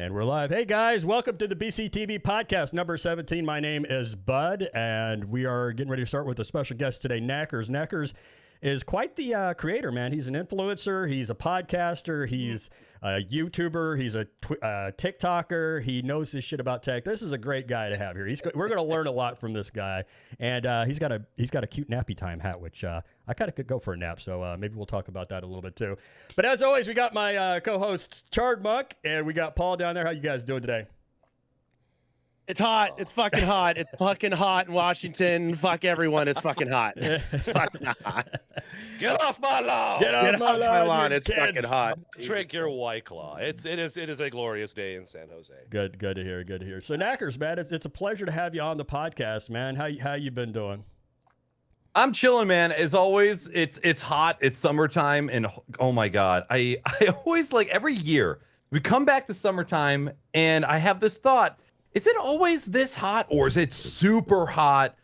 And we're live. Hey guys, welcome to the BCTV podcast number 17. My name is Bud, and we are getting ready to start with a special guest today, Naaackers. Naaackers is quite the creator, man. He's an influencer, he's a podcaster, he's a YouTuber, he's a TikToker. He knows his shit about tech. This is a great guy to have here. We're going to learn a lot from this guy, and he's got a cute nappy time hat, which I kind of could go for a nap. So maybe we'll talk about that a little bit too. But as always, we got my co-hosts Chard Monk, and we got Paul down there. How you guys doing today? It's hot. It's fucking hot. It's fucking hot in Washington. Fuck everyone. It's fucking hot. It's fucking hot. Get off my lawn! Get off my lawn! It's fucking hot. Drink your White Claw. It is a glorious day in San Jose. Good to hear. Good to hear. So Naaackers, man, it's a pleasure to have you on the podcast, man. How you been doing? I'm chilling, man. As always, it's hot. It's summertime, and oh my god, I always like every year we come back to summertime, and I have this thought. Is it always this hot, or is it super hot?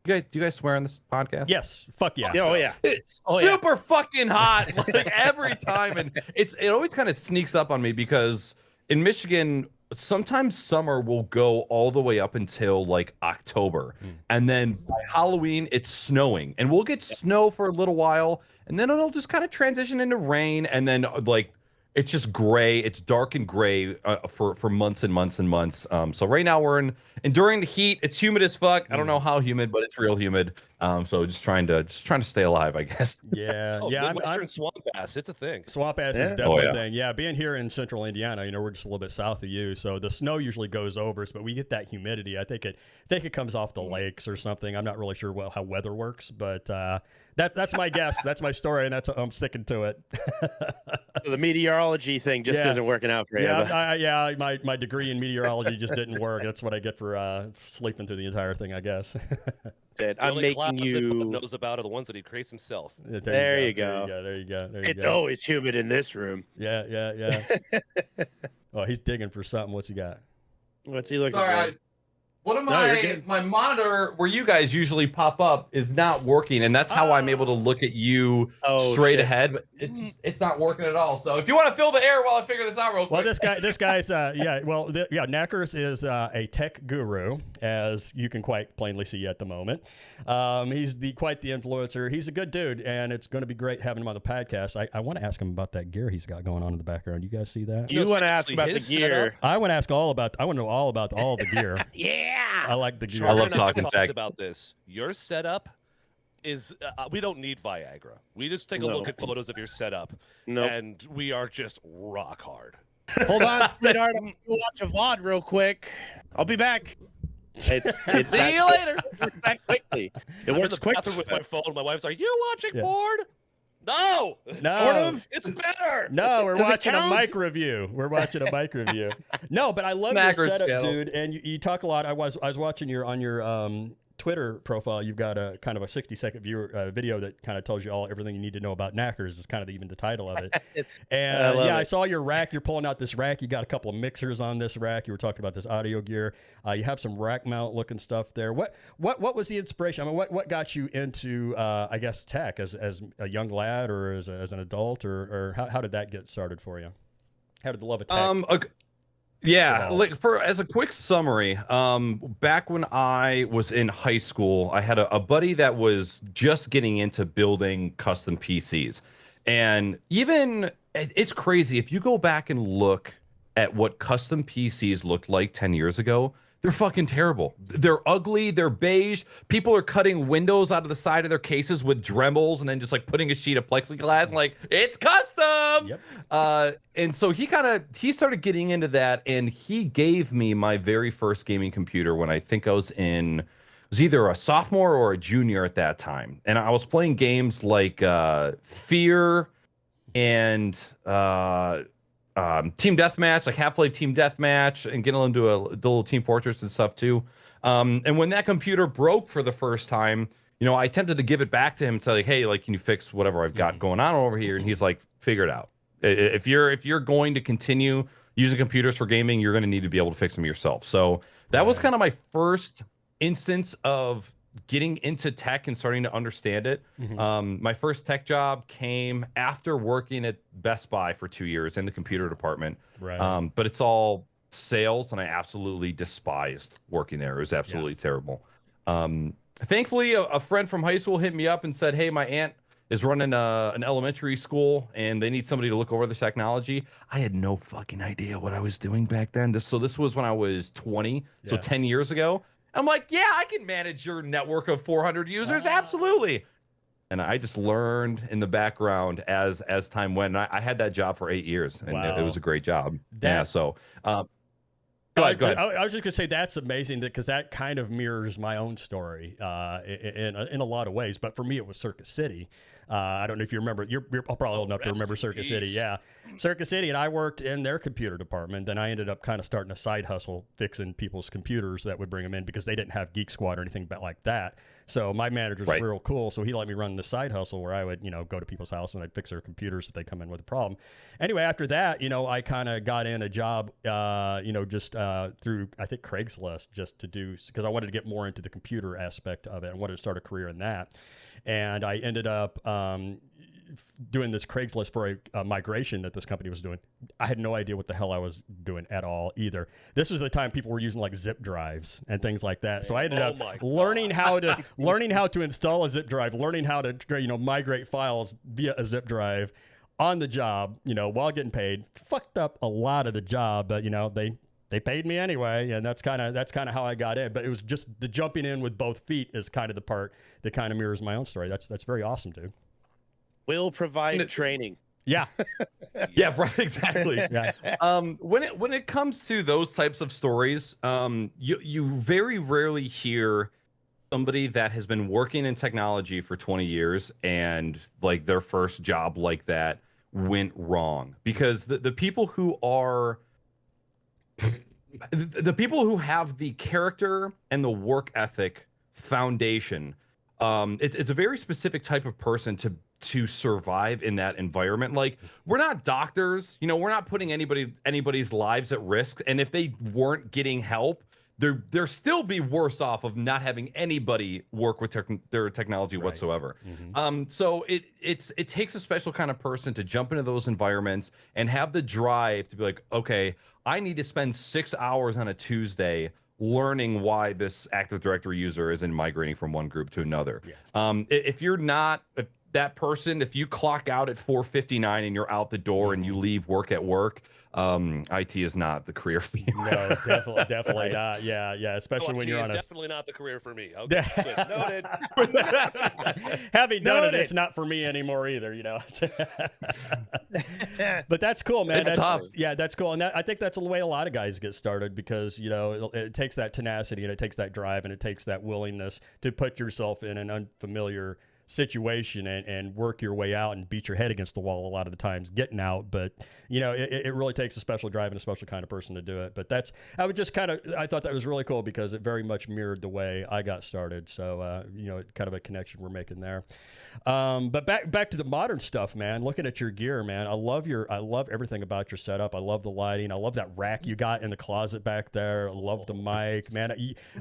Do you guys swear on this podcast? Yes. Fuck yeah. Oh yeah. It's super fucking hot, like every time, and it always kind of sneaks up on me because in Michigan, sometimes summer will go all the way up until like October, and then by Halloween it's snowing, and we'll get snow for a little while, and then it'll just kind of transition into rain, and then like. It's just gray. It's dark and gray for months and months and months. So right now we're enduring the heat. It's humid as fuck. I don't know how humid, but it's real humid. So just trying to stay alive, I guess. Yeah, Oh, yeah. Midwestern swamp ass. It's a thing. Swamp ass is definitely a thing. Yeah, being here in central Indiana, we're just a little bit south of you, so the snow usually goes over us, but we get that humidity. I think it comes off the lakes or something. I'm not really sure how weather works, but that's my guess. That's my story, and I'm sticking to it. So the meteorology thing just isn't working out for you. Yeah, my degree in meteorology just didn't work. That's what I get for sleeping through the entire thing, I guess. I'm making you knows about are the ones that he creates himself. There you go. It's always humid in this room. Yeah. Oh, he's digging for something. What's he got? What's he looking for? One of my monitor where you guys usually pop up is not working, and that's how I'm able to look at you straight ahead. But it's not working at all. So if you want to fill the air while I figure this out real quick. Well, this guy's Naaackers is a tech guru, as you can quite plainly see at the moment. He's quite the influencer. He's a good dude, and it's going to be great having him on the podcast. I want to ask him about that gear he's got going on in the background. You guys see that? You want to ask about the gear? I want to know all about all the gear. Yeah. I like the gear. I love talking tech. About this. Your setup is we don't need Viagra. We just take a look at photos of your setup, and we are just rock hard. Hold on, sweetheart. I'm gonna watch a VOD real quick. I'll be back. It's See you later. Back quickly. It works quickly with my phone. My wife's like, "You watching porn?" No. It's better. No, we're watching a mic review. No, but I love your setup, dude. And you talk a lot. I was watching on your Twitter profile. You've got a kind of a 60-second video that kind of tells you everything you need to know about Naaackers. Is kind of even the title of it. And I saw your rack. You're pulling out this rack. You got a couple of mixers on this rack. You were talking about this audio gear. You have some rack mount looking stuff there. What was the inspiration? I mean, what got you into I guess tech as a young lad or as an adult, or how did that get started for you? How did the love of tech? Yeah, like as a quick summary, back when I was in high school, I had a buddy that was just getting into building custom PCs. And even it's crazy if you go back and look at what custom PCs looked like 10 years ago, they're fucking terrible. They're ugly, they're beige. People are cutting windows out of the side of their cases with Dremels and then just like putting a sheet of plexiglass and like, it's custom. Yep. And so he started getting into that, and he gave me my very first gaming computer when I think I was either a sophomore or a junior at that time. And I was playing games like Fear and Team Deathmatch, like Half-Life Team Deathmatch, and getting into a little Team Fortress and stuff too. And when that computer broke for the first time, I attempted to give it back to him and say, like, hey, like, can you fix whatever I've got going on over here? And he's like, figure it out. If you're going to continue using computers for gaming, you're going to need to be able to fix them yourself. So that was kind of my first instance of getting into tech and starting to understand it. My first tech job came after working at Best Buy for 2 years in the computer department. Right. But it's all sales, and I absolutely despised working there. It was absolutely terrible. Thankfully, a friend from high school hit me up and said, hey, my aunt is running an elementary school and they need somebody to look over the technology. I had no fucking idea what I was doing back then. This was when I was 20, so 10 years ago. I'm like, yeah, I can manage your network of 400 users. Absolutely. And I just learned in the background as time went. And I had that job for 8 years, and it was a great job. So go ahead. I was just gonna say that's amazing because that kind of mirrors my own story in a lot of ways. But for me, it was Circus City. I don't know if you remember. You're probably old enough to remember Circus City. Yeah, Circus City, and I worked in their computer department. Then I ended up kind of starting a side hustle fixing people's computers that would bring them in because they didn't have Geek Squad or anything like that. So my manager's real cool. So he let me run the side hustle where I would, go to people's house and I'd fix their computers if they come in with a problem. Anyway, after that, I kind of got in a job, just through, I think, Craigslist just to do, because I wanted to get more into the computer aspect of it and wanted to start a career in that. And I ended up doing this Craigslist for a migration that this company was doing. I had no idea what the hell I was doing at all either. This was the time people were using like zip drives and things like that. So I ended up learning how to install a zip drive, learning how to migrate files via a zip drive on the job, while getting paid. Fucked up a lot of the job, but they paid me anyway, and that's kind of how I got in. But it was just the jumping in with both feet is kind of the part that kind of mirrors my own story. That's very awesome, dude. Will provide training. Yeah. Yeah, right, exactly. Yeah. When it comes to those types of stories, you very rarely hear somebody that has been working in technology for 20 years and like their first job like that went wrong, because the people who are the people who have the character and the work ethic foundation, it's a very specific type of person to survive in that environment. Like, we're not doctors, we're not putting anybody's lives at risk. And if they weren't getting help, they're still be worse off of not having anybody work with their technology whatsoever. Mm-hmm. So it takes a special kind of person to jump into those environments and have the drive to be like, okay, I need to spend 6 hours on a Tuesday learning why this Active Directory user isn't migrating from one group to another. Yeah. If you're not that person, if you clock out at 4:59 and you're out the door and you leave work at work, IT is not the career for you. No, definitely not. Yeah, especially when you're on definitely not the career for me. Okay, good. Noted. Having done it, it's not for me anymore either. But that's cool, man. It's tough. Yeah, that's cool, and I think that's the way a lot of guys get started, because it takes that tenacity and it takes that drive and it takes that willingness to put yourself in an unfamiliar situation and work your way out and beat your head against the wall a lot of the times getting out. But it really takes a special drive and a special kind of person to do it. But I thought that was really cool because it very much mirrored the way I got started. So kind of a connection we're making there. But back to the modern stuff, man. Looking at your gear, man, I love everything about your setup. I love the lighting. I love that rack you got in the closet back there. I love the mic, man.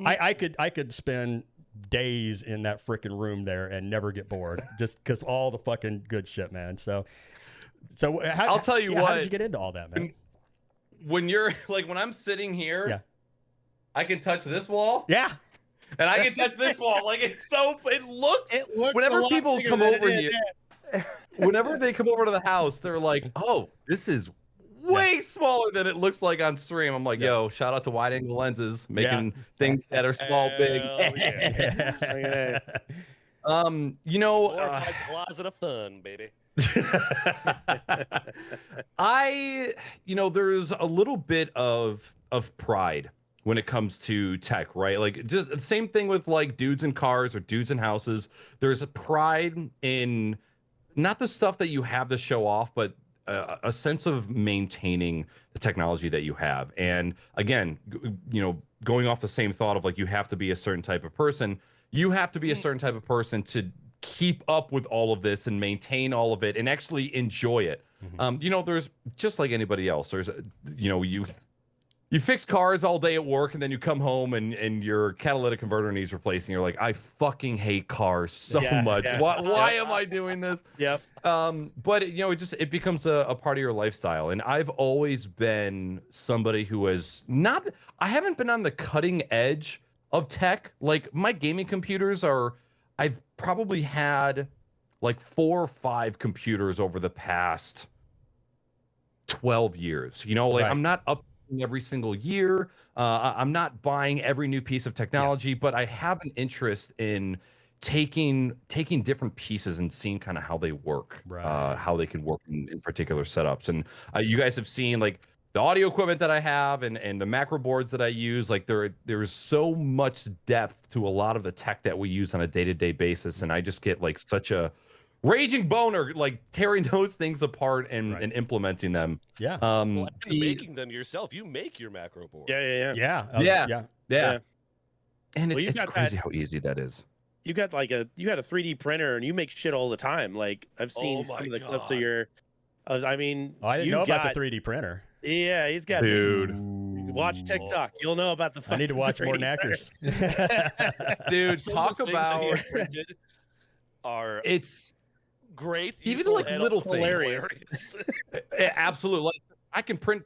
I could spend days in that freaking room there and never get bored, just because all the fucking good shit, man. So I'll tell you what. How did you get into all that, man? When you're like, when I'm sitting here, I can touch this wall. Yeah. And I can touch this wall. Like, it looks whenever people come over here, whenever they come over to the house, they're like, oh, this is way smaller than it looks like on stream. I'm like, yo, shout out to wide angle lenses, making things that are small big. Closet of fun, baby. There's a little bit of pride when it comes to tech, right? Like, just the same thing with like dudes in cars or dudes in houses. There's a pride in not the stuff that you have to show off, but a sense of maintaining the technology that you have. And again, going off the same thought of like, you have to be a certain type of person. You have to be a certain type of person to keep up with all of this and maintain all of it and actually enjoy it. Mm-hmm. There's just like anybody else. There's, You fix cars all day at work, and then you come home and your catalytic converter needs replacing. You're like, I fucking hate cars so much. Yeah. Why am I doing this? Yep. But it becomes a part of your lifestyle. And I've always been somebody who has I haven't been on the cutting edge of tech. Like my gaming computers I've probably had like 4 or 5 computers over the past 12 years. You know, like I'm not up every single year. I'm not buying every new piece of technology, but I have an interest in taking different pieces and seeing kind of how they work, how they can work in particular setups. And you guys have seen like the audio equipment that I have and the macro boards that I use. Like there's so much depth to a lot of the tech that we use on a day-to-day basis, and I just get like such a raging boner, like tearing those things apart and implementing them. Yeah. And making them yourself. You make your macro boards. Yeah. And it's crazy how easy that is. You got a 3D printer and you make shit all the time. Like I've seen some of the clips of your. I mean, I didn't know about the 3D printer. Yeah, he's got. Dude, watch TikTok. You'll know about the. I need to watch more Naaackers. Dude, talk about. It's great. Even like little things. Hilarious. Absolutely. Like I can print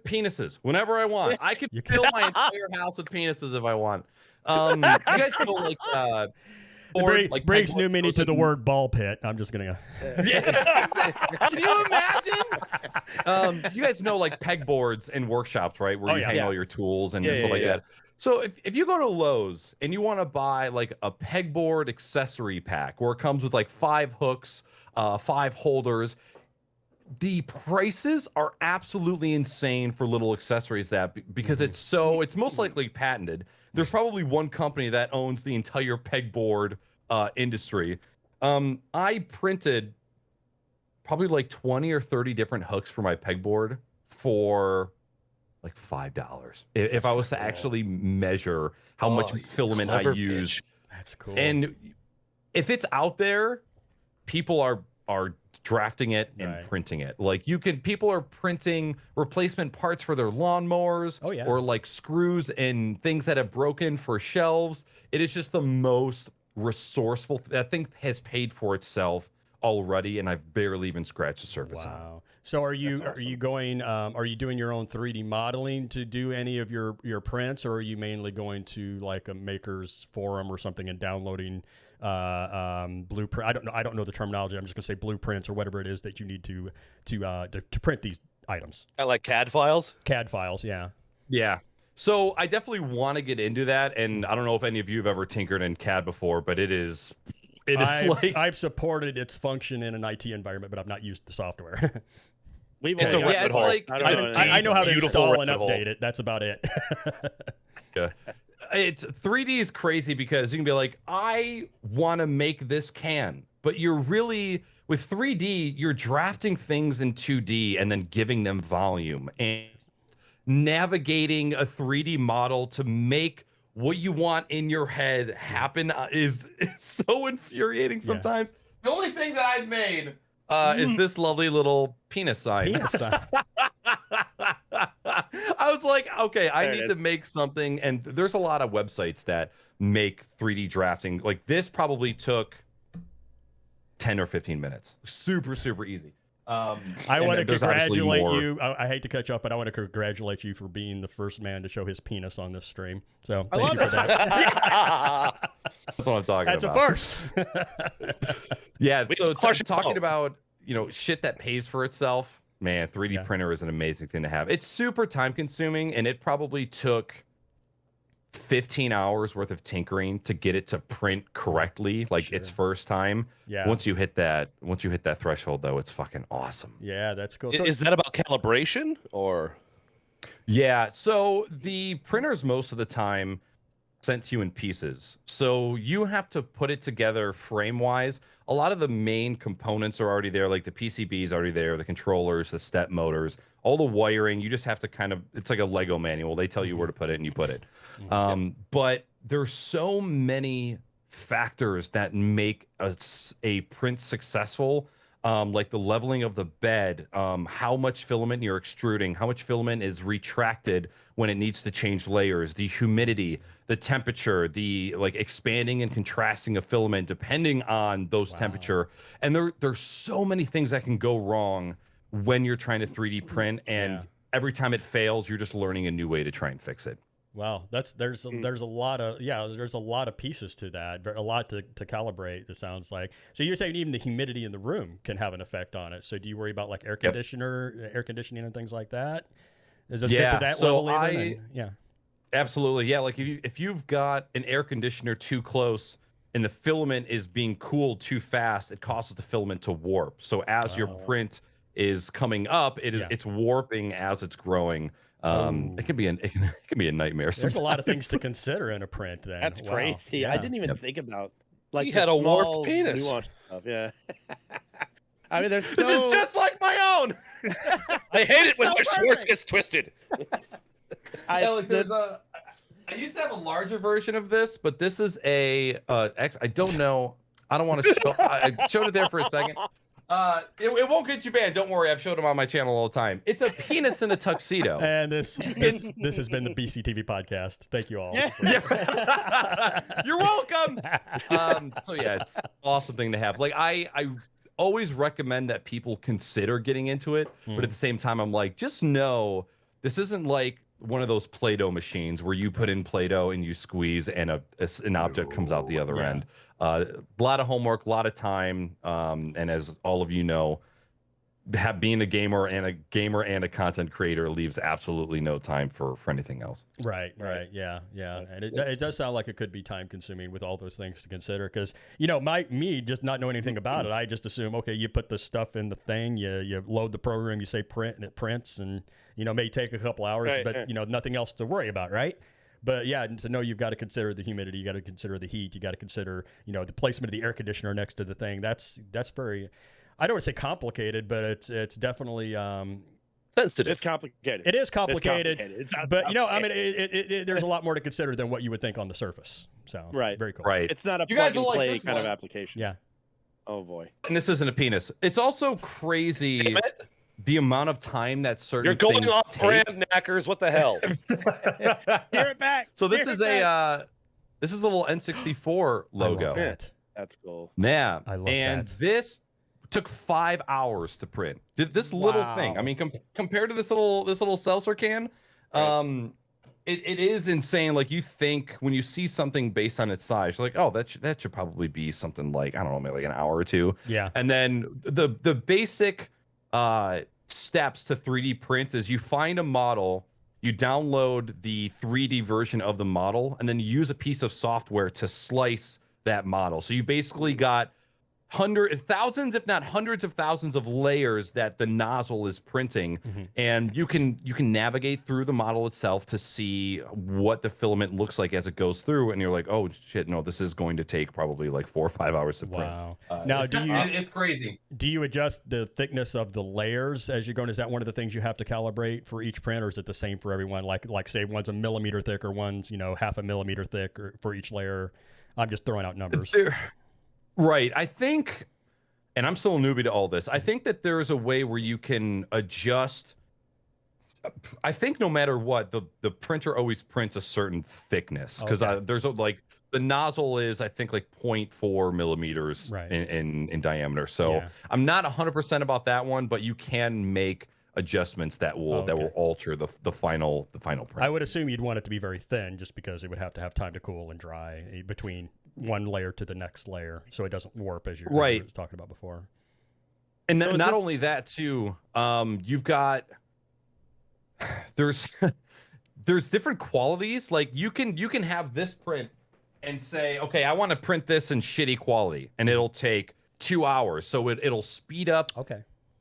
penises whenever I want. I can fill my entire house with penises if I want. You guys know like brings new meaning to the word ball pit. I'm just gonna go. Yeah, exactly. Can you imagine? You guys know like pegboards in workshops, right? Where you hang all your tools and stuff like that. So if you go to Lowe's and you want to buy like a pegboard accessory pack where it comes with like 5 hooks, 5 holders, the prices are absolutely insane for little accessories because it's most likely patented. There's probably one company that owns the entire pegboard industry. I printed probably like 20 or 30 different hooks for my pegboard for like $5 if I was to actually measure how much filament I use. That's cool. And if it's out there, people are drafting it and printing it. Like people are printing replacement parts for their lawnmowers or like screws and things that have broken for shelves. It is just the most resourceful. That thing has paid for itself already, and I've barely even scratched the surface on it. So are you doing your own 3D modeling to do any of your prints, or are you mainly going to like a maker's forum or something and downloading blueprint? I don't know the terminology. I'm just gonna say blueprints or whatever it is that you need to print these items. Like CAD files? CAD files, yeah. Yeah. So I definitely want to get into that, and I don't know if any of you have ever tinkered in CAD before, but I've supported its function in an IT environment, but I've not used the software. I know how to install and update it. That's about it. It's 3D is crazy because you can be like, I want to make this can, but you're really with 3D, you're drafting things in 2D and then giving them volume and navigating a 3D model to make what you want in your head happen is so infuriating sometimes. The only thing that I've made is this lovely little penis sign. I was like, okay, I need to make something. And there's a lot of websites that make 3D drafting. Like this probably took 10 or 15 minutes. Super, super easy. I want to congratulate you. I hate to cut you off, but I want to congratulate you for being the first man to show his penis on this stream. So thank you for that. That's what I'm talking about. That's a first. Yeah. So talking about, shit that pays for itself, man, 3D printer is an amazing thing to have. It's super time consuming, and it probably took 15 hours worth of tinkering to get it to print correctly, like its first time. Yeah. Once you hit that threshold, though, it's fucking awesome. Yeah, that's cool. So, is that about calibration or? Yeah. So the printers most of the time sent to you in pieces. So you have to put it together frame-wise. A lot of the main components are already there, like the PCBs already there, the controllers, the step motors, all the wiring. You just have to it's like a Lego manual. They tell you where to put it and you put it. But there's so many factors that make a print successful. like the leveling of the bed, how much filament you're extruding, how much filament is retracted when it needs to change layers, the humidity, the temperature, the like expanding and contrasting of filament depending on those temperature. And there's so many things that can go wrong when you're trying to 3D print, and every time it fails, you're just learning a new way to try and fix it. Wow, there's a lot of there's a lot of pieces to that, a lot to calibrate. It sounds like. So you're saying even the humidity in the room can have an effect on it. So do you worry about like air conditioning and things like that? Does this get to that level even? Yeah, absolutely. Yeah, like if you've got an air conditioner too close and the filament is being cooled too fast, it causes the filament to warp. So as your print is coming up, it's warping as it's growing. It can be a nightmare. There's a lot of things to consider in a print. Then that's crazy. I didn't even think about like he had a warped penis. Stuff. Yeah. I mean, this is just like my own. I hate it when the Schwartz gets twisted. I used to have a larger version of this, but this is a I don't know. I don't want to show. I showed it there for a second. It won't get you banned. Don't worry. I've showed them on my channel all the time. It's a penis in a tuxedo. And this has been the BCTV podcast. Thank you all. You're welcome. So yeah, it's an awesome thing to have. Like I always recommend that people consider getting into it, but at the same time, I'm like, just know this isn't like one of those Play-Doh machines where you put in Play-Doh and you squeeze and an object comes out the other end. A lot of homework, a lot of time, and as all of you know, being a gamer and a content creator leaves absolutely no time for anything else. Right. Yeah. And it does sound like it could be time consuming with all those things to consider, because me just not knowing anything about it, I just assume, okay, you put the stuff in the thing, you load the program, you say print, and it prints, and may take a couple hours, but nothing else to worry about, right? But yeah, to know you've got to consider the humidity, you got to consider the heat, you got to consider the placement of the air conditioner next to the thing. That's very, I don't want to say complicated, but it's definitely sensitive. It's complicated. It is complicated. But I mean, there's a lot more to consider than what you would think on the surface. So very cool. Right. It's not a plug and play kind of application. Yeah. Oh boy. And this isn't a penis. It's also crazy the amount of time that certain You're going things off take. brand, Naaackers. What the hell? Hear it back. So this is a little N64 logo. That's cool. Yeah. I love and that. this took 5 hours to print. Did this little thing? I mean, compared to this little seltzer can, it is insane. Like, you think when you see something based on its size, you're like, oh, that should probably be something like, I don't know, maybe like an hour or two. Yeah. And then the basic steps to 3D print is you find a model, you download the 3D version of the model, and then you use a piece of software to slice that model. So you basically got thousands, if not hundreds of thousands of layers that the nozzle is printing, and you can navigate through the model itself to see what the filament looks like as it goes through, and you're like, oh shit, no, this is going to take probably like 4 or 5 hours to print. Wow. Now, it's crazy. Do you adjust the thickness of the layers as you're going? Is that one of the things you have to calibrate for each print, or is it the same for everyone? Like say one's a millimeter thick, or one's half a millimeter thick, or for each layer? I'm just throwing out numbers. Right. I think, and I'm still a newbie to all this, I think that there is a way where you can adjust. I think no matter what, the printer always prints a certain thickness, because there's like the nozzle is, I think, like 0.4 millimeters in diameter. So I'm not 100% about that one, but you can make adjustments that will alter the final print. I would assume you'd want it to be very thin, just because it would have to have time to cool and dry between one layer to the next layer, so it doesn't warp, as you were talking about before. And so not only that too, you've got there's different qualities. Like you can have this print and say, okay, I want to print this in shitty quality, and it'll take 2 hours. So it'll speed up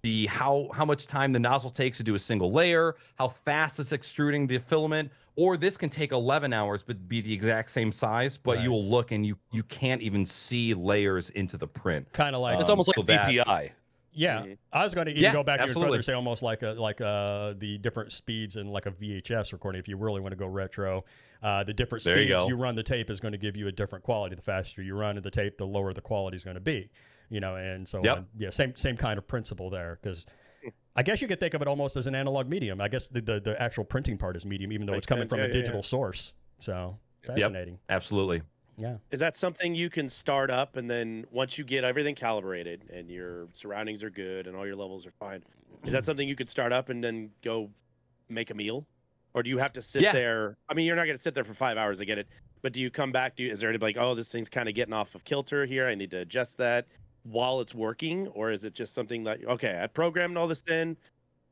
the how much time the nozzle takes to do a single layer, how fast it's extruding the filament. Or this can take 11 hours but be the exact same size, but you will look and you can't even see layers into the print. Kind of like it's almost like DPI. Yeah, I was going to even go back even further, say almost like the different speeds in like a VHS recording. If you really want to go retro, the different speeds you run the tape is going to give you a different quality. The faster you run the tape, the lower the quality is going to be. you know, and so Yep. on. Yeah, same kind of principle there, because I guess you could think of it almost as an analog medium. I guess the actual printing part is medium, even though it's coming from a digital source. So fascinating. Yep, absolutely. Yeah. Is that something you can start up, and then once you get everything calibrated and your surroundings are good and all your levels are fine, is that something you could start up and then go make a meal? Or do you have to sit there? I mean, you're not going to sit there for 5 hours, I get it. But do you come back? Is there anybody like, oh, this thing's kind of getting off of kilter here, I need to adjust that while it's working? Or is it just something like, okay, I programmed all this in,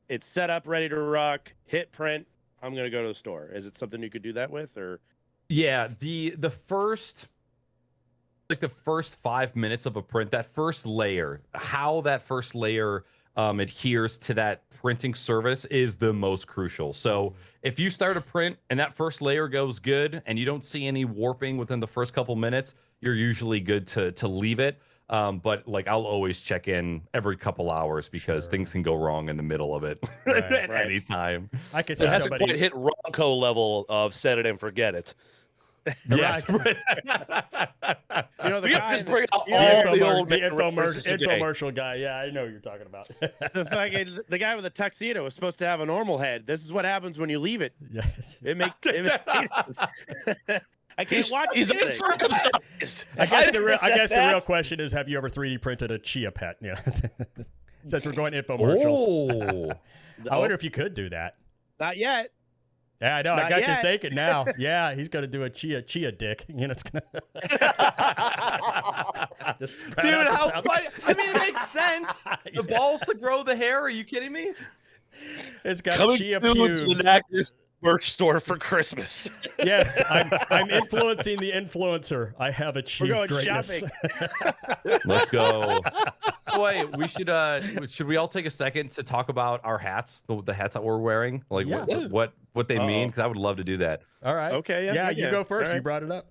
it's set up, ready to rock, hit print, I'm going to go to the store? Is it something you could do that with? Or Yeah, the first 5 minutes of a print, that first layer, how that first layer adheres to that printing service is the most crucial. So if you start a print and that first layer goes good and you don't see any warping within the first couple minutes, you're usually good to leave it. But like, I'll always check in every couple hours because things can go wrong in the middle of it at any time. I could So see it hasn't quite hit Ronco level of set it and forget it. Yes. you know, the guy just bring out all the old infomercial guy. Yeah, I know what you're talking about. the guy with the tuxedo was supposed to have a normal head. This is what happens when you leave it. Yes. It makes I can't watch He's this thing. uncircumcised. I guess the real question is, have you ever 3D printed a chia pet? Yeah. Since we're going infomercials. I wonder if you could do that. Not yet. Yeah, I know. Not I got yet. you thinking now. Yeah, he's going to do a chia dick. You know, it's going to. Dude, how funny. I mean, it makes sense. The balls to grow the hair. Are you kidding me? It's got Coming chia soon pubes. to the Naaackers merch store for Christmas. Yes, I'm influencing the influencer. I have achieved We're going greatness. shopping. Let's go. Wait, we should we all take a second to talk about our hats, the hats that we're wearing, like what they mean? Because I would love to do that. All right. Okay. Yeah, you go first. All right. You brought it up.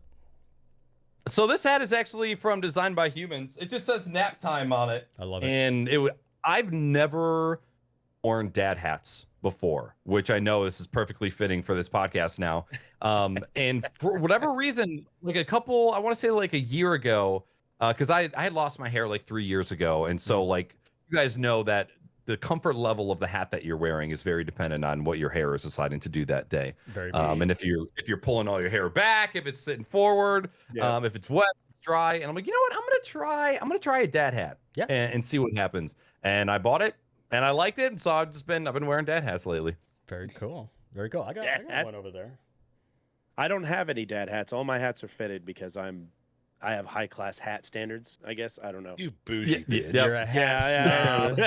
So this hat is actually from Designed by Humans. It just says nap time on it. I love it. And I've never worn dad hats before, which I know this is perfectly fitting for this podcast now. And for whatever reason, like I want to say like a year ago, because I had lost my hair like 3 years ago. And so like you guys know that the comfort level of the hat that you're wearing is very dependent on what your hair is deciding to do that day. Very and if you're pulling all your hair back, if it's sitting forward, if it's wet, it's dry. And I'm like, you know what? I'm gonna try a dad hat and see what happens. And I bought it and I liked it. So I've been wearing dad hats lately. Very cool. Very cool. I got one over there. I don't have any dad hats. All my hats are fitted because I have high class hat standards, I guess. I don't know. You bougie bitch. You're a hat snob.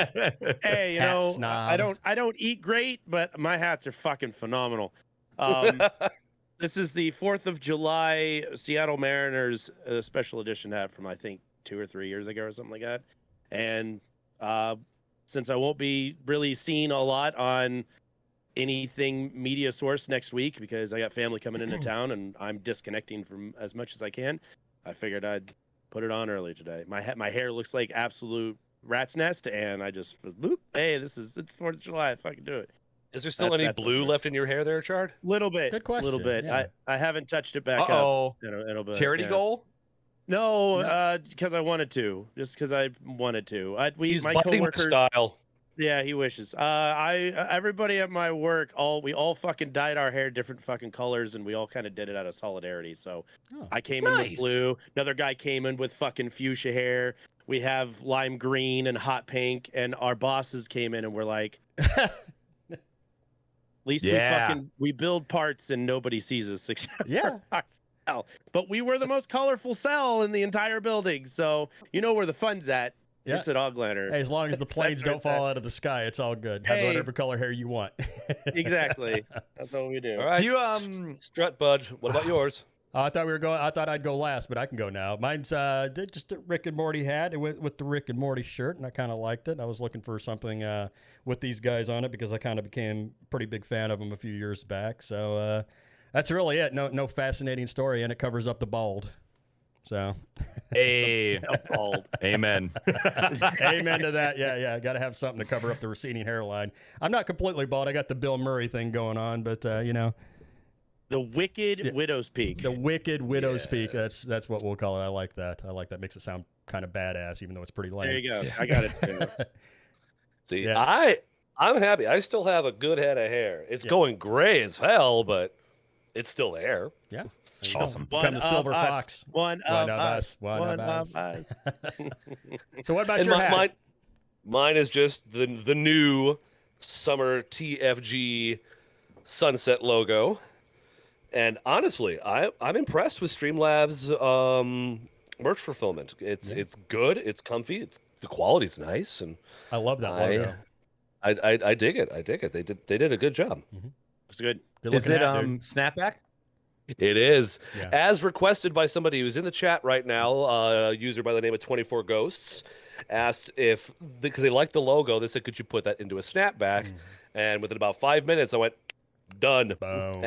Hey, you Hat know, snob. I don't eat great, but my hats are fucking phenomenal. This is the 4th of July Seattle Mariners special edition hat from I think 2 or 3 years ago or something like that. And since I won't be really seen a lot on anything media source next week because I got family coming into town and I'm disconnecting from as much as I can, I figured I'd put it on early today. My hair looks like absolute rat's nest, and I just boop. Hey, it's 4th of July. Fucking do it. Is there still any blue left in your hair there, Chard? Little bit. Good question. Little bit. Yeah. I haven't touched it back Uh-oh. up. It'll be, Charity goal? No, because I wanted to. Just because I wanted to. He's my biting coworkers. style. Yeah, he wishes. Everybody at my work, we all fucking dyed our hair different fucking colors, and we all kind of did it out of solidarity. So I came in with blue. Another guy came in with fucking fuchsia hair. We have lime green and hot pink, and our bosses came in and were like, at least we build parts and nobody sees us except for ourselves. But we were the most colorful cell in the entire building, so you know where the fun's at. Yeah. It's at Auglander. Hey, as long as the planes don't fall out of the sky, it's all good. Have whatever color hair you want. Exactly. That's what we do. All right. Do you strut, bud? What about yours? I thought I'd go last, but I can go now. Mine's just a Rick and Morty hat with the Rick and Morty shirt, and I kind of liked it. I was looking for something with these guys on it because I kind of became a pretty big fan of them a few years back. So that's really it. No fascinating story, and it covers up the bald. So, hey, amen. Amen to that. Yeah. Got to have something to cover up the receding hairline. I'm not completely bald. I got the Bill Murray thing going on, but you know, the wicked widow's peak. The wicked widow's peak. That's what we'll call it. I like that. Makes it sound kind of badass, even though it's pretty lame. There you go. I got it too. See, I'm happy. I still have a good head of hair. It's going gray as hell, but it's still there. Yeah. Awesome. Become the silver fox. One of us. One of us. So what about your hat? Mine is just the new summer TFG sunset logo. And honestly, I'm impressed with Streamlabs merch fulfillment. It's good, it's comfy, the quality's nice, and I love that logo. I dig it. I dig it. They did a good job. It's good. Is it snapback? It is. Yeah. As requested by somebody who's in the chat right now, a user by the name of 24 Ghosts asked if, because they liked the logo, they said, could you put that into a snapback? And within about 5 minutes, I went, done. Boom.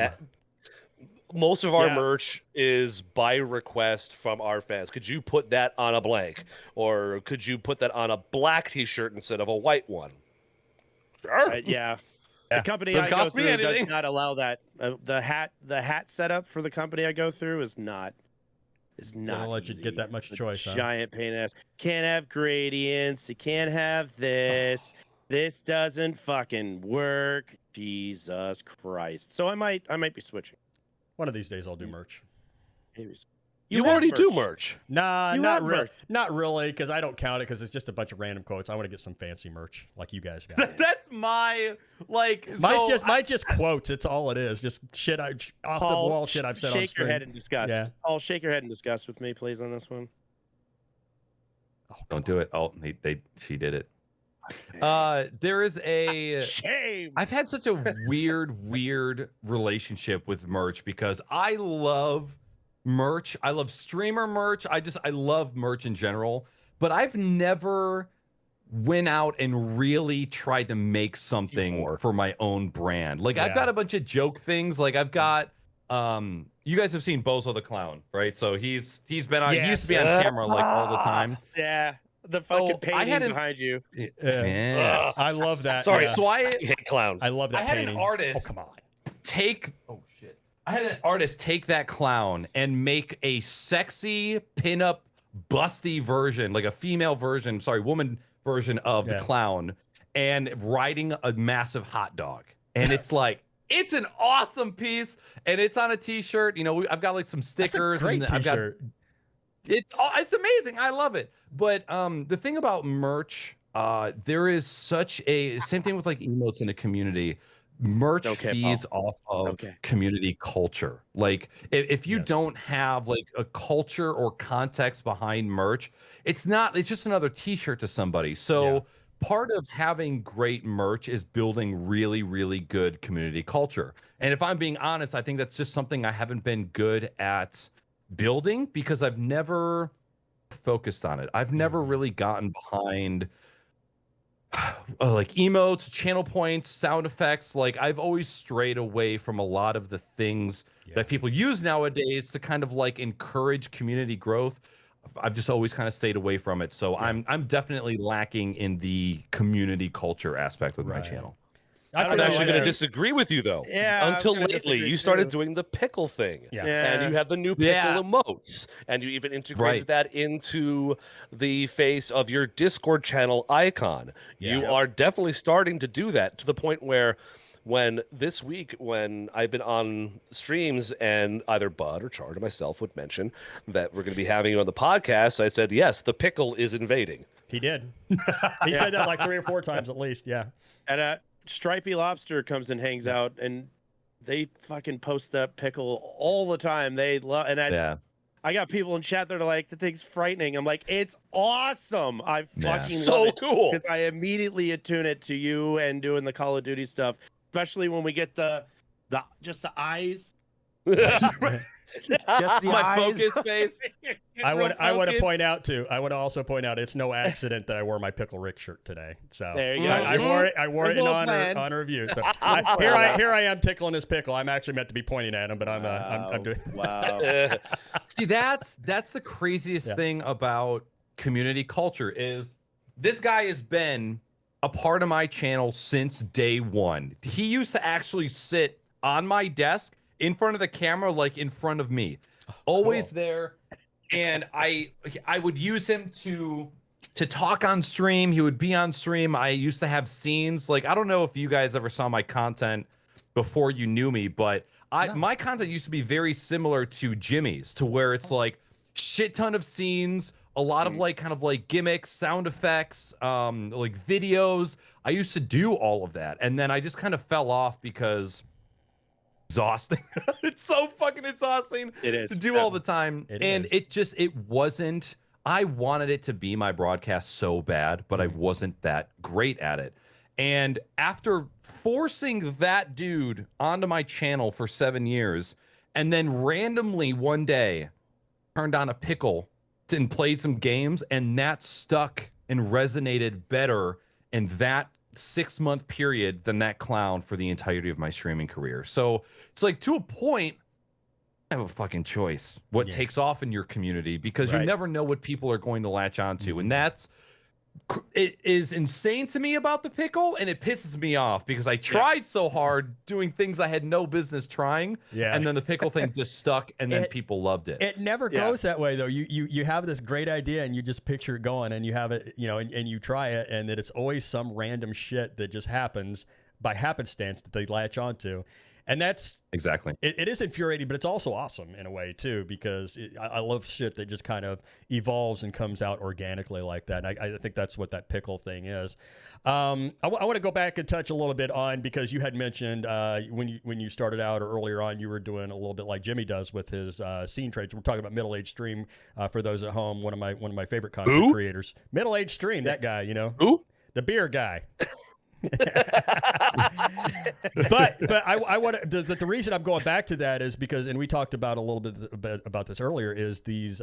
Most of our merch is by request from our fans. Could you put that on a blank? Or could you put that on a black t-shirt instead of a white one? Sure. Yeah. The company I go through does not allow that. The hat setup for the company I go through is not. Gonna let you get that much choice. Giant pain in the ass. Can't have gradients. You can't have this. This doesn't fucking work. Jesus Christ. So I might be switching. One of these days I'll do merch. You already do merch. Nah, not really, because I don't count it because it's just a bunch of random quotes. I want to get some fancy merch like you guys got. That's my mine's just quotes. It's all it is. Just shit off the wall shit I've said on screen. Shake your head in disgust. Yeah. Paul, shake your head in disgust with me, please, on this one. Oh, don't do it. Oh, she did it. There is a shame. I've had such a weird relationship with merch because I love merch. I love streamer merch. I love merch in general, but I've never went out and really tried to make something for my own brand. Like I've got a bunch of joke things. Like I've got you guys have seen Bozo the Clown, right? So he's been on he used to be on camera like all the time. Yeah. The fucking painting behind you. Yes. I love that. Sorry, so I hate clowns. I love that painting. An artist come on. I had an artist take that clown and make a sexy pinup busty version, like a female version, woman version of the clown, and riding a massive hot dog. And it's like, it's an awesome piece, and it's on a t-shirt. You know, I've got like some stickers. That's a great t-shirt. It's amazing. I love it. But the thing about merch, there is such a same thing with like emotes in a community. Merch feeds off of community culture. Like if you don't have like a culture or context behind merch, it's just another t-shirt to somebody. So part of having great merch is building really, really good community culture. And if I'm being honest, I think that's just something I haven't been good at building because I've never focused on it. I've never really gotten behind like emotes, channel points, sound effects. Like I've always strayed away from a lot of the things that people use nowadays to kind of like encourage community growth. I've just always kind of stayed away from it. So I'm definitely lacking in the community culture aspect with my channel. I'm actually going to disagree with you, though. Yeah, until lately, you started doing the pickle thing. And you have the new pickle emotes. And you even integrated that into the face of your Discord channel icon. You are definitely starting to do that to the point where this week, when I've been on streams and either Bud or Chard or myself would mention that we're going to be having you on the podcast, I said, yes, the pickle is invading. He did. He said that like 3 or 4 times at least. Yeah. And Stripey Lobster comes and hangs out, and they fucking post that pickle all the time. They love, and I got people in chat that are like, "The thing's frightening." I'm like, "It's awesome! I fucking love it." Cool because I immediately attune it to you and doing the Call of Duty stuff, especially when we get the eyes. Just my focus face. I want to point out too. I want to also point out it's no accident that I wore my Pickle Rick shirt today. So there you go. I wore it in honor of you. So here I am tickling his pickle. I'm actually meant to be pointing at him, but I'm doing. Wow. See, that's the craziest thing about community culture is this guy has been a part of my channel since day one. He used to actually sit on my desk in front of the camera, like in front of me, always there, and I would use him to talk on stream. He would be on stream. I used to have scenes. Like, I don't know if you guys ever saw my content before you knew me, but my content used to be very similar to Jimmy's, to where it's like shit ton of scenes, a lot of like kind of like gimmicks, sound effects, like videos. I used to do all of that, and then I just kind of fell off because exhausting. It's so fucking exhausting to do all the time. It wasn't, I wanted it to be my broadcast so bad, but I wasn't that great at it. And after forcing that dude onto my channel for 7 years, and then randomly one day turned on a pickle and played some games, and that stuck and resonated better in that 6-month period than that clown for the entirety of my streaming career. So it's like, to a point, I have a fucking choice what takes off in your community, because you never know what people are going to latch onto. And it is insane to me about the pickle, and it pisses me off because I tried so hard doing things I had no business trying, and then the pickle thing just stuck, and then people loved it. It never goes that way, though. You have this great idea, and you just picture it going, and you have it, and you try it, and that it's always some random shit that just happens by happenstance that they latch onto. And that's exactly it is infuriating, but it's also awesome in a way too, because I love shit that just kind of evolves and comes out organically like that. And I think that's what that pickle thing is. I want to go back and touch a little bit on, because you had mentioned when you started out, or earlier on, you were doing a little bit like Jimmy does with his scene trades. We're talking about Middle Age Stream for those at home. One of my favorite content creators. Middle Age Stream, that guy, Who? The beer guy. but I want to. The reason I'm going back to that is because, and we talked about a little bit about this earlier, is these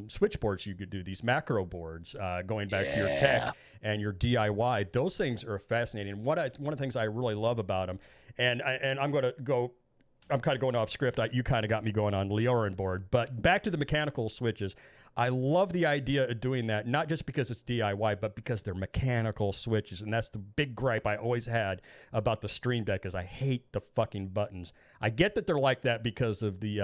switchboards you could do, these macro boards, going back to your tech and your DIY. Those things are fascinating. One of the things I really love about them, and I'm going to go. I'm kind of going off script. You kind of got me going on Leorin board, but back to the mechanical switches. I love the idea of doing that, not just because it's DIY, but because they're mechanical switches. And that's the big gripe I always had about the Stream Deck, is I hate the fucking buttons. I get that they're like that because of the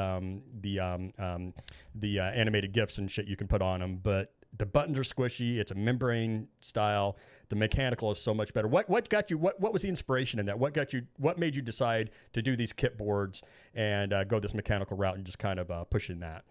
animated GIFs and shit you can put on them, but the buttons are squishy. It's a membrane style. The mechanical is so much better. What got you? What was the inspiration in that? What made you decide to do these kit boards and go this mechanical route and just kind of push in that?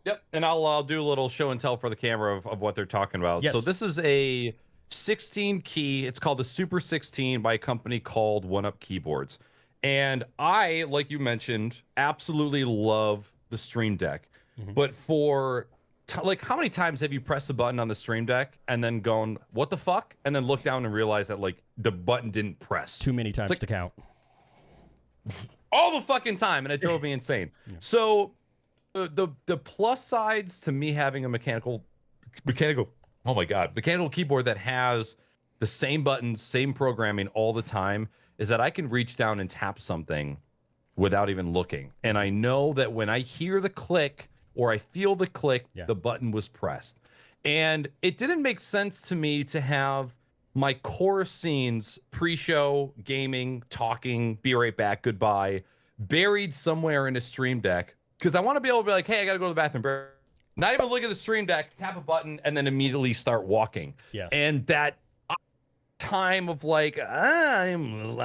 Yep, and I'll do a little show and tell for the camera of what they're talking about. Yes. So this is a 16 key. It's called the Super 16 by a company called One Up Keyboards. And I, like you mentioned, absolutely love the Stream Deck. But for like, how many times have you pressed the button on the Stream Deck and then gone, what the fuck? And then look down and realize that like the button didn't press. Too many times to count. All the fucking time, and it drove me insane. So the plus sides to me having a mechanical keyboard that has the same buttons, same programming all the time, is that I can reach down and tap something without even looking. And I know that when I hear the click or I feel the click, the button was pressed. And it didn't make sense to me to have my core scenes, pre-show, gaming, talking, be right back, goodbye, buried somewhere in a Stream Deck. Because I want to be able to be like, hey, I got to go to the bathroom. Not even look at the Stream Deck, tap a button, and then immediately start walking. Yes. And that time of like, I'm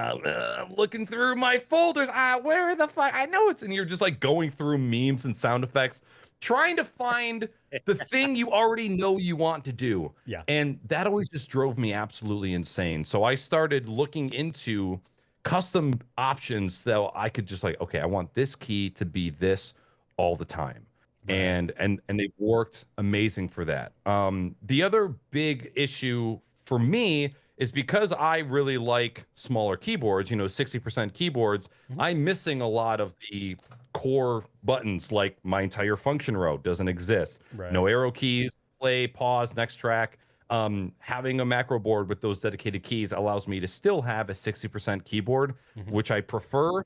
looking through my folders. Where the fuck? I know it's in here. Just like going through memes and sound effects, trying to find the thing you already know you want to do. Yeah. And that always just drove me absolutely insane. So I started looking into custom options that I could just like, okay, I want this key to be this all the time. Right. And they've worked amazing for that. The other big issue for me is because I really like smaller keyboards, 60% keyboards, I'm missing a lot of the core buttons, like my entire function row doesn't exist. Right. No arrow keys, play, pause, next track. Having a macro board with those dedicated keys allows me to still have a 60% keyboard, which I prefer,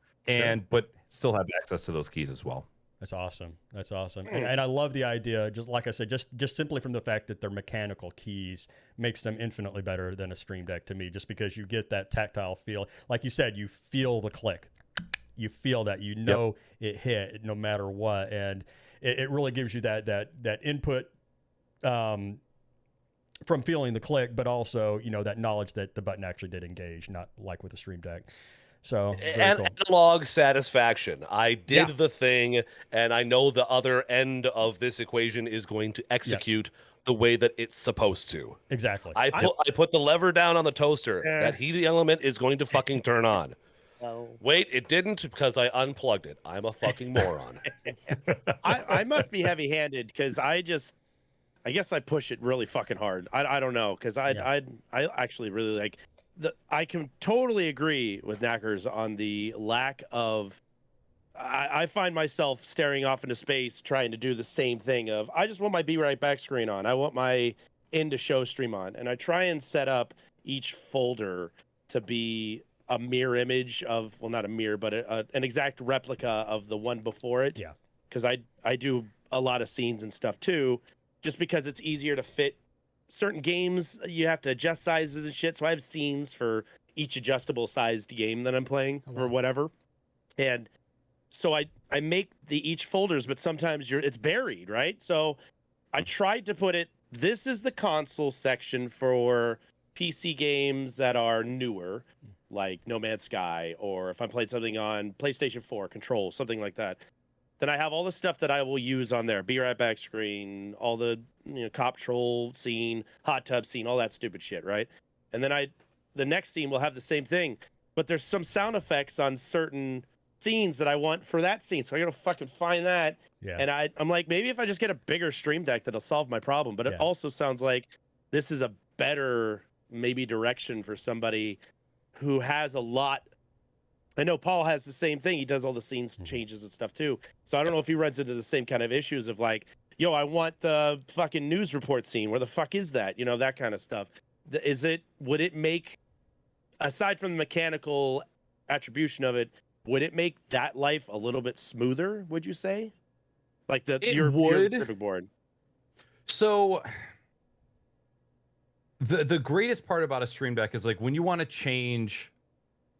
but still have access to those keys as well. That's awesome. That's awesome. And I love the idea, just like I said, just simply from the fact that they're mechanical keys makes them infinitely better than a Stream Deck to me, just because you get that tactile feel. Like you said, you feel the click. you feel that, you know, it hit no matter what. And it really gives you that input from feeling the click, but also, you know, that knowledge that the button actually did engage, not like with the Stream Deck. So and cool. analog satisfaction. I did the thing, and I know the other end of this equation is going to execute the way that it's supposed to. Exactly. I put the lever down on the toaster. That heat element is going to fucking turn on. Wait, it didn't because I unplugged it. I'm a fucking moron. I must be heavy-handed because I guess I push it really fucking hard. I don't know, because I actually really like I can totally agree with Naaackers on the lack of. I find myself staring off into space trying to do the same thing of, I just want my Be Right Back screen on. I want my end to show stream on. And I try and set up each folder to be a mirror image of, well, not a mirror, but an exact replica of the one before it. Yeah. Because I do a lot of scenes and stuff too, just because it's easier to fit certain games. You have to adjust sizes and shit. So I have scenes for each adjustable sized game that I'm playing or whatever. And so I make each folders, but sometimes it's buried, right? So I tried to put it, this is the console section for PC games that are newer, like No Man's Sky, or if I'm playing something on PlayStation 4, Control, something like that. Then I have all the stuff that I will use on there. Be Right Back screen, all the cop troll scene, hot tub scene, all that stupid shit, right? And then the next scene will have the same thing, but there's some sound effects on certain scenes that I want for that scene. So I gotta fucking find that. Yeah. And I'm like, maybe if I just get a bigger Stream Deck, that'll solve my problem. But it also sounds like this is a better maybe direction for somebody who has a lot. I know Paul has the same thing. He does all the scenes changes and stuff too. So I don't know if he runs into the same kind of issues of like, yo, I want the fucking news report scene. Where the fuck is that? You know, that kind of stuff. Would it make, aside from the mechanical attribution of it, would it make that life a little bit smoother, would you say? Like your perfect board. So the greatest part about a Stream Deck is like when you want to change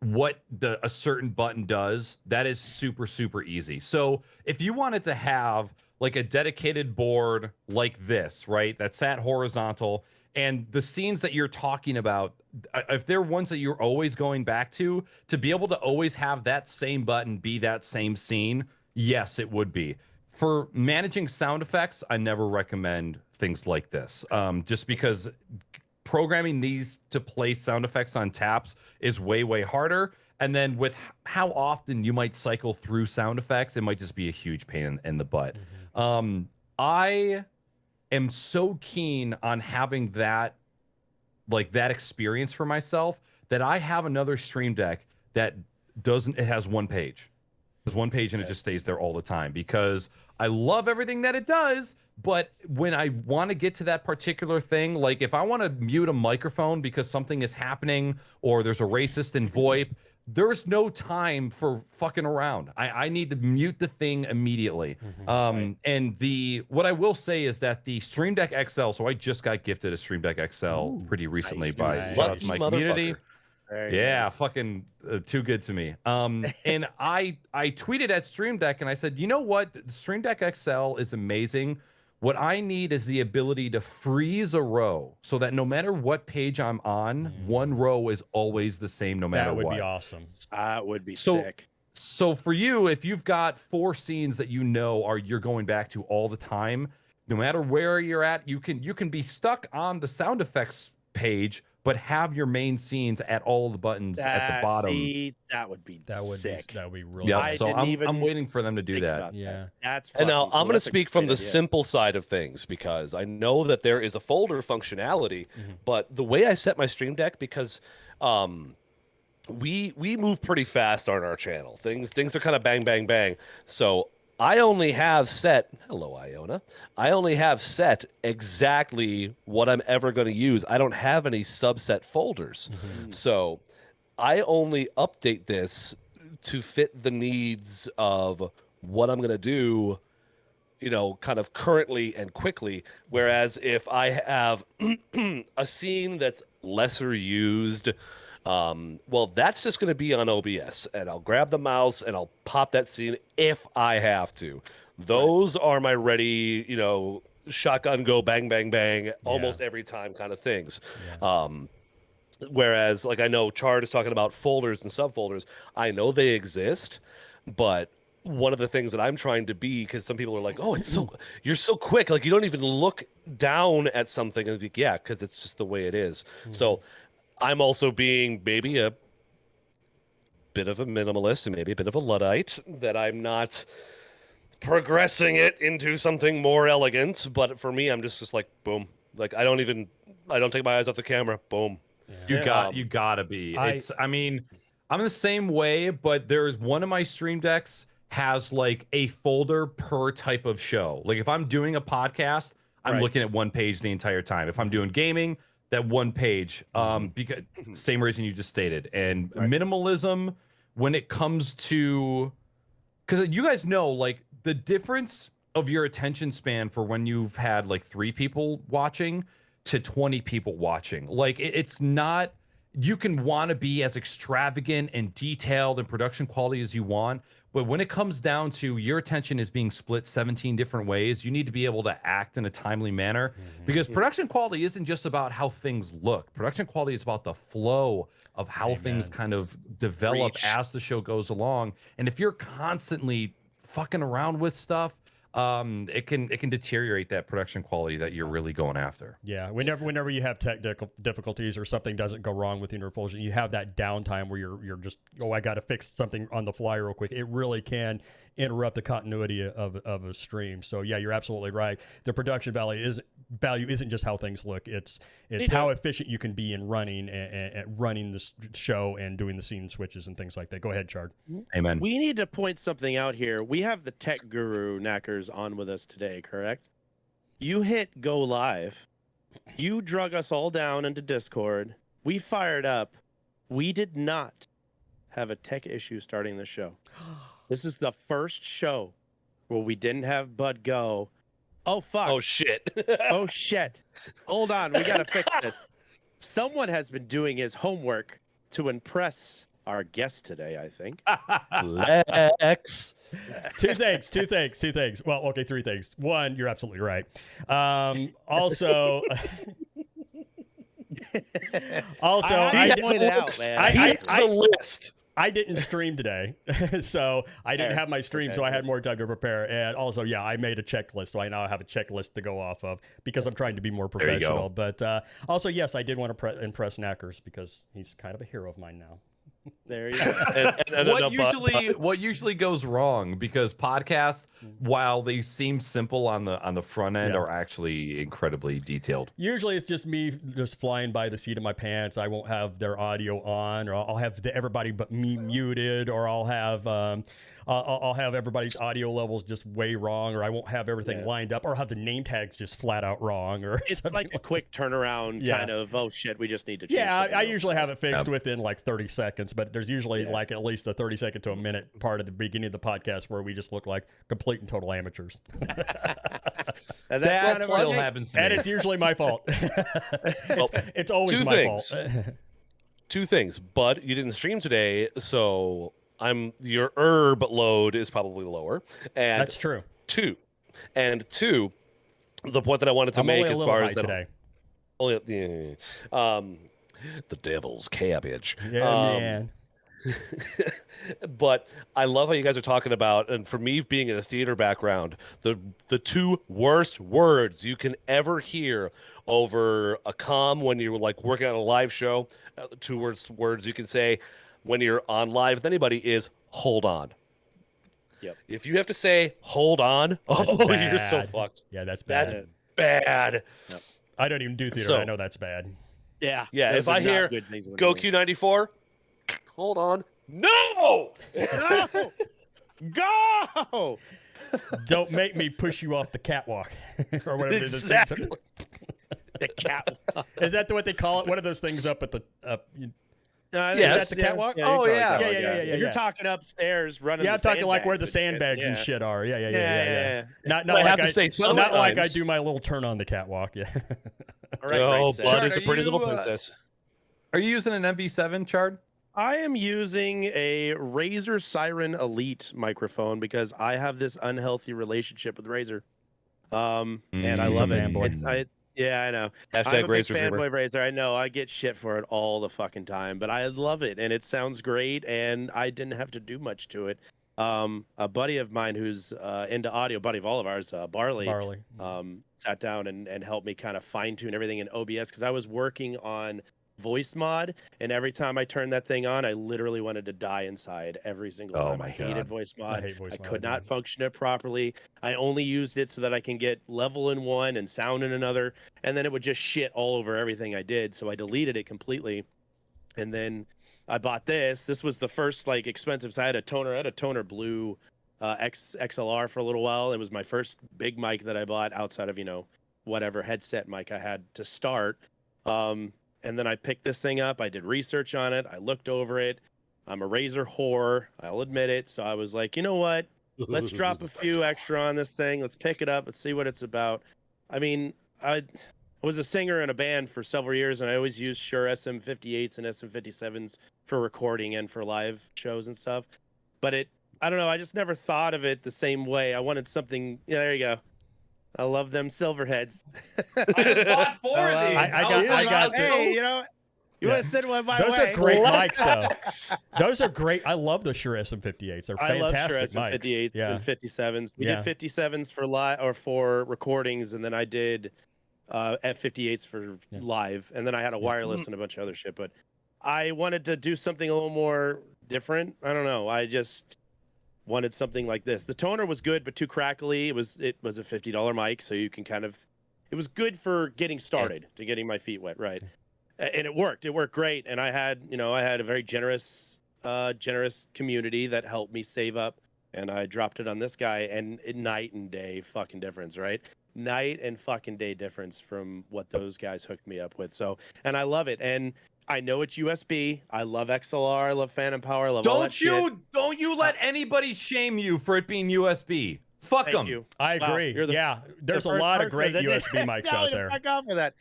what a certain button does, that is super, super easy. So if you wanted to have like a dedicated board like this, right, that sat horizontal, and the scenes that you're talking about, if they're ones that you're always going back to be able to always have that same button be that same scene, yes, it would be. For managing sound effects, I never recommend things like this, just because programming these to play sound effects on taps is way, way harder. And then with how often you might cycle through sound effects, it might just be a huge pain in the butt. I am so keen on having that experience for myself that I have another Stream Deck that it has one page. There's one page and it just stays there all the time because I love everything that it does. But when I want to get to that particular thing, like if I want to mute a microphone because something is happening or there's a racist in VoIP, there's no time for fucking around. I need to mute the thing immediately. And what I will say is that the Stream Deck XL, so I just got gifted a Stream Deck XL pretty recently by shout out to my community. Nice. Fucking too good to me. And I tweeted at Stream Deck and I said, you know what? The Stream Deck XL is amazing. What I need is the ability to freeze a row so that no matter what page I'm on, one row is always the same no matter what. That would be awesome. That would be sick. So for you, if you've got 4 scenes that you know you're going back to all the time, no matter where you're at, you can be stuck on the sound effects page, but have your main scenes at all the buttons at the bottom. That would be sick. That would be really nice. So I'm waiting for them to do that. Yeah. That's and now I'm going to speak from the idea. simple side of things because I know that there is a folder functionality, but the way I set my Stream Deck, because we move pretty fast on our channel. Things are kind of bang, bang, bang. So I only have set, hello, Iona. I only have set exactly what I'm ever going to use. I don't have any subset folders. So I only update this to fit the needs of what I'm going to do, kind of currently and quickly. Whereas if I have a scene that's lesser used, Well, that's just going to be on OBS, and I'll grab the mouse and I'll pop that scene if I have to. Those are my ready, shotgun go bang bang bang almost every time kind of things. Whereas, like, I know Chard is talking about folders and subfolders. I know they exist, but one of the things that I'm trying to be, because some people are like, "Oh, you're so quick, like you don't even look down at something," and like, yeah, because it's just the way it is. So I'm also being maybe a bit of a minimalist and maybe a bit of a Luddite, that I'm not progressing it into something more elegant. But for me, I'm just like, boom. Like I don't take my eyes off the camera. Boom. Yeah. You gotta be. I mean, I'm the same way, but there's one of my stream decks has like a folder per type of show. Like if I'm doing a podcast, I'm looking at one page the entire time. If I'm doing gaming, that one page. Because same reason you just stated. And minimalism when it comes to, because you guys know, like the difference of your attention span for when you've had like 3 people watching to 20 people watching. Like it's not, you can want to be as extravagant and detailed and production quality as you want, but when it comes down to your attention is being split 17 different ways, you need to be able to act in a timely manner, because production quality isn't just about how things look. Production quality is about the flow of how things kind of develop as the show goes along. And if you're constantly fucking around with stuff, it can deteriorate that production quality that you're really going after. Yeah, whenever you have technical difficulties or something doesn't go wrong with your Fulgent, you have that downtime where you're just, I got to fix something on the fly real quick. It really can interrupt the continuity of a stream. So yeah, you're absolutely right. The production value isn't just how things look. It's how efficient you can be in running and running this show and doing the scene switches and things like that. Go ahead, Chard. Amen. We need to point something out here. We have the tech guru Naaackers on with us today, correct? You hit go live. You drug us all down into Discord. We fired up. We did not have a tech issue starting the show. This is the first show where we didn't have Bud go. Oh, fuck. Oh, shit. Oh, shit. Hold on. We got to fix this. Someone has been doing his homework to impress our guest today, I think. Lex. Two things. Well, okay, 3 things. 1, you're absolutely right. Also, It's a list. I didn't stream today, so I didn't have my stream, so I had more time to prepare. And also, yeah, I made a checklist, so I now have a checklist to go off of because I'm trying to be more professional. But also, yes, I did want to impress Naaackers because he's kind of a hero of mine now. There you go. What usually goes wrong, because podcasts, while they seem simple on the front end, are actually incredibly detailed. Usually it's just me just flying by the seat of my pants. I won't have their audio on, or I'll have everybody but me muted, or I'll have everybody's audio levels just way wrong, or I won't have everything lined up, or have the name tags just flat out wrong, or it's like a quick turnaround kind of, oh shit, we just need to change. Yeah, I usually have it fixed within like 30 seconds, but there's usually like at least a 30-second to a minute part of the beginning of the podcast where we just look like complete and total amateurs. And that still happens to me. And it's usually my fault. It's always my fault. 2 things. Bud, you didn't stream today, so your herb load is probably lower. And that's true. 2, the point that I wanted to make as far as that today. The devil's cabbage. Yeah, man. But I love how you guys are talking about, and for me being in a theater background, the 2 worst words you can ever hear over a comm when you're like working on a live show, the 2 words you can say when you're on live with anybody is hold on. Yep. If you have to say hold on, you're so fucked. Yeah, that's bad. That's bad. Yep. I don't even do theater. So, I know that's bad. Yeah. Yeah. If I hear go Q94, hold on. No! No! Go! Don't make me push you off the catwalk or whatever. Exactly. The catwalk. Is that what they call it? One of those things up at the Is that the catwalk? Yeah, oh yeah. You're talking upstairs, running. Yeah, I'm talking like where the sandbags and shit are. Yeah. Not well, like not like I do my little turn on the catwalk. Yeah. All right, Bud is a pretty little princess. Are you using an MV7, Chard? I am using a Razer Siren Elite microphone because I have this unhealthy relationship with Razer. And I love it. Yeah, I know. I'm a big fanboy of Razer. I know. I get shit for it all the fucking time, but I love it, and it sounds great, and I didn't have to do much to it. A buddy of mine who's into audio, buddy of all of ours, Barley, sat down and helped me kind of fine tune everything in OBS because I was working on voice mod, and every time I turned that thing on, I literally wanted to die inside every single time. I hated voice mod. I could not function it properly. I only used it so that I can get level in one and sound in another, and then it would just shit all over everything I did. So I deleted it completely, and then I bought this. This was the first like expensive. So I had a toner blue XLR for a little while. It was my first big mic that I bought outside of whatever headset mic I had to start. And then I picked this thing up. I did research on it. I looked over it. I'm a Razer whore. I'll admit it. So I was like, you know what? Let's drop a few extra on this thing. Let's pick it up. Let's see what it's about. I mean, I was a singer in a band for several years, and I always used Shure SM58s and SM57s for recording and for live shows and stuff. But I don't know. I just never thought of it the same way. I wanted something. Yeah, there you go. I love them Silverheads. I just bought 4 of these. I got. Hey, you want to send one my way? Those are great mics, though. Those are great. I love the Shure SM58s. They're fantastic I love Shure SM58s and 57s. We did 57s for live or for recordings, and then I did F58s for live, and then I had a wireless and a bunch of other shit. But I wanted to do something a little more different. I don't know. I just wanted something like this. The toner was good, but too crackly. It was a $50 mic, so you can it was good for getting started, to getting my feet wet, right? And it worked. It worked great. And I had a very generous community that helped me save up, and I dropped it on this guy, and night and day fucking difference, right? Night and fucking day difference from what those guys hooked me up with. So, and I love it. And I know it's USB. I love XLR. I love Phantom Power. I love all that shit. Don't you let anybody shame you for it being USB. Fuck them. I agree. There's a lot of great USB mics out there. Fuck off with that.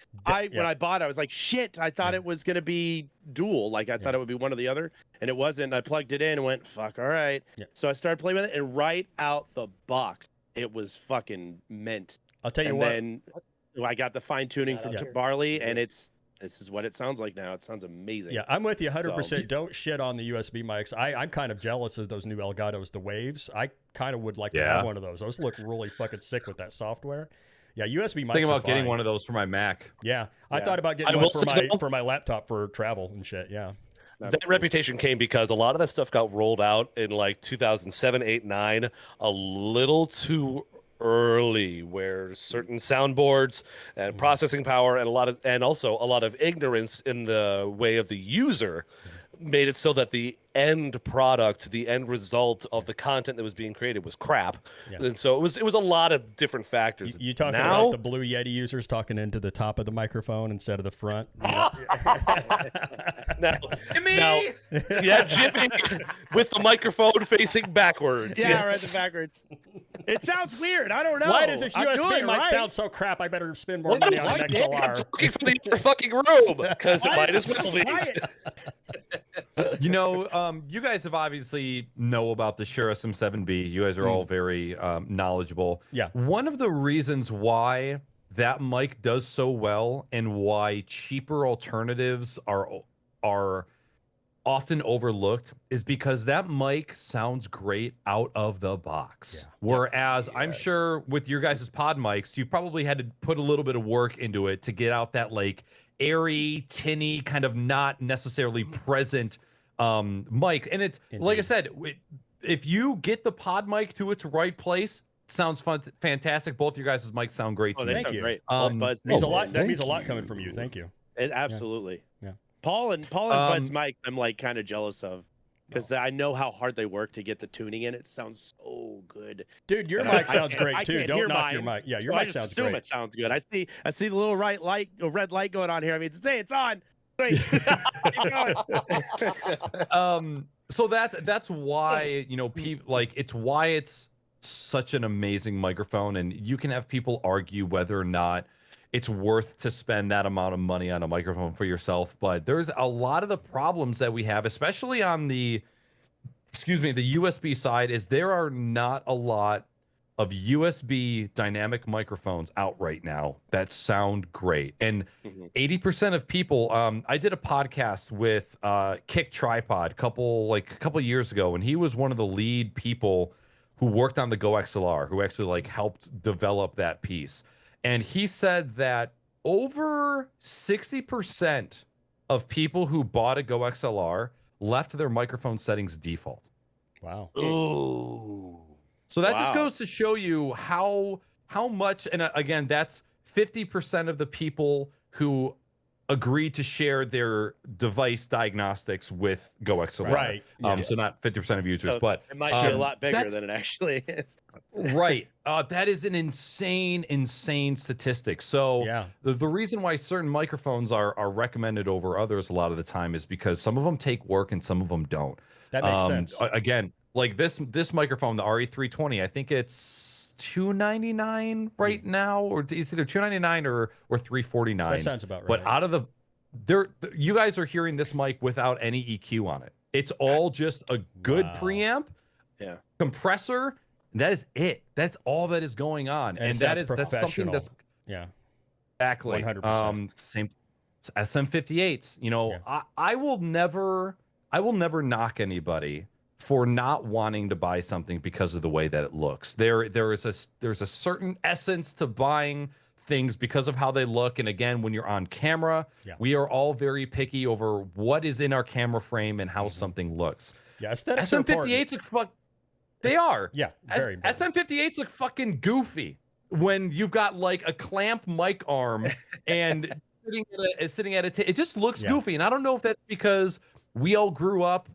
When I bought it, I was like, shit. I thought it was gonna be dual. Like I thought it would be one or the other, and it wasn't. I plugged it in and went, fuck. All right. So I started playing with it, and right out the box, it was fucking mint. I'll tell you what. Then I got the fine tuning from Barley, and this is what it sounds like now. It sounds amazing. Yeah, I'm with you 100%. Don't shit on the USB mics. I'm kind of jealous of those new Elgatos, the Waves. I kind of would like to have one of those. Those look really fucking sick with that software. Yeah, USB mics. Thinking about getting one of those for my Mac. Yeah, I thought about getting one for my laptop for travel and shit. Yeah. That reputation came because a lot of that stuff got rolled out in like 2007, 8, 9, a little too early, where certain soundboards and processing power and also a lot of ignorance in the way of the user made it so that the end product, the end result of the content that was being created was crap. And so it was a lot of different factors. You talking about the Blue Yeti users talking into the top of the microphone instead of the front? Jimmy with the microphone facing backwards. Yeah, right, the backwards. It sounds weird. I don't know. Why does this USB mic sound so crap? I better spend more money on an XLR. I'm talking from the other fucking room because it might as well be. You guys have obviously know about the Shure SM7B. You guys are all very knowledgeable. Yeah. One of the reasons why that mic does so well and why cheaper alternatives are often overlooked is because that mic sounds great out of the box. Whereas I'm sure with your guys' pod mics, you probably had to put a little bit of work into it to get out that like airy, tinny, kind of not necessarily present mic. And it's like I said, if you get the pod mic to its right place, sounds fantastic. Both your guys' mics sound great to me. Thank you. Great. Means a lot. That means a lot coming from you. Thank you. Absolutely. Yeah. Paul and Bud's mics, I'm like kind of jealous of because I know how hard they work to get the tuning in. It sounds so good. Dude, your mic sounds great too. Don't knock your mic. Yeah, your mic sounds great. It sounds good. I see the little red light going on here. I mean, it's on. Great. So that's why people like it's why it's such an amazing microphone, and you can have people argue whether or not it's worth to spend that amount of money on a microphone for yourself. But there's a lot of the problems that we have, especially on the USB side, is there are not a lot of USB dynamic microphones out right now that sound great. And 80% of people, I did a podcast with Kick Tripod a couple years ago, and he was one of the lead people who worked on the Go XLR, who actually like helped develop that piece. And he said that over 60% of people who bought a Go XLR left their microphone settings default. Wow. Ooh. So that just goes to show you how much, and again, that's 50% of the people who agreed to share their device diagnostics with Go XLR. Right. So not 50% of users, So but it might be a lot bigger than it actually is. Right. That is an insane statistic. So the reason why certain microphones are recommended over others a lot of the time is because some of them take work and some of them don't. That makes sense. Again, like this microphone, the RE320, I think it's $299 right now, or it's either $299 or $349. That sounds about right. But out of you guys are hearing this mic without any EQ on it. It's all just a good preamp, compressor. That is it. That's all that is going on, and that's something that's exactly 100%. Same SM58s. You know, I will never knock anybody for not wanting to buy something because of the way that it looks. There's a certain essence to buying things because of how they look. And again, when you're on camera, we are all very picky over what is in our camera frame and how something looks. Yeah, aesthetics are SM58s look they are. Yeah, very SM58s look fucking goofy when you've got like a clamp mic arm and sitting at a it just looks goofy. And I don't know if that's because we all grew up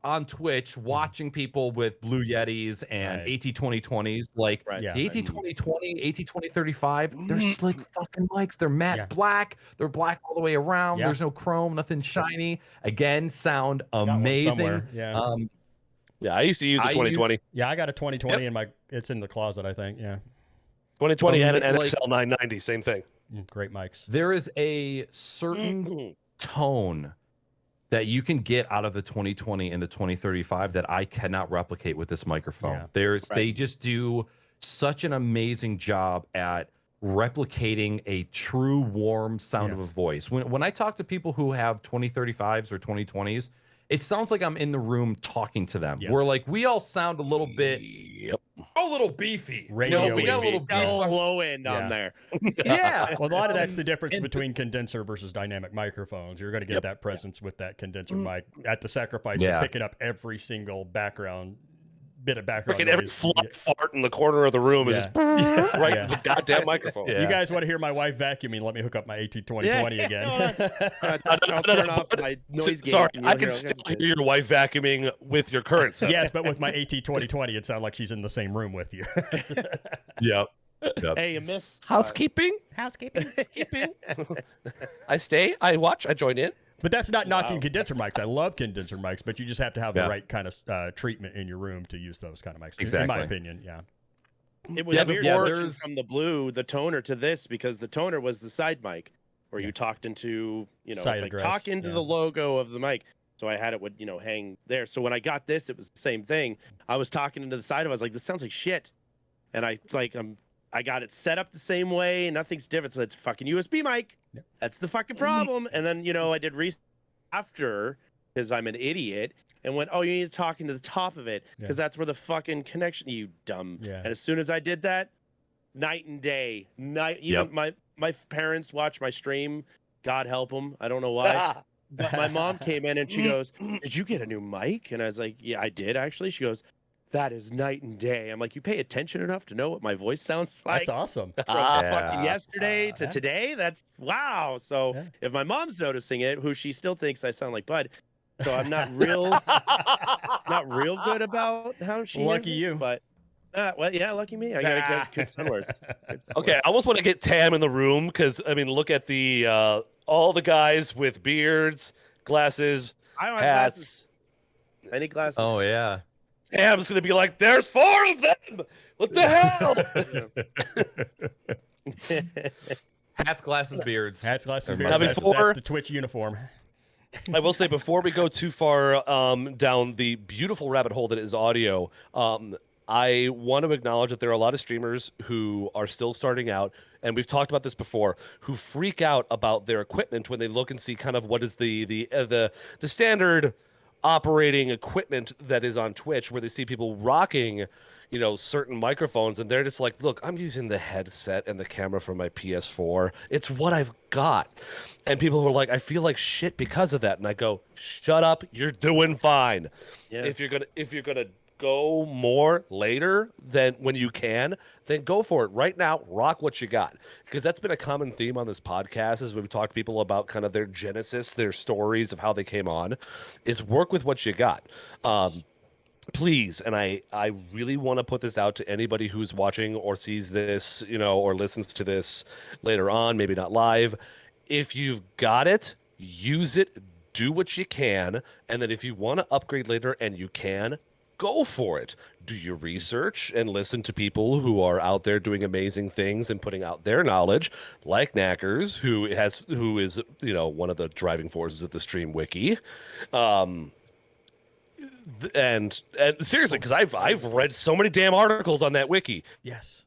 on Twitch watching people with Blue Yetis and AT2020s, like the AT2020, AT2035. They're slick fucking mics. They're matte black. They're black all the way around. There's no chrome, nothing shiny. Again, sound amazing. I used to use a 2020. I got a 2020 in it's in the closet, I think. 2020 and an NXL 990, same thing. Great mics. There is a certain tone that you can get out of the 2020 and the 2035 that I cannot replicate with this microphone. They just do such an amazing job at replicating a true warm sound of a voice. When I talk to people who have 2035s or 2020s, it sounds like I'm in the room talking to them. We're like, we all sound a little bit, a little beefy. We got a little beef. Low end on there. Well, a lot of that's the difference between condenser versus dynamic microphones. You're going to get that presence with that condenser mic at the sacrifice of picking up every single bit of background noise. Every fart in the corner of the room is just right in the goddamn microphone. You guys want to hear my wife vacuuming? Let me hook up my AT2020 again. I'll turn off my noise gate. Sorry, I can still hear your wife vacuuming with your current setup. Yes, but with my AT2020, it sounds like she's in the same room with you. Yep. Hey, you missed housekeeping. I stay. I watch. I join in. But that's not knocking condenser mics. I love condenser mics, but you just have to have the right kind of treatment in your room to use those kind of mics. Exactly. In my opinion, It was weird from the Blue, the toner to this, because the toner was the side mic where you talked into, it's like talk into the logo of the mic. So I had it would, hang there. So when I got this, it was the same thing. I was talking into the side of it. I was like, this sounds like shit. And I got it set up the same way. Nothing's different. So it's a fucking USB mic. Yep. That's the fucking problem. And then, I did research after because I'm an idiot and went, oh, you need to talk into the top of it because that's where the fucking connection, you dumb. Yeah. And as soon as I did that, night and day. Even my parents watch my stream. God help them. I don't know why. But my mom came in and she goes, did you get a new mic? And I was like, yeah, I did actually. She goes, that is night and day. I'm like, you pay attention enough to know what my voice sounds like? That's awesome. From fucking yesterday to today? That's wow. So if my mom's noticing it, who she still thinks I sound like Bud, so I'm not real good about how she lucky is, you. But lucky me. I gotta get good sunwords. Okay, I almost want to get Tam in the room because look at the all the guys with beards, glasses, I don't have hats. glasses. Any glasses? Oh yeah. Sam's gonna be like, "There's 4 of them. What the hell?" Hats, glasses, beards. Hats, glasses, Or beards. mustaches. That's the Twitch uniform. I will say before we go too far down the beautiful rabbit hole that is audio, I want to acknowledge that there are a lot of streamers who are still starting out, and we've talked about this before, who freak out about their equipment when they look and see kind of what is the standard operating equipment that is on Twitch, where they see people rocking, you know, certain microphones, and they're just like, look, I'm using the headset and the camera from my PS4. It's what I've got. And people who are like, I feel like shit because of that. And I go, shut up, you're doing fine. Yeah. If you're gonna go more later than when you can, then go for it. Right now, rock what you got. Because that's been a common theme on this podcast as we've talked to people about kind of their genesis, their stories of how they came on, is work with what you got. Please, and I really want to put this out to anybody who's watching or sees this, you know, or listens to this later on, maybe not live. If you've got it, use it, do what you can, and then if you want to upgrade later and you can, go for it. Do your research and listen to people who are out there doing amazing things and putting out their knowledge, like Naaackers, who is, you know, one of the driving forces of the Stream Wiki. And seriously, because I've read so many damn articles on that wiki. Yes.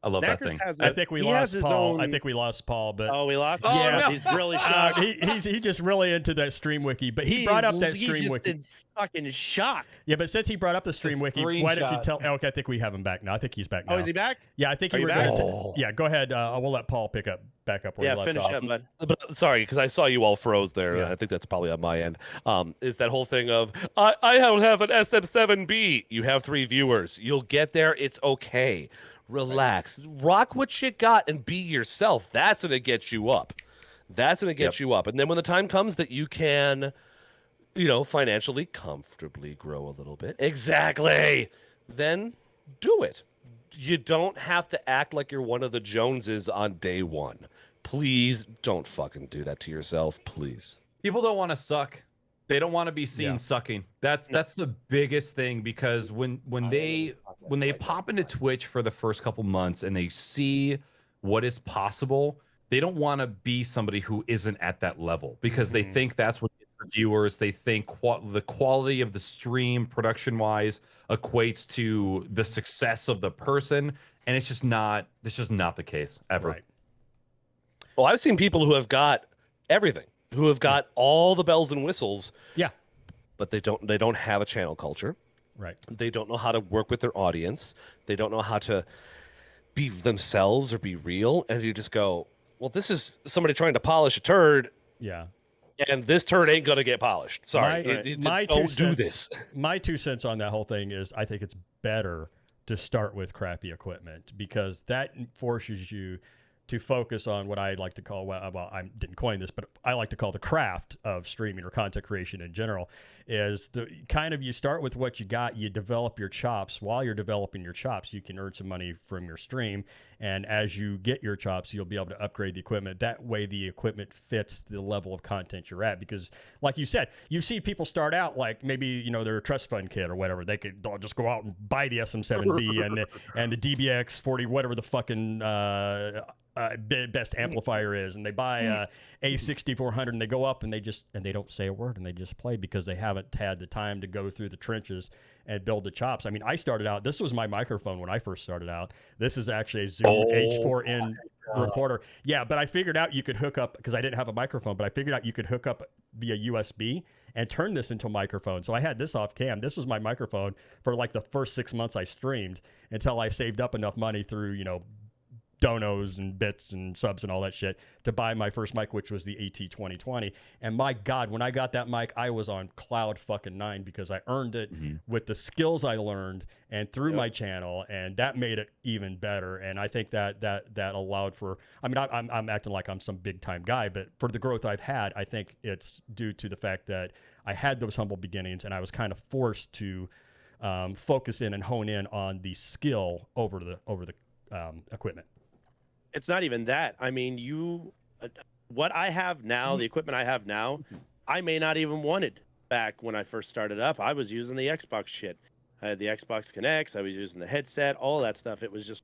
I love Naaackers that thing. I think we lost Paul. I think we lost Paul, but we lost. Oh, yeah, no. He's really shocked. He's just really into that Stream Wiki. But he brought up that Stream Wiki. He's just in fucking shock. Yeah, but since he brought up the Stream Wiki, why don't you tell? Okay, I think we have him back now. I think he's back now. Oh, is he back? Yeah, I think you were going to. Yeah, go ahead. We'll let Paul back up where he left off. Finish up, bud. But sorry, because I saw you all froze there. Yeah. I think that's probably on my end. Is that whole thing of I don't have an SM7B. You have 3 viewers. You'll get there. It's okay. Relax. Rock what you got and be yourself. That's going to get you up. That's going to get you up. And then when the time comes that you can, you know, financially comfortably grow a little bit. Exactly. Then do it. You don't have to act like you're one of the Joneses on day one. Please don't fucking do that to yourself. Please. People don't want to suck. They don't want to be seen sucking. That's the biggest thing, because when they pop into Twitch for the first couple months and they see what is possible, they don't want to be somebody who isn't at that level, because they think that's what gets the viewers. They think the quality of the stream production wise equates to the success of the person, and it's just not the case ever. Right. Well, I've seen people who have got everything, who have got all the bells and whistles. Yeah. But they don't have a channel culture. Right. They don't know how to work with their audience. They don't know how to be themselves or be real. And you just go, well, this is somebody trying to polish a turd. Yeah. And this turd ain't going to get polished. Sorry. Don't do this. My 2 cents on that whole thing is I think it's better to start with crappy equipment, because that forces you to focus on what I like to call, well, I didn't coin this, but I like to call the craft of streaming or content creation in general, is the kind of, you start with what you got, you develop your chops. While you're developing your chops, you can earn some money from your stream. And as you get your chops, you'll be able to upgrade the equipment. That way the equipment fits the level of content you're at. Because like you said, you see people start out like maybe, you know, they're a trust fund kid or whatever. They'll just go out and buy the SM7B and the DBX 40, whatever the fucking best amplifier is, and they buy a 6400 and they go up and they don't say a word and they just play, because they haven't had the time to go through the trenches and build the chops. I mean, I started out, this was my microphone when I first started out. This is actually a Zoom H4n recorder. Yeah, but I figured out you could hook up, because I didn't have a microphone, but I figured out you could hook up via USB and turn this into a microphone. So I had this off cam. This was my microphone for like the first 6 months I streamed, until I saved up enough money through, you know, donos and bits and subs and all that shit to buy my first mic, which was the AT2020. And my God, when I got that mic, I was on cloud fucking 9, because I earned it with the skills I learned and through my channel, and that made it even better. And I think that allowed for, I mean, I'm acting like I'm some big time guy, but for the growth I've had, I think it's due to the fact that I had those humble beginnings, and I was kind of forced to focus in and hone in on the skill over the equipment. It's not even that. I mean, what I have now, the equipment I have now, I may not even wanted back when I first started up. I was using the Xbox shit. I had the Xbox Connects. I was using the headset, all that stuff. It was just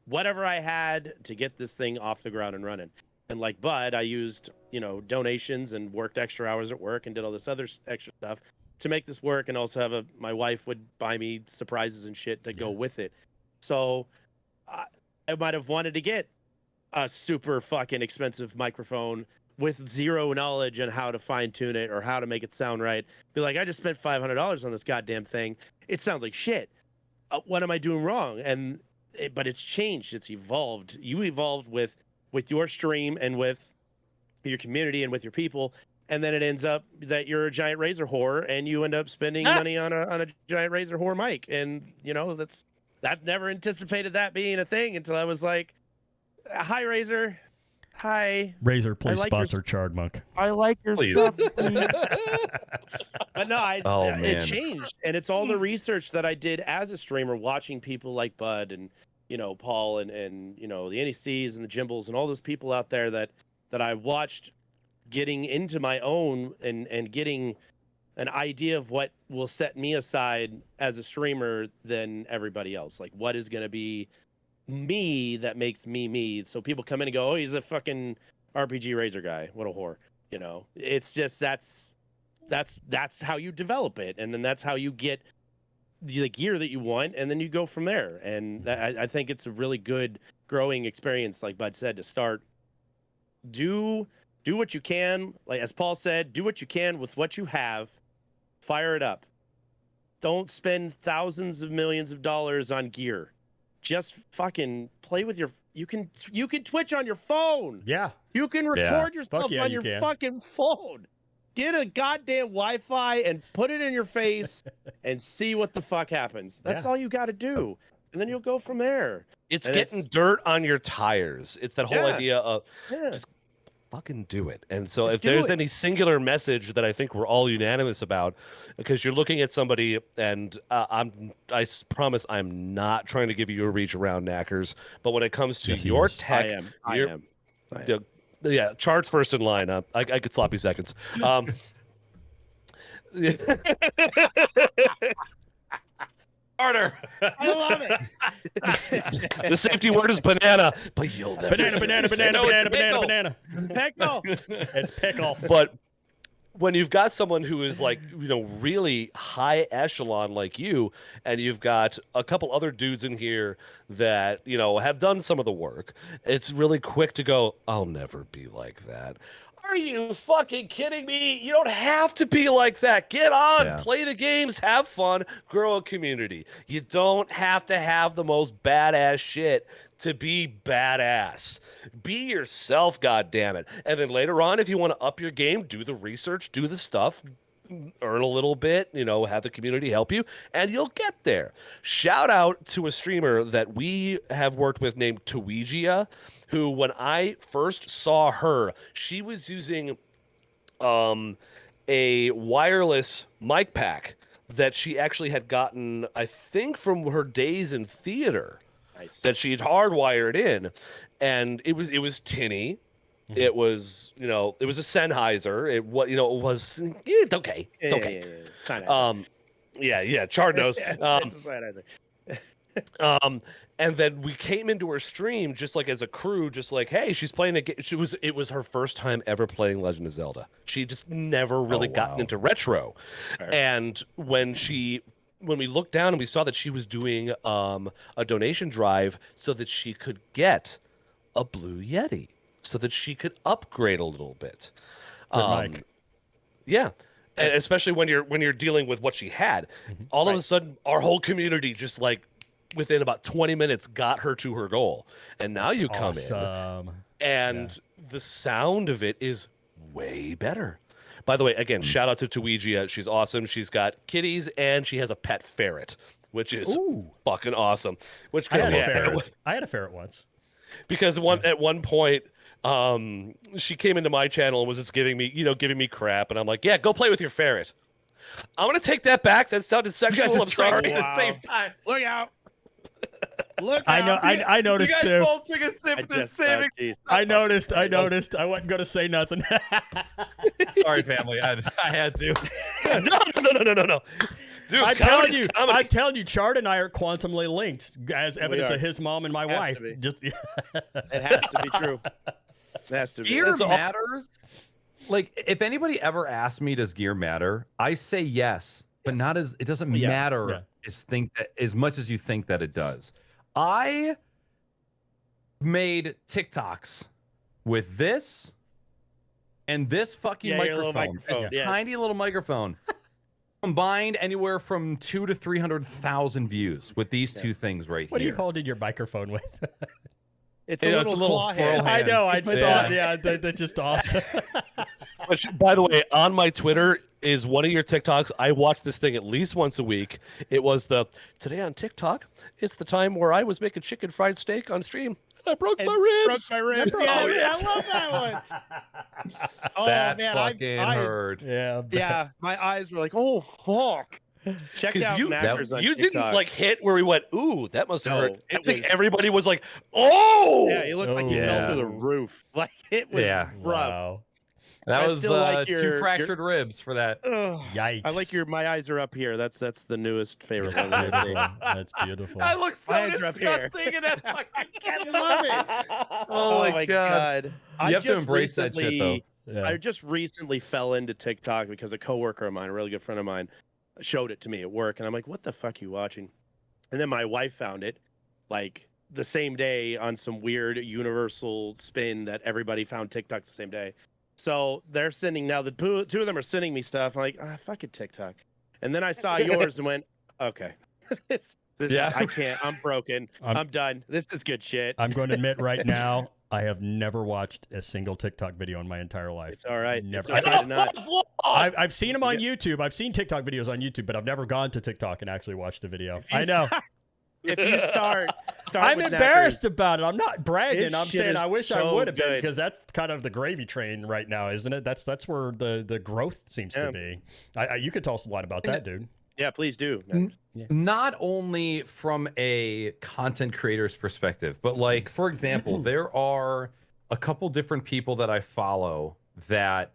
whatever I had to get this thing off the ground and running. And like Bud, I used, donations and worked extra hours at work and did all this other extra stuff to make this work. And also have my wife would buy me surprises and shit to go with it. So I might have wanted to get a super fucking expensive microphone with zero knowledge on how to fine tune it or how to make it sound right. Be like, I just spent $500 on this goddamn thing. It sounds like shit. What am I doing wrong? But it's changed. It's evolved. You evolved with your stream and with your community and with your people. And then it ends up that you're a giant razor whore and you end up spending money on a giant razor whore mic. And I've never anticipated that being a thing until I was like, hi, Razor. Hi. Razor, please sponsor Chardmonk. I like your stuff. But no, it changed. And it's all the research that I did as a streamer, watching people like Bud and, Paul and the NECs and the Jimbles and all those people out there that I watched getting into my own and getting an idea of what will set me aside as a streamer than everybody else. Like, what is going to be me that makes me me. So people come in and go, oh, he's a fucking RPG Razor guy. What a whore. It's just that's how you develop it. And then that's how you get the gear that you want. And then you go from there. And I think it's a really good growing experience, like Bud said, to start. Do what you can. Like, as Paul said, do what you can with what you have. Fire it up. Don't spend thousands of millions of dollars on gear. Just fucking play with you can Twitch on your phone. Yeah. You can record yourself on your fucking phone. Get a goddamn Wi-Fi and put it in your face and see what the fuck happens. That's all you got to do. And then you'll go from there. It's getting dirt on your tires. It's that whole idea of just fucking do it. And so if there's any singular message that I think we're all unanimous about, because you're looking at somebody, and I promise I'm not trying to give you a reach around, Naaackers, but when it comes to your tech, I am. Yeah, Chart's first in line. I could sloppy seconds. Harder. I love it. The safety word is banana, but you'll never banana. It's pickle. It's pickle. But when you've got someone who is like, really high echelon like you, and you've got a couple other dudes in here that, have done some of the work, it's really quick to go, I'll never be like that. Are you fucking kidding me? You don't have to be like that. Get on, play the games, have fun, grow a community. You don't have to have the most badass shit to be badass. Be yourself, goddammit. And then later on, if you want to up your game, do the research, do the stuff, earn a little bit, have the community help you, and you'll get there. Shout out to a streamer that we have worked with named Tuigia, who, when I first saw her, she was using a wireless mic pack that she actually had gotten, I think, from her days in theater. Nice. That she'd hardwired in, and it was tinny. Mm-hmm. It was, it was a Sennheiser. It was, it's okay. It's okay. Chard knows. It's a Sennheiser. And then we came into her stream just like as a crew, just like, hey, she's playing a game. It was her first time ever playing Legend of Zelda. She just never really gotten into retro. Fair. And when we looked down and we saw that she was doing a donation drive so that she could get a Blue Yeti, so that she could upgrade a little bit. Yeah. And especially when you're dealing with what she had. All of a sudden, our whole community just like within about 20 minutes got her to her goal. And now you come in and the sound of it is way better. By the way, again, shout out to Tuigia. She's awesome. She's got kitties and she has a pet ferret, which is fucking awesome. Which I had a ferret once. Because at one point, she came into my channel and was just giving me crap, and I'm like, yeah, go play with your ferret. I'm gonna take that back. That sounded sexual. I'm sorry. At the same time. Look out. Look I know. out. I noticed you guys too. both took a sip of the same. I noticed. I wasn't gonna say nothing. Sorry, family. I had to. No. Dude, I'm telling you, Chard and I are quantumly linked as evidence of his mom and my wife. Just it has to be true. It has to be. Gear matters. Like, if anybody ever asks me, does gear matter? I say yes, but not as it doesn't matter as much as you think that it does. I made TikToks with this and this fucking microphone, this tiny little microphone, combined anywhere from 200,000 to 300,000 views with these two things right What here. are you holding your microphone with? It's a little squirrel hand. I know. I saw it. Yeah, that's just awesome. Which, by the way, on my Twitter is one of your TikToks. I watch this thing at least once a week. It was today on TikTok. It's the time where I was making chicken fried steak on stream. I broke my ribs. I love that one. Oh, that man, fucking hurt. Yeah. My eyes were like, oh, fuck. Check out Naaackers on you TikTok. didn't like hit where we went, ooh, that must have hurt. I think was... everybody was like, oh. Yeah, you looked like you fell through the roof. Like, it was rough. Wow. That was two fractured ribs for that. Yikes. I like my eyes are up here. That's the newest favorite one. That's beautiful. I look so disgusting in that. I love it. Oh my god. You have to embrace that shit, though. Yeah. I just recently fell into TikTok because a coworker of mine, a really good friend of mine, showed it to me at work, and I'm like, what the fuck are you watching? And then my wife found it like the same day on some weird universal spin that everybody found TikTok the same day. So they're sending now, the two of them are sending me stuff. I'm like, fuck it, TikTok. And then I saw yours and went, okay. I can't. I'm broken. I'm done. This is good shit. I'm going to admit right now, I have never watched a single TikTok video in my entire life. It's all right. Never. I've seen them on YouTube. I've seen TikTok videos on YouTube, but I've never gone to TikTok and actually watched a video. I know. If you start I'm with embarrassed Naaackers, about it. I'm not bragging. I'm saying I wish I would have been, good. because that's kind of the gravy train right now, isn't it? That's where the growth seems to be. You could tell us a lot about that, dude. Yeah, please do. Not only from a content creator's perspective, but like, for example, there are a couple different people that I follow that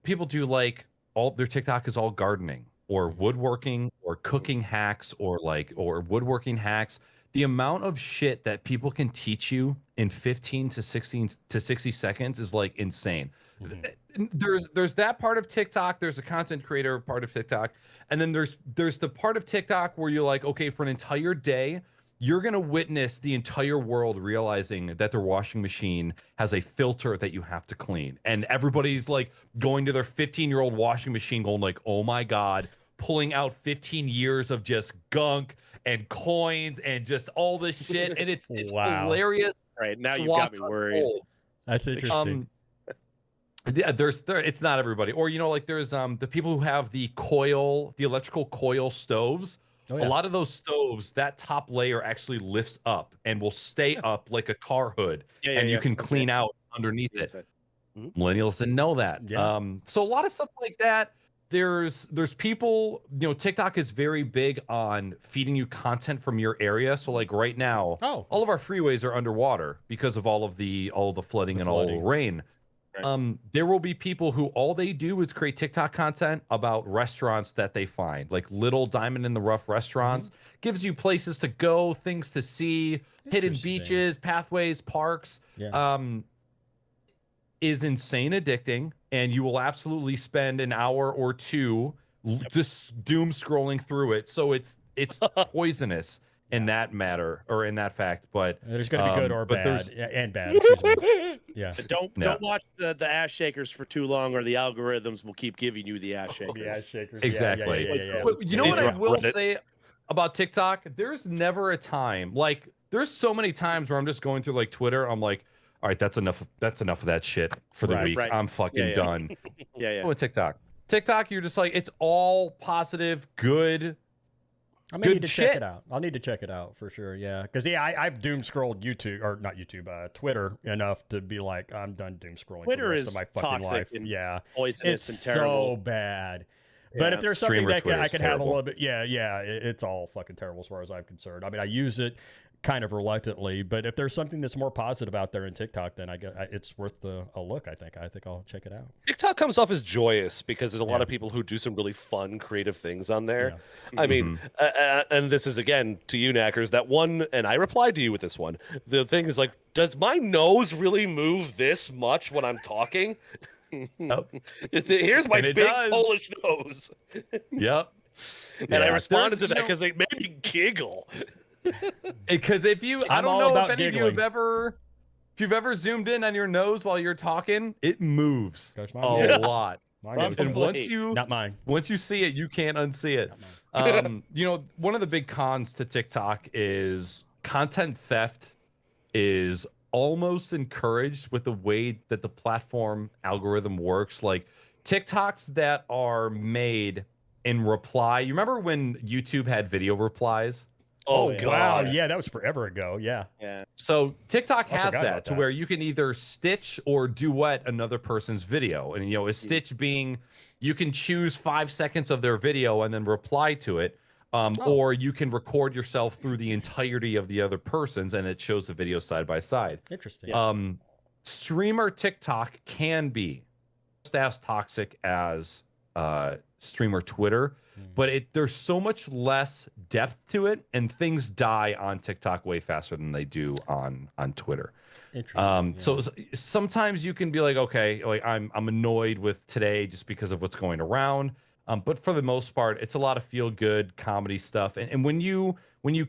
people do like all their TikTok is all gardening or woodworking or cooking hacks or woodworking hacks. The amount of shit that people can teach you in 15 to 16 to 60 seconds is like insane. There's that part of TikTok. There's a content creator part of TikTok. And then there's the part of TikTok where you're like, okay, for an entire day, you're going to witness the entire world realizing that their washing machine has a filter that you have to clean. And everybody's like going to their 15-year-old washing machine going like, oh my God, pulling out 15 years of just gunk and coins and just all this shit. And it's hilarious. Right. Now you've got me worried. That's interesting. Yeah, it's not everybody. Or, like there's the people who have the electrical coil stoves. Oh, yeah. A lot of those stoves, that top layer actually lifts up and will stay up like a car hood, and you can clean out underneath it. Millennials didn't know that. So a lot of stuff like that. There's people, TikTok is very big on feeding you content from your area. So like right now, all of our freeways are underwater because of all of the flooding and all the rain. Right. There will be people who all they do is create TikTok content about restaurants that they find, like little diamond in the rough restaurants. Gives you places to go, things to see, hidden beaches, pathways, parks. Is insane addicting, and you will absolutely spend an hour or two just doom scrolling through it. So it's poisonous in that matter, or in that fact. But there's going to be good or bad, and bad. Excuse me. Yeah. Don't watch the ass shakers for too long, or the algorithms will keep giving you the ass shakers. The ass shakers. Exactly. You know what I will say about TikTok? There's never a time, like there's so many times where I'm just going through like Twitter. I'm like, all right, that's enough of that shit for the week. I'm fucking done. With TikTok, you're just like, it's all positive, good. I may need to check it out. I'll need to check it out for sure. Yeah, because I've doom scrolled YouTube, or not YouTube, Twitter enough to be like, I'm done doom scrolling. Twitter for the is rest of my fucking life. And yeah, poisonous it's and terrible. So bad. But if there's something that I could have a little bit, it's all fucking terrible as far as I'm concerned. I mean, I use it kind of reluctantly, but if there's something that's more positive out there in TikTok, then it's worth a look. I think I'll check it out. TikTok comes off as joyous because there's a lot of people who do some really fun, creative things on there. Yeah. I mean, and this is again to you, Naaackers, that one, and I replied to you with this one. The thing is like, does my nose really move this much when I'm talking? Here's my big Polish nose. Yep. And I responded to that because it made me giggle. Because if you, I don't know if any of you have ever, if you've ever zoomed in on your nose while you're talking, it moves a lot. And once you see it, you can't unsee it. You know, one of the big cons to TikTok is content theft is almost encouraged with the way that the platform algorithm works. Like TikToks that are made in reply. You remember when YouTube had video replies? Oh wow, yeah, that was forever ago. Yeah. So TikTok has that to where you can either stitch or duet another person's video, and you know, a stitch being you can choose 5 seconds of their video and then reply to it, or you can record yourself through the entirety of the other person's, and it shows the video side by side. Interesting. Streamer TikTok can be just as toxic as streamer Twitter. But there's so much less depth to it, and things die on TikTok way faster than they do on Twitter. Interesting. So sometimes you can be like, okay, like I'm annoyed with today just because of what's going around. But for the most part, it's a lot of feel good comedy stuff. And when you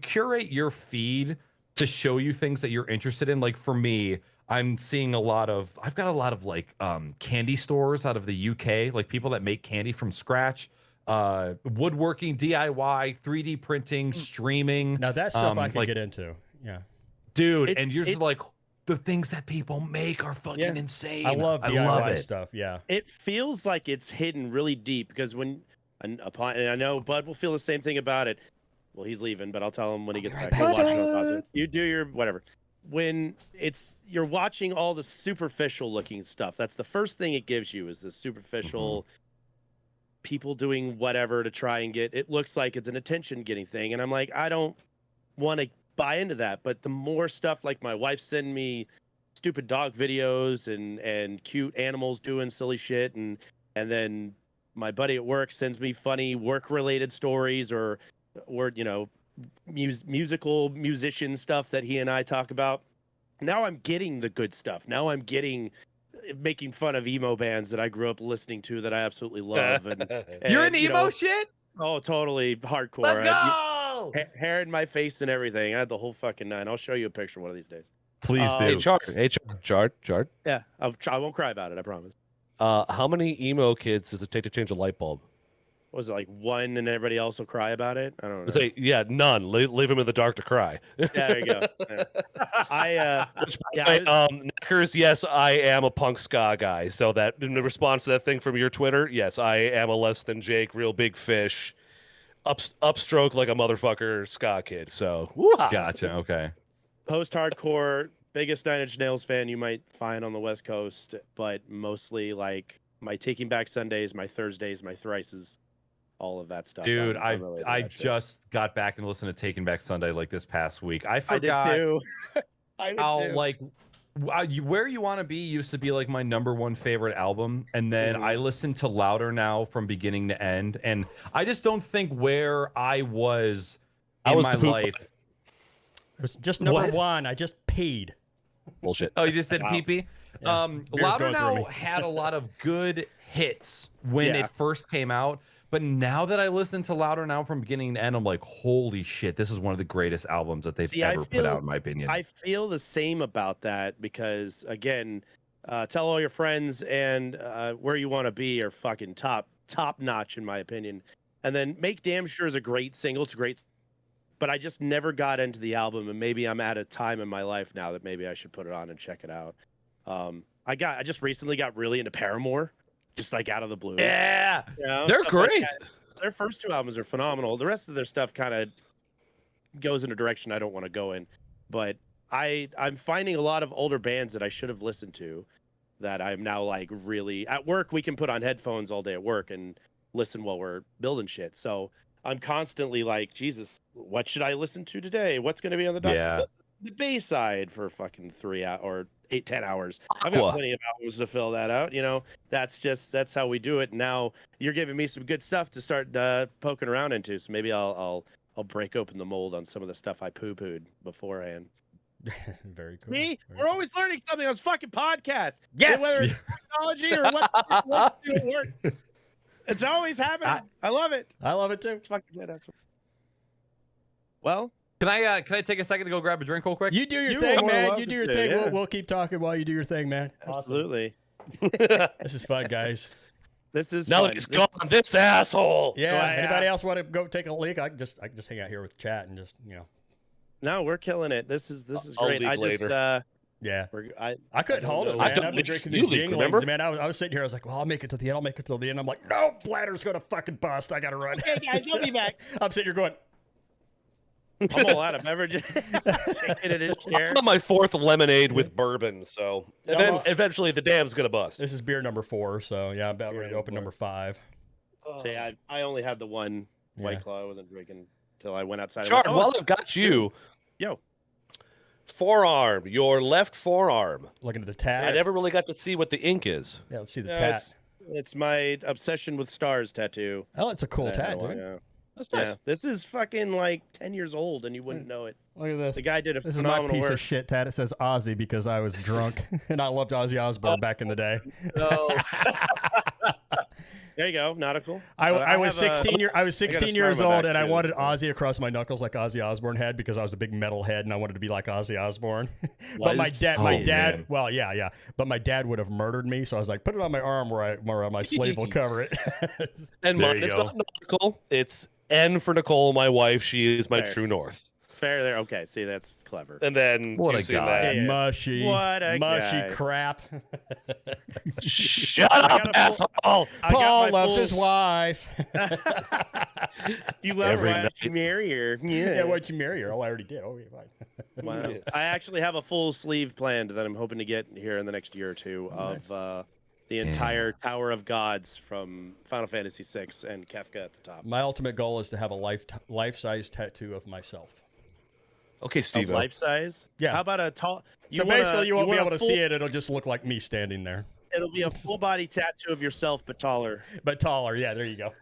curate your feed to show you things that you're interested in, like for me, I've got a lot of like candy stores out of the UK, like people that make candy from scratch. Woodworking, DIY, 3D printing, streaming. Now that stuff I can get into. Yeah. Dude, and you're just like, the things that people make are fucking insane. I love DIY stuff. Yeah. It feels like it's hidden really deep because and I know Bud will feel the same thing about it. Well, he's leaving, but I'll tell him when he gets back. You do your whatever. When you're watching all the superficial looking stuff, that's the first thing it gives you is the superficial people doing whatever to try and it looks like it's an attention getting thing. And I'm like, I don't want to buy into that. But the more stuff, like my wife sending me stupid dog videos and cute animals doing silly shit. And then my buddy at work sends me funny work related stories or, you know, musician stuff that he and I talk about. Now I'm getting the good stuff. Now I'm getting making fun of emo bands that I grew up listening to that I absolutely love. And you're in emo shit? Oh, totally hardcore. Let's go! Hair in my face and everything. I had the whole fucking nine. I'll show you a picture one of these days. Please do. Hey, Chart. Yeah, I won't cry about it. I promise. How many emo kids does it take to change a light bulb? Was it like one and everybody else will cry about it? I don't know. Say, none. Leave him in the dark to cry. Yeah, there you go. Yeah. Naaackers, yes, I am a punk ska guy. So that in the response to that thing from your Twitter, yes, I am a less than Jake, real big fish, upstroke like a motherfucker ska kid. So gotcha. Okay. Post-hardcore, biggest Nine Inch Nails fan you might find on the West Coast, but mostly like my Taking Back Sundays, my Thursdays, my Thrices. All of that stuff. Dude, I just got back and listened to Taking Back Sunday like this past week. I forgot I did too. how like Where You Want to Be used to be like my #1 favorite album, and then I listened to Louder Now from beginning to end, and I just don't think where I was in my life. It was just #1. I just paid. Bullshit. Oh, you just did pee-pee? Yeah. Louder Now had a lot of good hits when it first came out. But now that I listen to Louder Now from beginning to end, I'm like, holy shit, this is one of the greatest albums that they've ever put out, in my opinion. I feel the same about that because, again, Tell All Your Friends and Where You Want to Be are fucking top notch, in my opinion. And then Make Damn Sure is a great single. It's great. But I just never got into the album, and maybe I'm at a time in my life now that maybe I should put it on and check it out. I just recently got really into Paramore. Just like out of the blue. Yeah. You know, they're great. Like their first 2 albums are phenomenal. The rest of their stuff kind of goes in a direction I don't want to go in. But I'm finding a lot of older bands that I should have listened to that I'm now like really at work. We can put on headphones all day at work and listen while we're building shit. So I'm constantly like, Jesus, what should I listen to today? What's going to be on the the B-side for fucking 3 hours or 10 hours. I've got plenty of hours to fill that out. You know, that's how we do it. Now you're giving me some good stuff to start poking around into. So maybe I'll break open the mold on some of the stuff I poo-pooed beforehand. Very cool. See, we're always learning something on this fucking podcast. Yes, whether it's technology or what's doing work. It's always happening. I love it. I love it too. Well, can I take a second to go grab a drink real quick? You do your thing, man. You do your thing. Yeah. We'll keep talking while you do your thing, man. Absolutely. Awesome. This is fun, guys. This is now he's gone. This asshole. Yeah. Anybody else want to go take a leak? I can just hang out here with chat and just No, we're killing it. This is great. I just yeah. I couldn't hold it, man. I've been drinking these Yinglings, man. I was sitting here. I was like, well, I'll make it to the end. I'll make it till the end. I'm like, no, bladder's gonna fucking bust. I gotta run. Okay, guys, I'll be back. I'm sitting here going. I'm all out of beverages. I'm on my 4th lemonade with bourbon, so eventually the dam's gonna bust. This is beer number 4, so yeah, I'm about ready to open number 5. So yeah, I only had the one White Claw. I wasn't drinking till I went outside. Sure. Well, I've got you. Yo. Forearm, your left forearm. Looking at the tat. I never really got to see what the ink is. Yeah, let's see the tat. It's my obsession with stars tattoo. Oh, it's a cool tat, dude. Yeah. That's nice. Yeah, this is fucking like 10 years old, and you wouldn't know it. Look at this. The guy did a This phenomenal is my piece work. of shit tat. It says Ozzy because I was drunk, and I loved Ozzy Osbourne back in the day. No. There you go, nautical. I was 16 years old, and I wanted Ozzy across my knuckles like Ozzy Osbourne had because I was a big metal head, and I wanted to be like Ozzy Osbourne. But my dad, well, yeah. But my dad would have murdered me, so I was like, put it on my arm where my sleeve will cover it. And mine is not nautical. It's N for Nicole, my wife. She is my true north. Fair there. Okay, see, that's clever. And then what a guy. Yeah. Mushy crap. Shut up, asshole. Paul loves his wife. You love her. Why'd you marry her? Yeah, why'd you marry her? Oh, I already did. Oh, yeah, fine. Wow. I actually have a full sleeve planned that I'm hoping to get here in the next year or two of the entire Tower of Gods from Final Fantasy VI and Kefka at the top. My ultimate goal is to have a life-size tattoo of myself. Okay, Steve. Life size? Yeah. How about a tall? Basically, you won't be able to see it. It'll just look like me standing there. It'll be a full body tattoo of yourself, but taller. Yeah. There you go.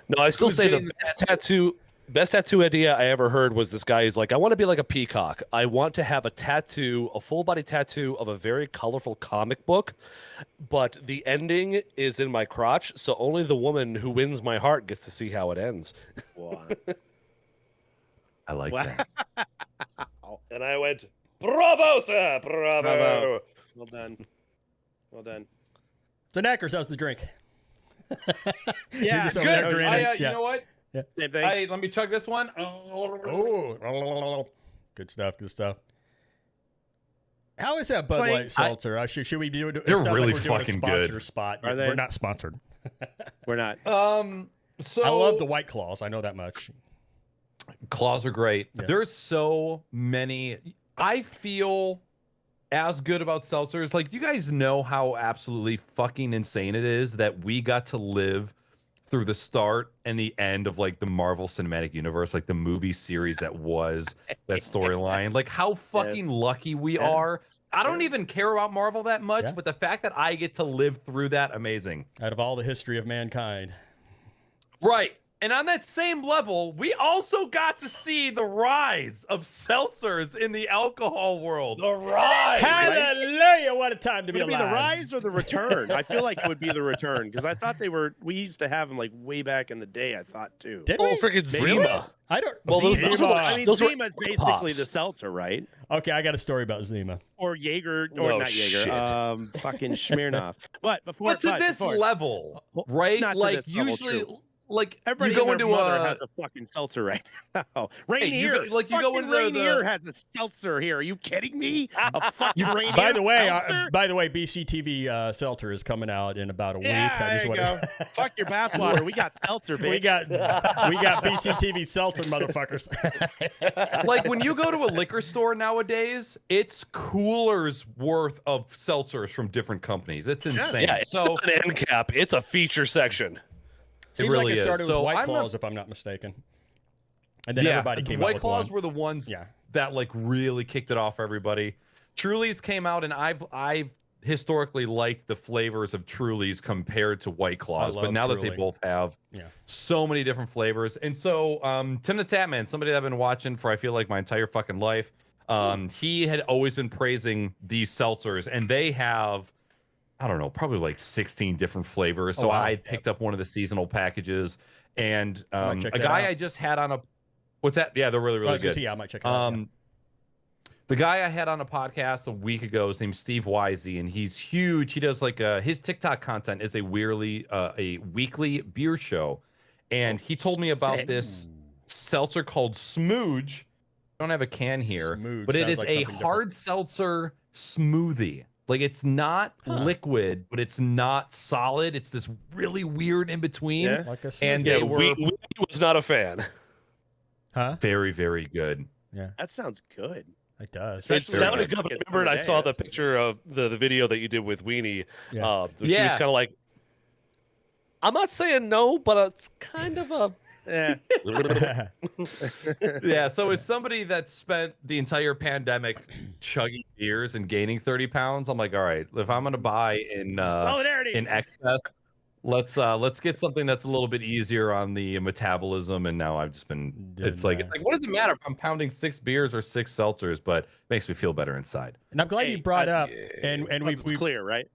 No, I still say the best tattoo idea I ever heard was this guy is like, I want to be like a peacock. I want to have a full body tattoo of a very colorful comic book, but the ending is in my crotch, so only the woman who wins my heart gets to see how it ends. Wow. I like that. And I went, bravo, sir, bravo. Well done. Well done. So Naaackers, how's the drink? Yeah, it's good. You know what? Yeah. Same thing. Let me chug this one. Oh, good stuff. Good stuff. How is that Bud Light seltzer? Should we do it? They're really fucking good. Spot. Are they? We're not sponsored. We're not. So I love the White Claws. I know that much. Claws are great. Yeah. There's so many. I feel as good about seltzers. Like, you guys know how absolutely fucking insane it is that we got to live through the start and the end of like the Marvel Cinematic Universe, like the movie series that was that storyline. Like, how fucking lucky we are. I don't even care about Marvel that much, but the fact that I get to live through that, amazing. Out of all the history of mankind. Right. And on that same level, we also got to see the rise of seltzers in the alcohol world. The rise! Hallelujah! What a time to be alive. Would it be the rise or the return? I feel like it would be the return because I thought we used to have them like way back in the day. I thought too. Did we? Oh, freaking Zima! I don't. Well, Zima is basically the seltzer, right? Okay, I got a story about Zima. Or Jaeger, or not Jaeger. Fucking Smirnoff. But to this level, right? Like usually. Level, like everybody you go into has a fucking seltzer right now. Rainier, you go into Rainier has a seltzer here. Are you kidding me? A fucking Rainier. By the way, BCTV seltzer is coming out in about a week. I just go. Fuck your bathwater. We got seltzer, bitch. We got BCTV seltzer, motherfuckers. Like when you go to a liquor store nowadays, it's coolers worth of seltzers from different companies. It's insane. Yeah, it's not an end cap. It's a feature section. Seems really like it started is. with So White Claws, if I'm not mistaken. And then everybody came out White with Claws one. were the ones that like really kicked it off for everybody. Truly's came out, and I've historically liked the flavors of Truly's compared to White Claws, but now that they both have so many different flavors. And so Tim the Tatman, somebody that I've been watching for I feel like my entire fucking life, he had always been praising these seltzers, and they have, I don't know, probably like 16 different flavors. So I picked up one of the seasonal packages, and a guy I just had on a what's that? Yeah, they're really, really good. I might check it out. The guy I had on a podcast a week ago, his name's Steve Wisey, and he's huge. He does like his TikTok content is a weekly beer show, and he told me about this seltzer called Smooge. I don't have a can here, but it is like a hard seltzer smoothie. Like it's not liquid, but it's not solid. It's this really weird in between. Yeah. Like and we was not a fan. Huh? Very, very good. Yeah, that sounds good. It does. It sounded good. I remembered I saw the picture of the video that you did with Weenie. She was kind of like, I'm not saying no, but it's kind of a yeah. So as somebody that spent the entire pandemic chugging beers and gaining 30 pounds, I'm like, all right, if I'm gonna buy in excess, let's get something that's a little bit easier on the metabolism. And now I've just been it's like what does it matter if I'm pounding 6 beers or 6 seltzers, but it makes me feel better inside. And I'm glad you brought up and we've clear, right?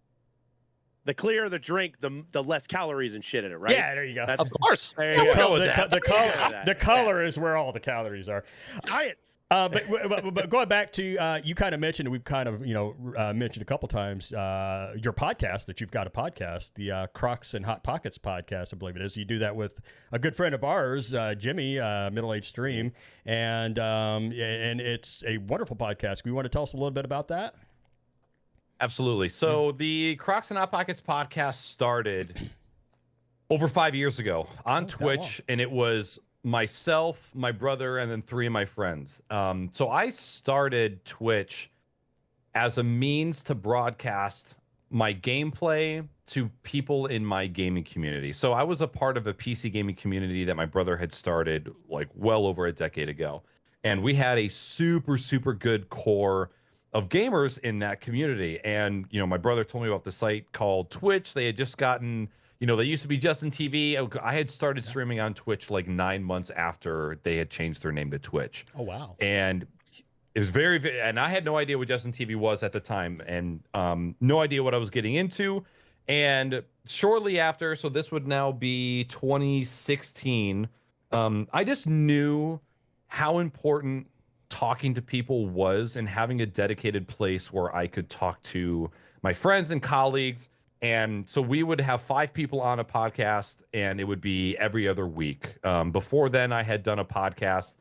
The clearer the drink, the less calories and shit in it, right? Yeah, there you go. That's, of course. The color is where all the calories are. Science. But going back to you kind of mentioned, we've kind of mentioned a couple times your podcast, that you've got a podcast, the Crocs and Hot Pockets podcast, I believe it is. You do that with a good friend of ours, Jimmy, Middle Age Stream, and it's a wonderful podcast. We want to tell us a little bit about that? Absolutely. So the Crocs and Hot Pockets podcast started over 5 years ago on Twitch, and it was myself, my brother, and then 3 of my friends. So I started Twitch as a means to broadcast my gameplay to people in my gaming community. So I was a part of a PC gaming community that my brother had started like well over a decade ago. And we had a super, super good core of gamers in that community. And, my brother told me about the site called Twitch. They had just gotten, they used to be Justin TV. I had started streaming on Twitch like 9 months after they had changed their name to Twitch. Oh, wow. And it was and I had no idea what Justin TV was at the time, and no idea what I was getting into. And shortly after, so this would now be 2016, I just knew how important talking to people was, and having a dedicated place where I could talk to my friends and colleagues. And so we would have 5 people on a podcast, and it would be every other week. Before then, I had done a podcast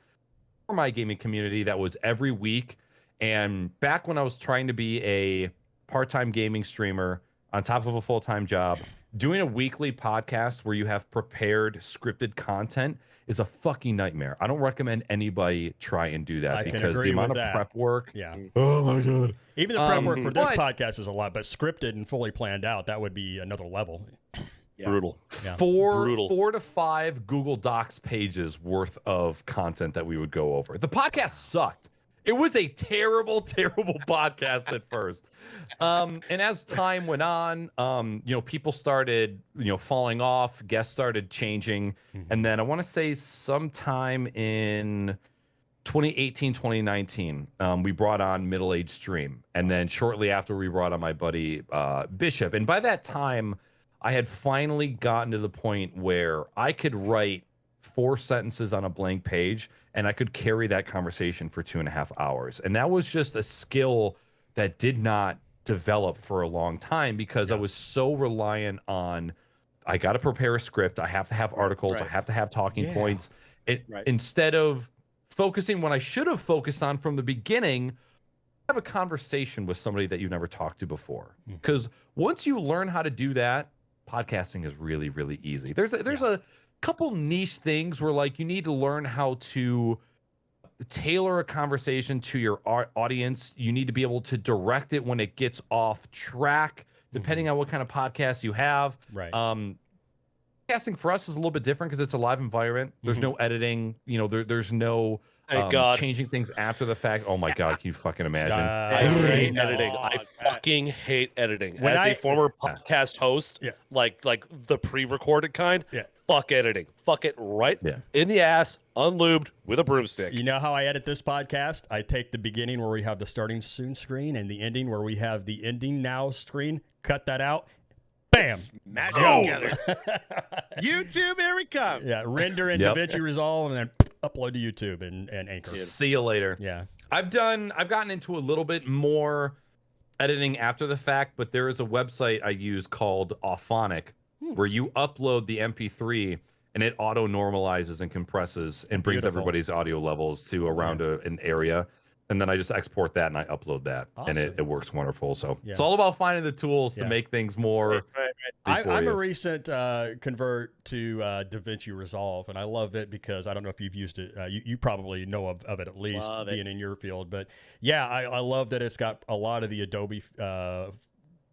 for my gaming community that was every week. And back when I was trying to be a part-time gaming streamer on top of a full-time job, doing a weekly podcast where you have prepared scripted content is a fucking nightmare. I don't recommend anybody try and do that, because the amount of prep work. Yeah. Oh my God. Even the prep work for this podcast is a lot, but scripted and fully planned out, that would be another level. Yeah. Brutal. Yeah. 4 to 5 Google Docs pages worth of content that we would go over. The podcast sucked. It was a terrible, terrible podcast at first. And as time went on, people started, falling off, guests started changing. And then I want to say sometime in 2018, 2019, we brought on Middle Age Stream. And then shortly after, we brought on my buddy Bishop. And by that time, I had finally gotten to the point where I could write 4 sentences on a blank page, and I could carry that conversation for 2.5 hours. And that was just a skill that did not develop for a long time, because I was so reliant on, I got to prepare a script, I have to have articles, I have to have talking points. Instead of focusing when I should have focused on from the beginning, have a conversation with somebody that you've never talked to before. Because once you learn how to do that, podcasting is really, really easy. There's a couple niche things where like you need to learn how to tailor a conversation to your audience. You need to be able to direct it when it gets off track, depending on what kind of podcast you have. Right. Casting for us is a little bit different because it's a live environment. There's no editing. You know, there's no changing things after the fact. Oh my God, can you fucking imagine? I hate editing. I fucking hate editing. As a former podcast host, like the pre-recorded kind, fuck editing. Fuck it right in the ass, unlubed with a broomstick. You know how I edit this podcast? I take the beginning where we have the starting soon screen and the ending where we have the ending now screen, cut that out. Bam! Magic together. YouTube, here we come. Yeah, render in DaVinci Resolve and then upload to YouTube and Anchor. See you later. Yeah. I've gotten into a little bit more editing after the fact, but there is a website I use called Auphonic where you upload the MP3 and it auto normalizes and compresses and brings everybody's audio levels to around an area. And then I just export that and I upload that, and it works wonderful. So it's all about finding the tools to make things more. I'm a recent convert to DaVinci Resolve, and I love it because I don't know if you've used it. You probably know of it at least, being in your field. But yeah, I love that it's got a lot of the Adobe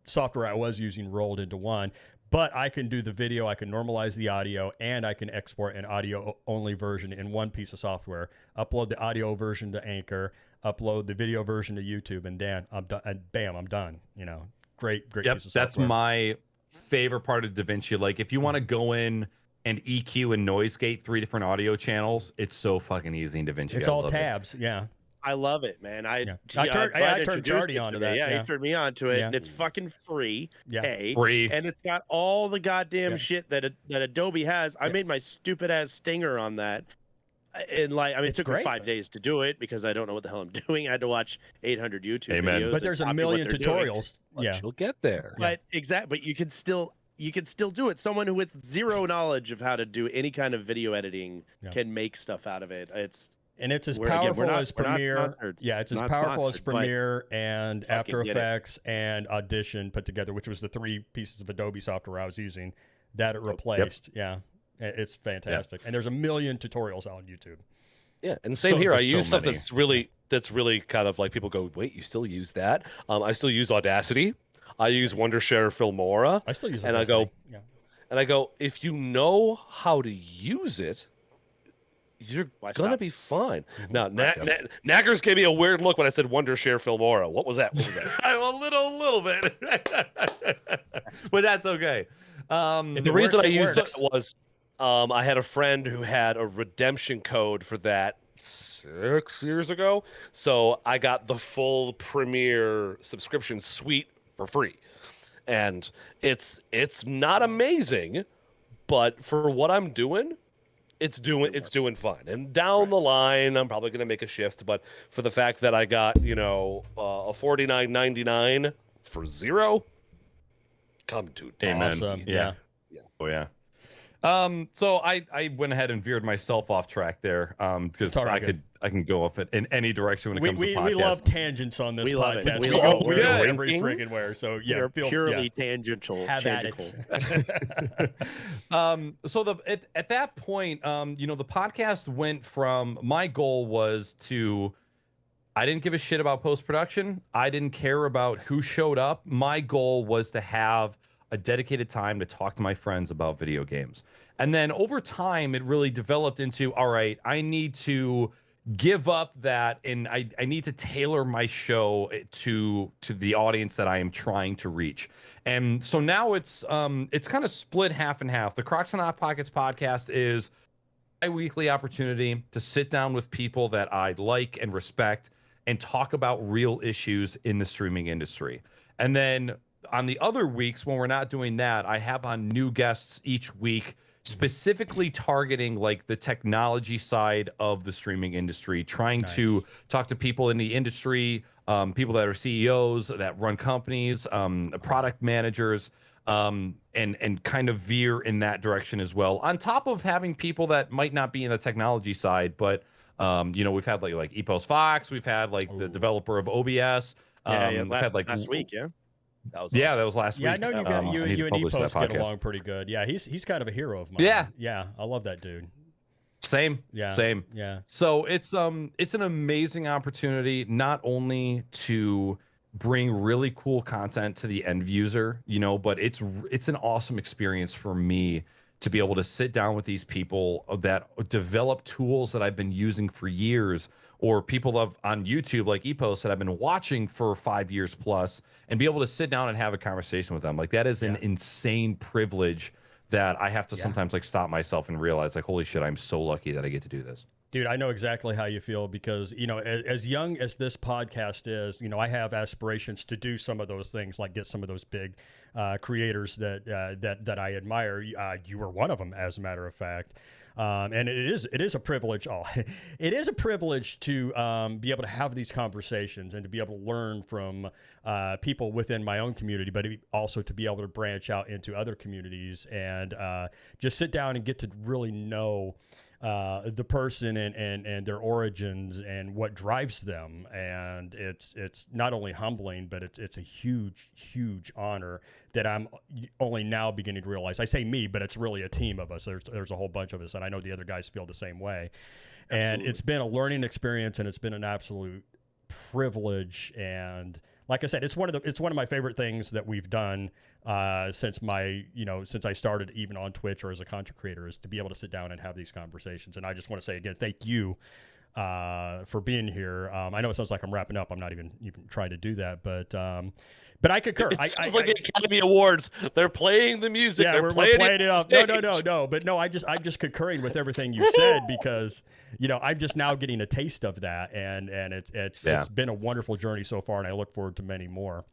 software I was using rolled into one. But I can do the video, I can normalize the audio, and I can export an audio-only version in one piece of software. Upload the audio version to Anchor, upload the video version to YouTube, and then I'm done. And bam, I'm done. You know, great piece of software. That's my favorite part of DaVinci. Like, if you want to go in and EQ and noise gate 3 different audio channels, it's so fucking easy in DaVinci. It's all tabs. Yeah. I love it, man. I turned Charlie onto that. Yeah, he turned me onto it, and it's fucking free. Free, and it's got all the goddamn shit that Adobe has. I made my stupid ass stinger on that, and it took me 5 days to do it because I don't know what the hell I'm doing. I had to watch 800 YouTube videos. But there's a million tutorials. You'll get there. But but you can still do it. Someone who with zero knowledge of how to do any kind of video editing can make stuff out of it. It's as powerful as Premiere. Yeah, it's as powerful as Premiere and After Effects and Audition put together, which was the 3 pieces of Adobe software I was using that it replaced. Yeah, it's fantastic. And there's a million tutorials on YouTube. Yeah, and same here. I use stuff that's really kind of like people go, wait, you still use that? I still use Audacity. I use Wondershare Filmora. I still use Audacity. And I go, if you know how to use it, you're gonna be fine. Now, Naaackers gave me a weird look when I said Wondershare Filmora. What was that? A little bit, but that's okay. The reason I used it was I had a friend who had a redemption code for that 6 years ago, so I got the full Premiere subscription suite for free, and it's not amazing, but for what I'm doing. It's doing fine. And down the line, I'm probably going to make a shift. But for the fact that I got, a $49.99 for $0, come to awesome. Yeah. Oh, yeah. So I went ahead and veered myself off track there because I can go off in any direction when it comes to podcasts. We love tangents on this podcast. We go every freaking where. So yeah, purely tangential. Have at it. So at that point, the podcast went from, my goal was to, I didn't give a shit about post-production. I didn't care about who showed up. My goal was to have a dedicated time to talk to my friends about video games. And then over time, it really developed into, all right, I need to give up that, and I need to tailor my show to the audience that I am trying to reach. And so now it's kind of split half and half. The Crocs and Hot Pockets podcast is a weekly opportunity to sit down with people that I like and respect and talk about real issues in the streaming industry. And then on the other weeks when we're not doing that, I have on new guests each week, specifically targeting like the technology side of the streaming industry, trying to talk to people in the industry, people that are CEOs, that run companies, product managers, and kind of veer in that direction as well. On top of having people that might not be in the technology side, but we've had like Epos Fox, we've had like the developer of OBS. We've had like last week, That was awesome. That was last week. Yeah, I know you and Epos get along pretty good. Yeah, he's kind of a hero of mine. Yeah, I love that dude. Same. Yeah. So it's an amazing opportunity not only to bring really cool content to the end user, but it's an awesome experience for me to be able to sit down with these people that develop tools that I've been using for years, or people on YouTube like Epos that I've been watching for 5 years plus, and be able to sit down and have a conversation with them. Like, that is an insane privilege that I have to sometimes like stop myself and realize, like, holy shit, I'm so lucky that I get to do this. Dude, I know exactly how you feel, because, you know, as young as this podcast is, you know, I have aspirations to do some of those things, like get some of those big creators that I admire. You were one of them, as a matter of fact. And it is a privilege. It is a privilege to be able to have these conversations and to be able to learn from people within my own community, but also to be able to branch out into other communities and just sit down and get to really know the person and their origins and what drives them. And it's not only humbling, but it's a huge honor that I'm only now beginning to realize. I say me, but it's really a team of us. There's a whole bunch of us, and I know the other guys feel the same way. Absolutely. And it's been a learning experience, and it's been an absolute privilege. And like I said, it's one of my favorite things that we've done since I started even on Twitch or as a content creator, is to be able to sit down and have these conversations. And I just want to say again, thank you for being here. I know it sounds like I'm wrapping up. I'm not even trying to do that, but I concur. It sounds like the Academy Awards. They're playing the music. Yeah, we're playing it up. No. But no, I'm just concurring with everything you said, because, you know, I'm just now getting a taste of that, and it's been a wonderful journey so far, and I look forward to many more.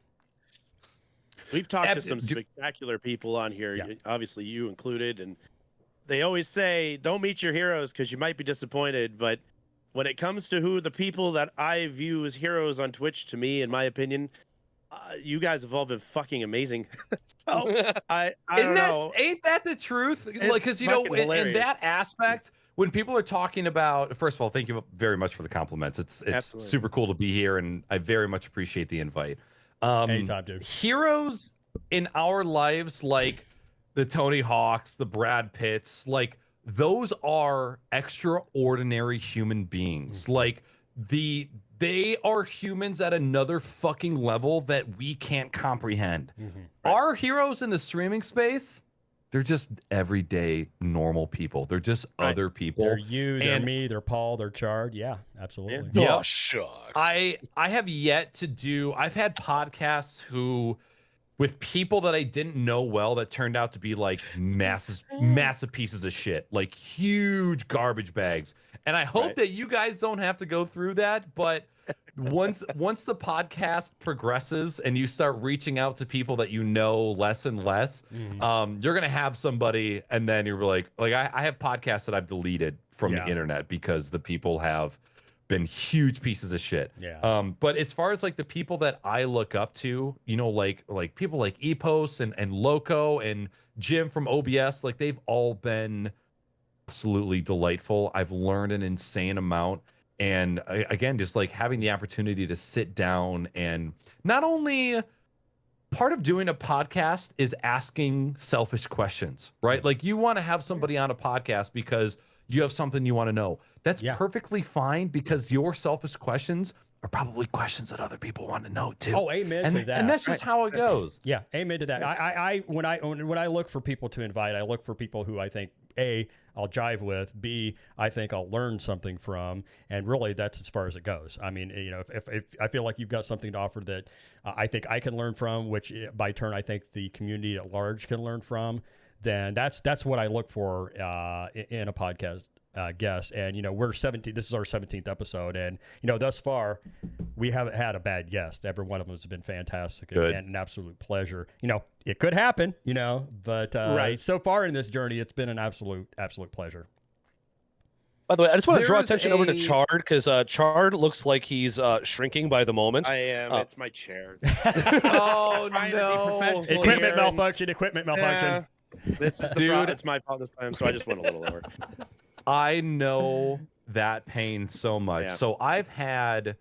We've talked to some spectacular people on here, obviously you included, and they always say, don't meet your heroes because you might be disappointed. But when it comes to who the people that I view as heroes on Twitch, to me, in my opinion, you guys have all been fucking amazing. So I don't know. Ain't that the truth? Like, because, you know, in that aspect, when people are talking about, first of all, thank you very much for the compliments. It's super cool to be here, and I very much appreciate the invite. Anytime, dude. Heroes in our lives, like the Tony Hawks, the Brad Pitts, like, those are extraordinary human beings. Like, they are humans at another fucking level that we can't comprehend. Mm-hmm. Right. Our heroes in the streaming space, they're just everyday normal people. They're just other people. They're you, they're me, they're Paul, they're Chard. Yeah, absolutely. Yeah. Oh, shucks. I have yet to do, I've had podcasts with people that I didn't know well, that turned out to be like massive pieces of shit, like huge garbage bags. And I hope that you guys don't have to go through that. But once the podcast progresses and you start reaching out to people that you know less and less, you're gonna have somebody, and then you're like I have podcasts that I've deleted from the internet because the people have been huge pieces of shit. Yeah. But as far as like the people that I look up to, you know, like people like Epos and Loco and Jim from OBS, like, they've all been absolutely delightful. I've learned an insane amount. And again, just like having the opportunity to sit down, and not only part of doing a podcast is asking selfish questions, right? Like, you want to have somebody on a podcast because you have something you want to know. That's perfectly fine, because your selfish questions are probably questions that other people want to know too. Oh, amen to that. And that's just how it goes. Yeah, amen to that. When I look for people to invite, I look for people who I think, A, I'll jive with, B, I think I'll learn something from, and really that's as far as it goes. I mean, you know, if I feel like you've got something to offer that I think I can learn from, which by turn I think the community at large can learn from, then that's what I look for in a podcast guest. And, you know, this is our 17th episode, and, you know, thus far we haven't had a bad guest. Every one of them has been fantastic and an absolute pleasure. You know, it could happen, you know, but so far in this journey, it's been an absolute pleasure. By the way, I just want to draw attention over to Chard, because Chard looks like he's shrinking by the moment. I am. It's my chair. Oh, no. Equipment malfunction. Yeah. This is it's my fault this time, so I just went a little lower. I know that pain so much. Yeah. So I've had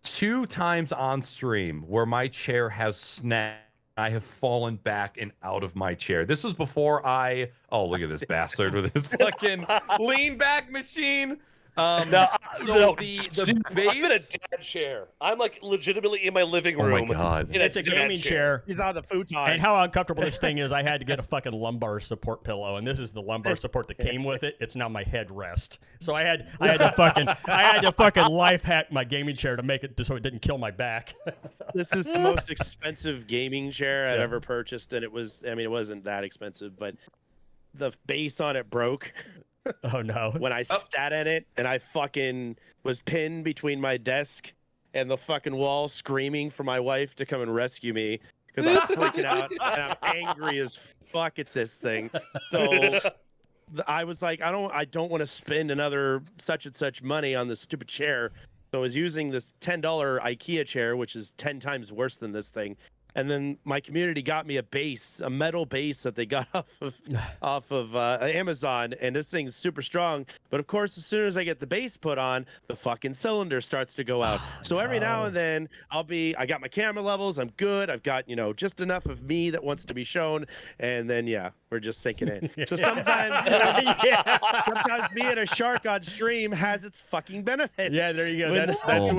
2 times on stream where my chair has snapped. I have fallen back and out of my chair. This was before oh, look at this bastard with his fucking lean back machine. The base. I'm in a dad chair. I'm like legitimately in my living room. Oh my god! It's a gaming chair. He's on the futon. And how uncomfortable this thing is, I had to get a fucking lumbar support pillow, and this is the lumbar support that came with it. It's now my headrest. So I had to fucking life hack my gaming chair to make it so it didn't kill my back. This is the most expensive gaming chair I've ever purchased, and it wasn't that expensive, but the base on it broke. Oh no! When I sat in it, and I fucking was pinned between my desk and the fucking wall, screaming for my wife to come and rescue me because I'm freaking out and I'm angry as fuck at this thing. So I was like, I don't want to spend another such and such money on this stupid chair. So I was using this $10 IKEA chair, which is 10 times worse than this thing. And then my community got me a metal base that they got off of Amazon, and this thing's super strong. But of course, as soon as I get the base put on, the fucking cylinder starts to go out. So every now and then, I got my camera levels, I'm good. I've got just enough of me that wants to be shown, and then we're just sinking in. So sometimes, sometimes being a shark on stream has its fucking benefits. Yeah, there you go. That's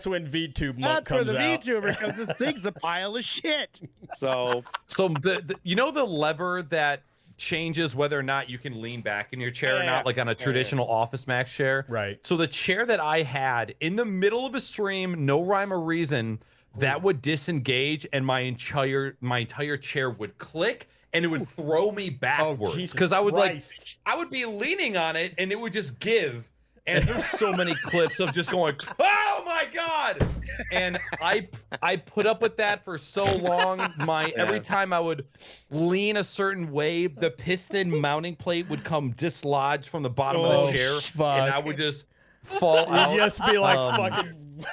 when VTube monk comes out. That's for the VTuber, because this thing's a pile of shit. So the lever that changes whether or not you can lean back in your chair or not, like on a traditional Office Max chair. Right. So the chair that I had in the middle of a stream, no rhyme or reason, that would disengage and my entire chair would click and it would throw me backwards because I would be leaning on it and it would just give. And there's so many clips of just going, oh my god! And I put up with that for so long. Every time I would lean a certain way, the piston mounting plate would come dislodged from the bottom of the chair, and I would just fall out. You'd just be like fucking.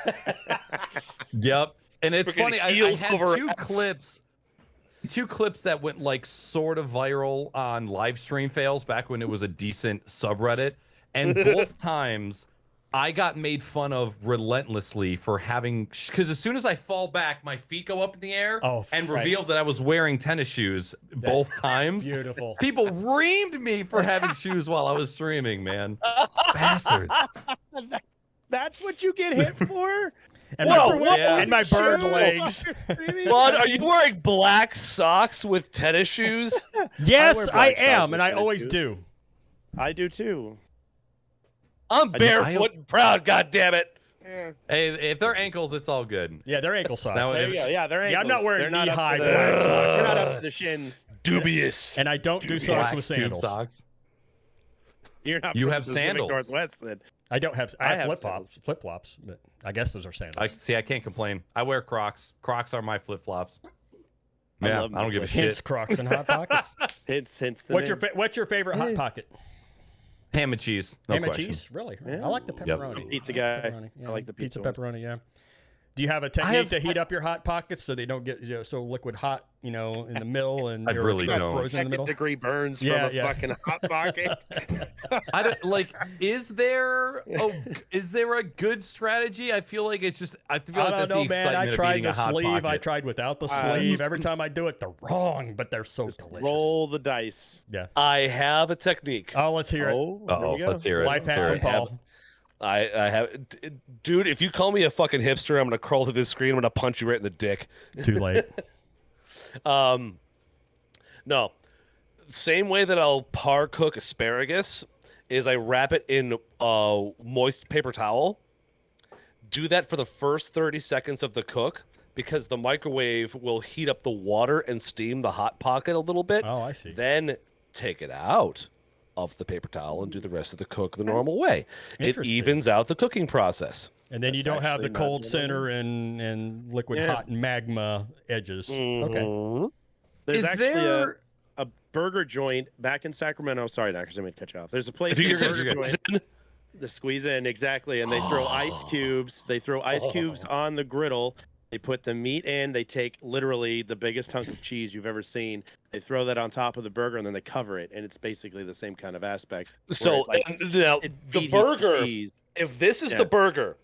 Yep. And it's funny. I had two clips that went like sort of viral on live stream fails back when it was a decent subreddit. And both times I got made fun of relentlessly for having, because as soon as I fall back, my feet go up in the air and reveal that I was wearing tennis shoes both times. Beautiful. People reamed me for having shoes while I was streaming, man. Bastards. That's what you get hit for? And my bird legs. Bud, are you wearing black socks with tennis shoes? Yes, I am, and I always do. I do too. I'm barefoot and proud, goddammit. Hey, if they're ankles, it's all good. Yeah, they're ankle socks. They're ankles. Yeah, I'm not wearing knee-high black socks. They're not up to the shins. Dubious. And I don't do socks with sandals. Socks. You have sandals. Northwest, then. I don't have. I have flip flops, but I guess those are sandals. I can't complain. I wear Crocs. Crocs are my flip flops. Yeah, I don't give a shit. Hints, Crocs, and Hot Pockets. Hints. What's your favorite Hot Pocket? Ham and cheese. No Ham question. and cheese? Really? Yeah. I like the pepperoni. Yep. Pizza guy. Yeah. I like the pizza pepperoni, yeah. Do you have a technique to heat up your Hot Pockets so they don't get so liquid hot, in the middle and I really don't. Frozen in the middle? Second-degree burns from a fucking Hot Pocket. I don't is there a good strategy? I feel like it's just I don't know, man. I tried the sleeve. Pocket. I tried without the sleeve. Every time I do it, they're wrong, but they're so delicious. Roll the dice. Yeah. I have a technique. Oh, let's hear it. Let's hear it. Life hack from Paul. I have, dude. If you call me a fucking hipster, I'm gonna crawl through this screen. I'm gonna punch you right in the dick. Too late. No. Same way that I'll par cook asparagus is I wrap it in moist paper towel. Do that for the first 30 seconds of the cook because the microwave will heat up the water and steam the Hot Pocket a little bit. Oh, I see. Then take it out of the paper towel and do the rest of the cook the normal way. It evens out the cooking process. And then you don't have the cold center and liquid hot magma edges. Okay. There's actually a burger joint back in Sacramento. Sorry, Naaackers, I meant to cut you off. There's a place the squeeze in, exactly, and they throw ice cubes. They throw ice cubes on the griddle. They put the meat in. They take literally the biggest hunk of cheese you've ever seen. They throw that on top of the burger, and then they cover it, and it's basically the same kind of aspect. So now the burger, if this is the burger,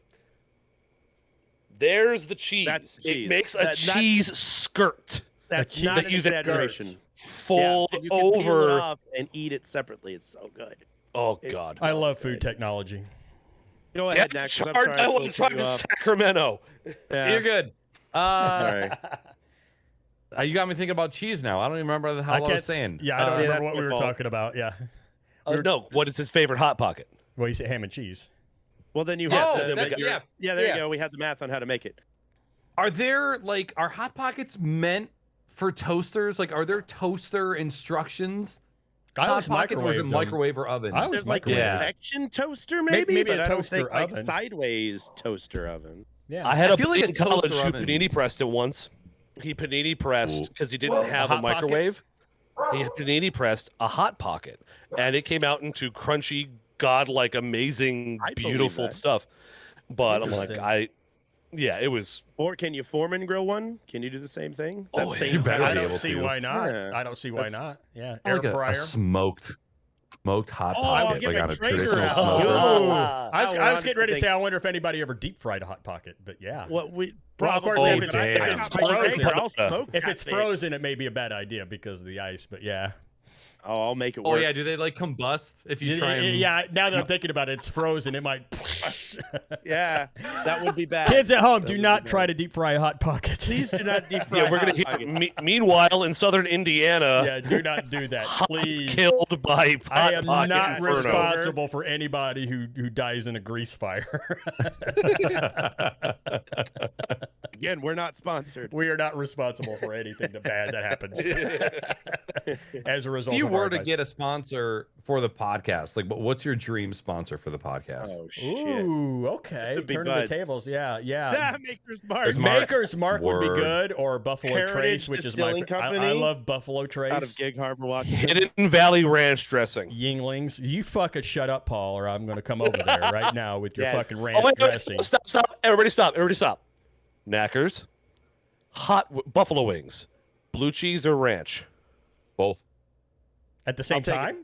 there's the cheese. That's cheese. It makes a cheese skirt. That's not an exaggeration. Fold and you can over peel it off and eat it separately. It's so good. Oh God, I love food technology. Go ahead, next. I want to try to Sacramento. Yeah. You're good. Sorry. You got me thinking about cheese now. I don't even remember the hell I was saying. Yeah, I don't remember what we were talking about. Yeah. No, what is his favorite Hot Pocket? Well, you say ham and cheese. Well, then you have to there you go. We had the math on how to make it. Are Hot Pockets meant for toasters? Like, are there toaster instructions? Hot Pocket, or is it microwave or oven? I was like convection toaster, maybe a toaster oven, like sideways toaster oven. Yeah, I had a big college who panini pressed it once. He panini pressed because he didn't have a microwave. He panini pressed a Hot Pocket, and it came out into crunchy, godlike, amazing, beautiful stuff. But I'm like, yeah, it was. Or can you Foreman grill one? Can you do the same thing? You better I be don't able see to. why not. Yeah. I don't see why not. Yeah, air fryer, a smoked Hot Pocket, like on a traditional smoker. I was getting ready to say, I wonder if anybody ever deep fried a Hot Pocket, but yeah. Well, of course, if it's it's frozen, it may be a bad idea because of the ice. But yeah. Oh, I'll make it work. Oh yeah, do they like combust if you try? Yeah. Now that I'm thinking about it, it's frozen. It might. Yeah, that would be bad. Kids at home, do not try to deep fry a Hot Pocket. Please do not deep fry. Yeah, we're gonna hear. Meanwhile, in southern Indiana, yeah, do not do that, please. Killed by Hot I am Pocket not Inferno. responsible for anybody who dies in a grease fire. Again, we're not sponsored. We are not responsible for anything bad that happens as a result. If you were to get a sponsor for the podcast, like, what's your dream sponsor for the podcast? Oh shit! Ooh, okay. Turning the tables. Yeah. Maker's Mark. Maker's Mark would be good, or Buffalo Heritage Trace, which is my Company, I love Buffalo Trace. Out of Gig Harbor, Washington. Hidden Valley Ranch dressing. Yinglings. You fucking shut up, Paul, or I'm going to come over there right now with your fucking ranch dressing. Stop. Everybody stop. Naaackers. Hot buffalo wings. Blue cheese or ranch? Both. At the same time?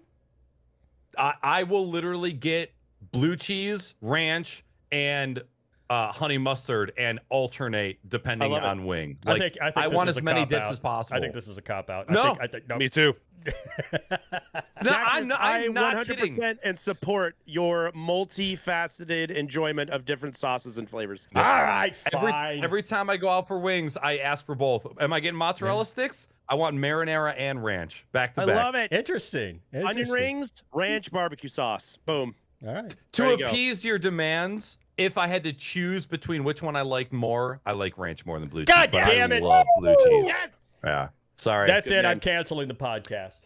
I will literally get blue cheese, ranch, and honey mustard and alternate depending on wing. Like, I want as many dips as possible. I think this is a cop-out. No. Me too. No, I'm not kidding. And support your multifaceted enjoyment of different sauces and flavors. All right, fine. Every time I go out for wings, I ask for both. Am I getting mozzarella sticks? I want marinara and ranch back to back. I love it. Interesting. Onion rings, ranch, barbecue sauce. Boom. All right. To appease your demands, if I had to choose between which one I like more, I like ranch more than blue cheese. God damn it! I love blue cheese. Yes! Yeah. Sorry. That's it. I'm canceling the podcast.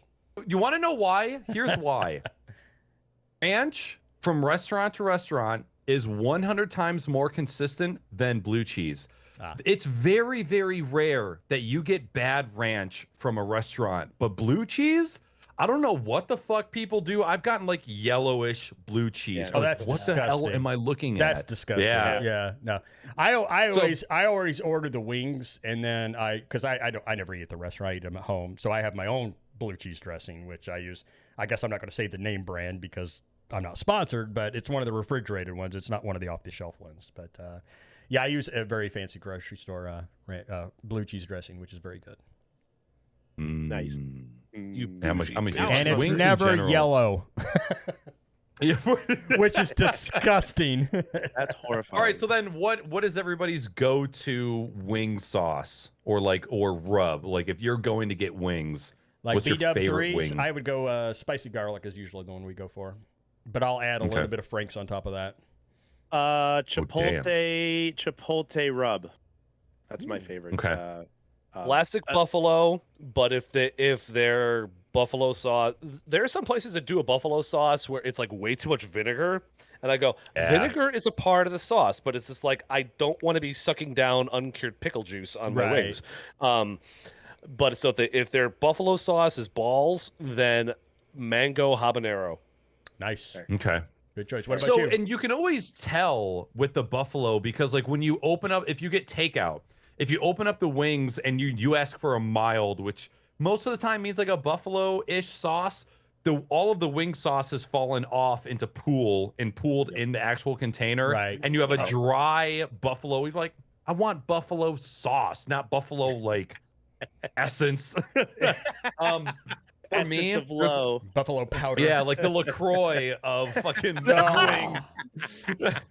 You want to know why? Here's why. Ranch from restaurant to restaurant is 100 times more consistent than blue cheese. It's very, very rare that you get bad ranch from a restaurant, but blue cheese, I don't know what the fuck people do. I've gotten like yellowish blue cheese. Oh, that's what disgusting. the hell am I looking at? That's disgusting. Yeah. No, I always order the wings, and then because I never eat at the restaurant. I eat them at home, so I have my own blue cheese dressing, which I use. I guess I'm not going to say the name brand because I'm not sponsored, but it's one of the refrigerated ones. It's not one of the off-the-shelf ones, but yeah, I use a very fancy grocery store blue cheese dressing, which is very good. Nice. I'm a huge and it's never yellow, which is disgusting. That's horrifying. All right, so then what is everybody's go-to wing sauce or rub? Like if you're going to get wings, like what's your favorite wing? I would go spicy garlic is usually the one we go for, but I'll add a little bit of Frank's on top of that. Chipotle rub. That's my favorite. Okay. Classic buffalo, but if their buffalo sauce, there are some places that do a buffalo sauce where it's like way too much vinegar, and I go, vinegar is a part of the sauce, but it's just like I don't want to be sucking down uncured pickle juice on my wings. But so if their buffalo sauce is balls, then mango habanero. Nice. Okay. Good choice. What about you? And you can always tell with the buffalo because like when you open up, if you get takeout. If you open up the wings and you ask for a mild, which most of the time means like a buffalo-ish sauce, all of the wing sauce has fallen off into pooled in the actual container. Right. And you have a dry buffalo. You're like, I want buffalo sauce, not buffalo like essence. For me, of low. Buffalo powder. Yeah, like the LaCroix of fucking wings.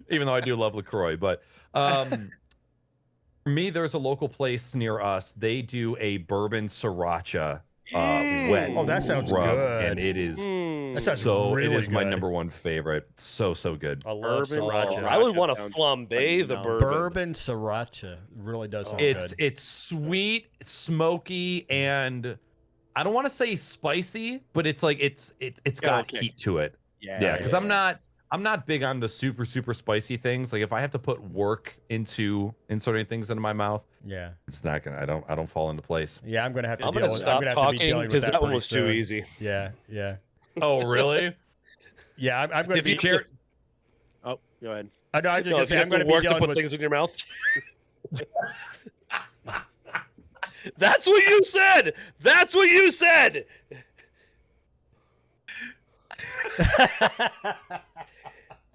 Even though I do love LaCroix, but for me, there's a local place near us. They do a bourbon sriracha wet. Oh, that sounds rub, good. and it is That sounds really it is my good. #1 favorite. So good. I love Bourbon sriracha. sriracha. I would want to sounds flambe the phenomenal. bourbon. Sriracha really does sound It's good. it's sweet, smoky, and I don't want to say spicy, but it's like it's got okay. heat to it. Yeah, because I'm not big on the super spicy things. Like if I have to put work into inserting things into my mouth, it's not gonna. I don't fall into place. Yeah, I'm gonna have to. I'm gonna stop talking because that one was too easy. Yeah. Oh really? Yeah, I'm gonna. If you be, Oh, go ahead. I just No, gonna if say you I'm have gonna to be work to dealing put with. things in your mouth. That's what you said. That's what you said.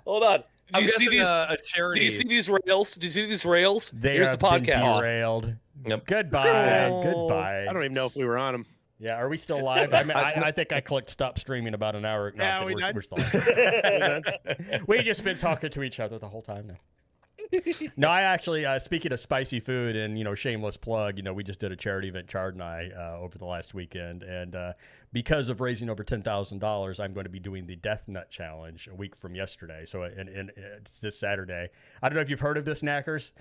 Hold on. Do you see these? A charity. Do you see these rails? Do you see these rails? Here's the podcast. Derailed. Yep. Goodbye. I Goodbye. don't even know if we were on them. Yeah, are we still live? I think I clicked stop streaming about an hour. No, Yeah, we're still live. We just been talking to each other the whole time now. No, I actually, speaking of spicy food and, shameless plug, we just did a charity event, Chard and I, over the last weekend. And because of raising over $10,000, I'm going to be doing the Death Nut Challenge a week from yesterday. So and it's this Saturday. I don't know if you've heard of this, Naaackers.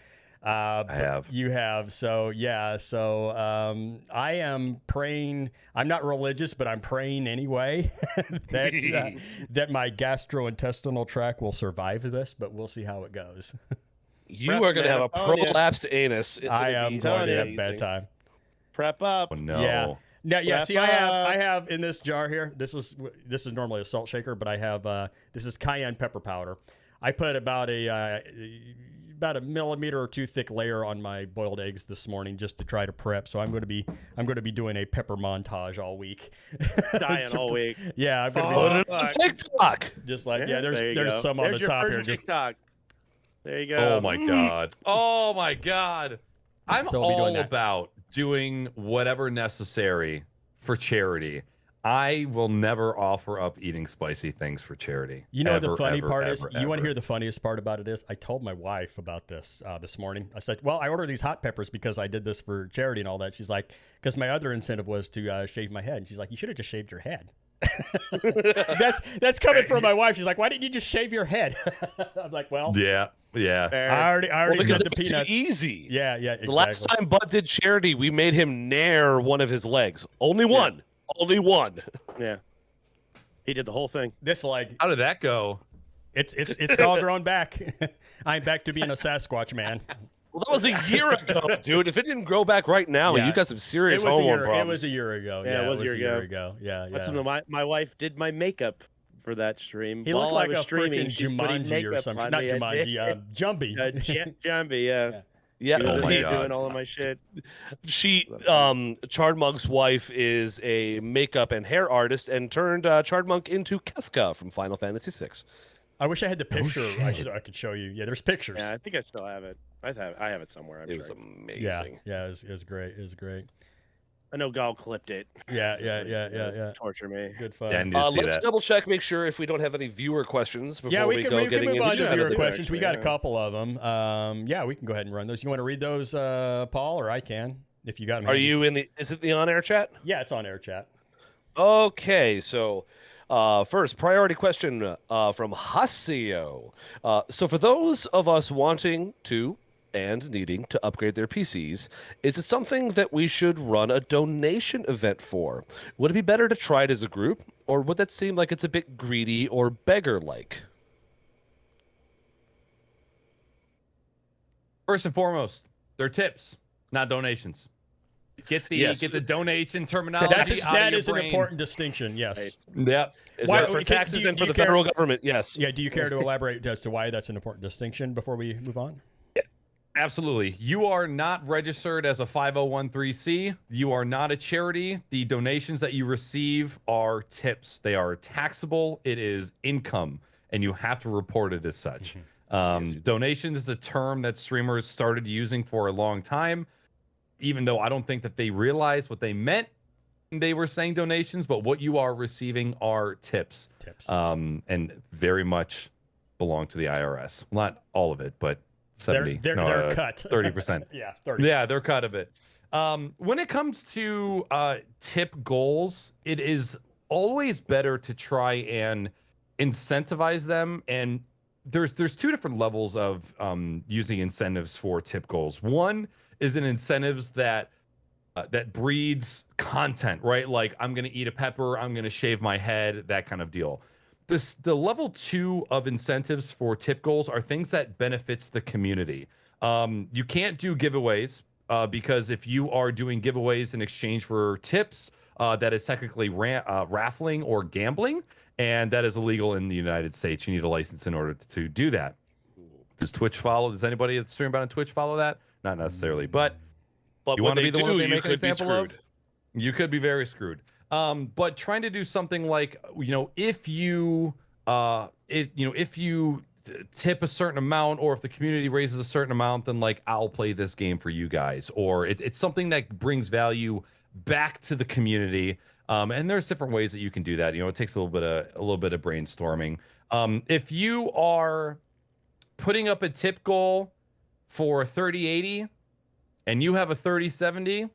I have. You have. So, yeah. So I am praying. I'm not religious, but I'm praying anyway that my gastrointestinal tract will survive this, but we'll see how it goes. You are going to have a prolapsed anus. I am going to have bedtime. Prep up. Oh, no. Yeah. See, I have in this jar here. This is normally a salt shaker, but I have this is cayenne pepper powder. I put about a millimeter or two thick layer on my boiled eggs this morning just to try to prep. So I'm going to be doing a pepper montage all week. Dying all week. Yeah, I'm going to be on TikTok. just like there's some on the top here. Just TikTok. There you go. Oh my god. Oh my god. I'm all about doing whatever necessary for charity. I will never offer up eating spicy things for charity. The funny part is, you want to hear the funniest part about it is, I told my wife about this this morning. I said, well, I ordered these hot peppers because I did this for charity and all that. She's like, because my other incentive was to shave my head. And she's like, you should have just shaved your head. that's coming from my wife. She's like, why didn't you just shave your head? I'm like, well, yeah. I already because said the it's peanuts. too easy. Yeah, exactly. The last time Bud did charity, we made him nair one of his legs. Only one. Only one. Yeah. He did the whole thing. How did that go? It's all grown back. I'm back to being a Sasquatch man. Well, that was a year ago, dude. If it didn't grow back right now, you got some serious hormone problems. It was a year ago. Yeah, it was a year ago. Yeah. That's when my wife did my makeup for that stream. He looked like a freaking Jumanji or something. Not Jumanji, Jumbie. Jumbie, yeah. Yeah, oh my God. Doing all of my shit. Chardmonk's wife is a makeup and hair artist and turned Chardmonk into Kefka from Final Fantasy VI. I wish I had the picture. I could show you. Yeah, there's pictures. Yeah, I think I still have it. I have it somewhere. It was amazing. Yeah, it was great. It was great. I know Gal clipped it. Yeah. Torture me. Good fun. Yeah, let's double check, make sure if we don't have any viewer questions before we can move on to viewer questions. Actually, we got a couple of them. We can go ahead and run those. You want to read those, Paul, or I can, if you got them. Are you in the? Is it the on-air chat? Yeah, it's on air chat. Okay, so first priority question from Hasio. So for those of us wanting to and needing to upgrade their PCs, is it something that we should run a donation event for? Would it be better to try it as a group, or would that seem like it's a bit greedy or beggar-like? First and foremost, they're tips, not donations. Get the donation terminology. That is an important distinction. Yes. Yep. Is that for taxes and for the federal government? Yes. Yeah. Do you care to elaborate as to why that's an important distinction before we move on? Absolutely. You are not registered as a 5013C. You are not a charity. The donations that you receive are tips. They are taxable. It is income, and you have to report it as such. Donations is a term that streamers started using for a long time, even though I don't think that they realized what they meant they were saying donations, but what you are receiving are tips. And very much belong to the IRS. Not all of it, but 70. They're cut. 30%. Yeah, 30. Yeah, they're cut of it. When it comes to tip goals, it is always better to try and incentivize them. And there's two different levels of using incentives for tip goals. One is an incentives that breeds content, right? Like, I'm going to eat a pepper, I'm going to shave my head, that kind of deal. The level 2 of incentives for tip goals are things that benefits the community. You can't do giveaways because if you are doing giveaways in exchange for tips, that is technically raffling or gambling, and that is illegal in the United States. You need a license in order to do that. Does anybody that's streaming on Twitch follow that? Not necessarily, but you want to be the one that they make an example of? You could be very screwed. But trying to do something like, if you tip a certain amount, or if the community raises a certain amount, then like, I'll play this game for you guys, or it's something that brings value back to the community. And there's different ways that you can do that. It takes a little bit of brainstorming. If you are putting up a tip goal for 3080 and you have a 3070,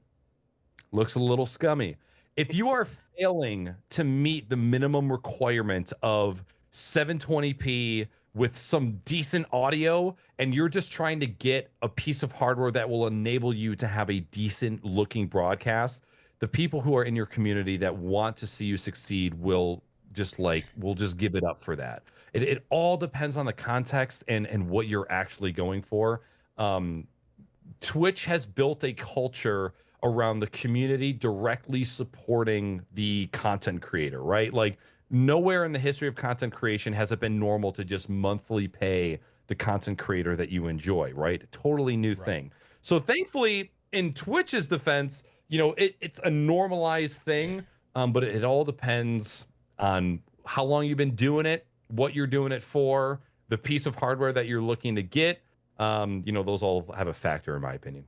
looks a little scummy. If you are failing to meet the minimum requirement of 720p with some decent audio, and you're just trying to get a piece of hardware that will enable you to have a decent looking broadcast, the people who are in your community that want to see you succeed will just give it up for that. It all depends on the context and what you're actually going for. Twitch has built a culture around the community directly supporting the content creator, right? Like, nowhere in the history of content creation has it been normal to just monthly pay the content creator that you enjoy, right? Totally new thing. So thankfully, in Twitch's defense, it's a normalized thing, but it all depends on how long you've been doing it, what you're doing it for, the piece of hardware that you're looking to get. Those all have a factor, in my opinion.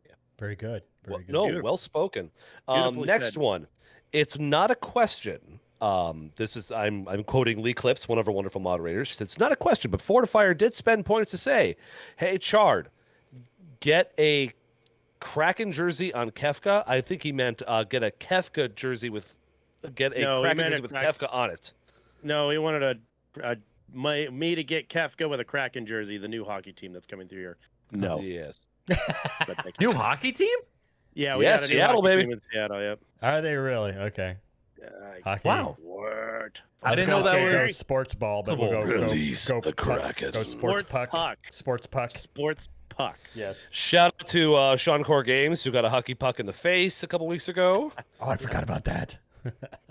Yeah. Very good. Very good. No, well spoken. Next one. It's not a question. This is I'm quoting Lee Clips, one of our wonderful moderators. She said, it's not a question, but Fortifier did spend points to say, hey, Chard, get a Kraken jersey on Kefka. I think he meant get a Kefka jersey with Kraken jersey with Kefka on it. No, he wanted me to get Kefka with a Kraken jersey, the new hockey team that's coming through here. No. Yes. New hockey team? Yeah, we got a Seattle, baby. team in Seattle, yep. Are they really? Okay. Hockey. Wow. Word. I didn't know that was sports ball, but we'll go the Kraken. Go sports puck. Sports puck. Sports puck. Yes. Shout out to Sean Core Games, who got a hockey puck in the face a couple weeks ago. Oh, I forgot about that.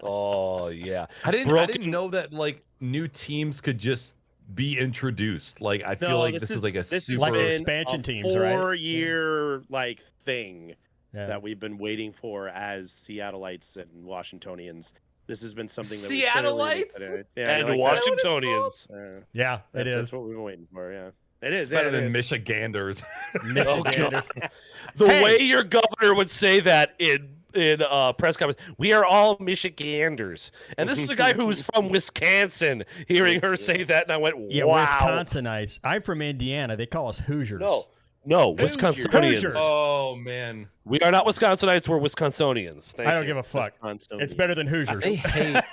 Oh yeah. I didn't know that like new teams could just be introduced. Like, I feel like this is like a super like expansion teams, right? 4-year like thing that we've been waiting for as Seattleites and Washingtonians. This has been something that Seattleites and like Washingtonians. Yeah, it is. That's what we've been waiting for. Yeah, it is. It's better than Michiganders. Michiganders. The way your governor would say that in press conference, we are all Michiganders, and this is a guy who's from Wisconsin. Hearing her say that, and I went, "Wow!" Yeah, Wisconsinites. I'm from Indiana. They call us Hoosiers. No, Wisconsinians. Hoosiers. Oh man, we are not Wisconsinites. We're Wisconsonians. I don't give a fuck. It's better than Hoosiers. They hate.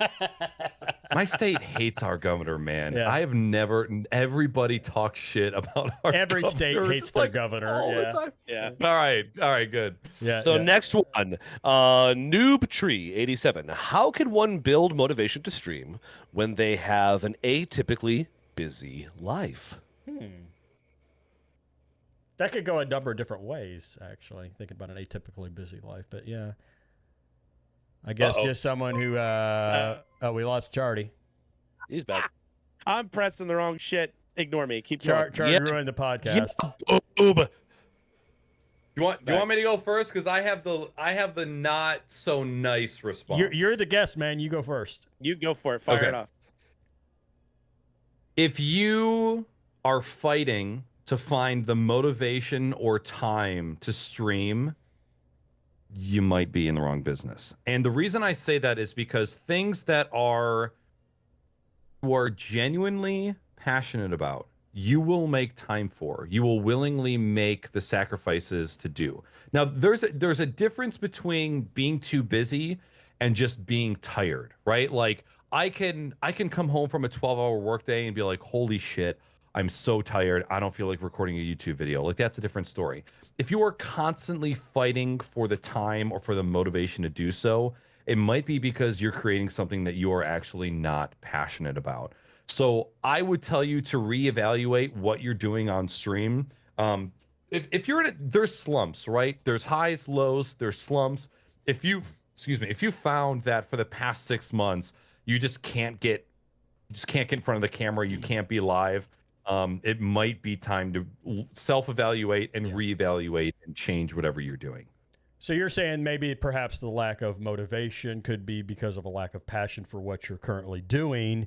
My state hates our governor, man. Yeah. I have never. Everybody talks shit about our. Every governor. state hates their governor. All the time. Yeah. All right, good. Yeah. So next one, Noob Tree 87. How can one build motivation to stream when they have an atypically busy life? That could go a number of different ways, actually, thinking about an atypically busy life. But yeah, I guess just someone who, we lost Chardy. He's back. I'm pressing the wrong shit. Ignore me. Keep going. Chardy ruined the podcast. Boob. You want me to go first? Because I have the not so nice response. You're the guest, man. You go first. You go for it. Fire it off. If you are fighting to find the motivation or time to stream, you might be in the wrong business. And the reason I say that is because things that you are genuinely passionate about, you will make time for. You will willingly make the sacrifices to do. Now, there's a difference between being too busy and just being tired, right? Like I can come home from a 12-hour workday and be like, holy shit, I'm so tired. I don't feel like recording a YouTube video. Like that's a different story. If you are constantly fighting for the time or for the motivation to do so, it might be because you're creating something that you are actually not passionate about. So I would tell you to reevaluate what you're doing on stream. If you're there's slumps, right? There's highs, lows, there's slumps. If you found that for the past 6 months, you just can't get in front of the camera, you can't be live, it might be time to self-evaluate and reevaluate and change whatever you're doing. So you're saying maybe perhaps the lack of motivation could be because of a lack of passion for what you're currently doing,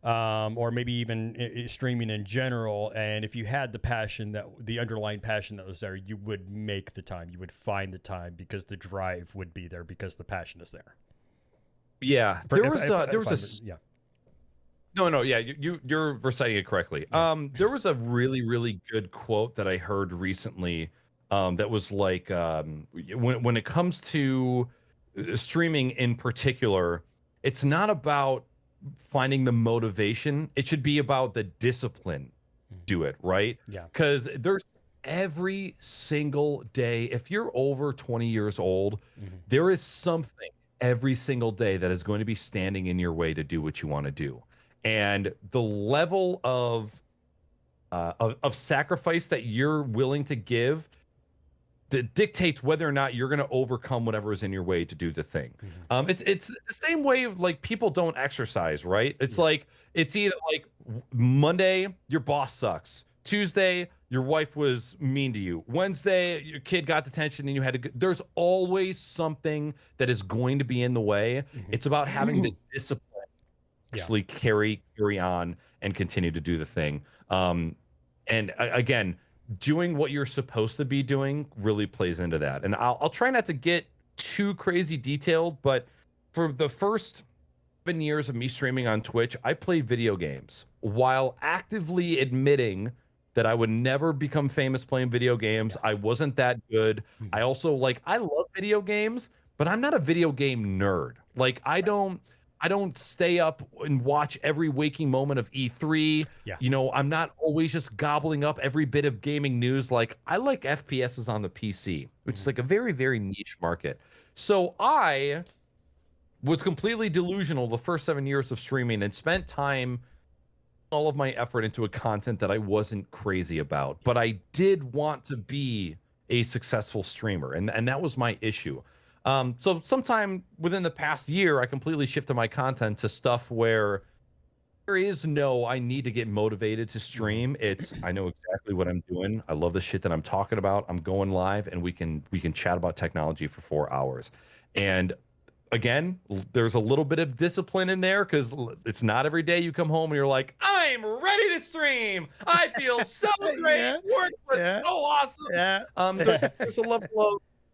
or maybe even streaming in general. And if you had the passion, the underlying passion that was there, you would make the time, you would find the time because the drive would be there because the passion is there. Yeah, there was you're reciting it correctly. Yeah. There was a really good quote that I heard recently that was like, when it comes to streaming in particular, it's not about finding the motivation. It should be about the discipline. Do it, right? Yeah. Because there's every single day, if you're over 20 years old, there is something every single day that is going to be standing in your way to do what you want to do. And the level of sacrifice that you're willing to give dictates whether or not you're going to overcome whatever is in your way to do the thing. It's the same way of like people don't exercise, right? It's like it's either like Monday your boss sucks, Tuesday your wife was mean to you, Wednesday your kid got detention and you had to. There's always something that is going to be in the way. It's about having the discipline actually carry on and continue to do the thing. And again, doing what you're supposed to be doing really plays into that. And I'll try not to get too crazy detailed, but for the first 7 years of me streaming on Twitch, I played video games while actively admitting that I would never become famous playing video games. I wasn't that good. I also I love video games, but I'm not a video game nerd. Like I don't stay up and watch every waking moment of E3. Yeah. You know, I'm not always just gobbling up every bit of gaming news. Like I like FPSs on the PC, which is like a very, very niche market. So I was completely delusional the first 7 years of streaming and spent time, all of my effort into a content that I wasn't crazy about, but I did want to be a successful streamer. And that was my issue. So sometime within the past year, I completely shifted my content to stuff where there is no, I need to get motivated to stream. It's, I know exactly what I'm doing. I love the shit that I'm talking about. I'm going live and we can chat about technology for 4 hours. And again, there's a little bit of discipline in there because it's not every day you come home and you're like, I'm ready to stream. I feel so great. Work was so awesome.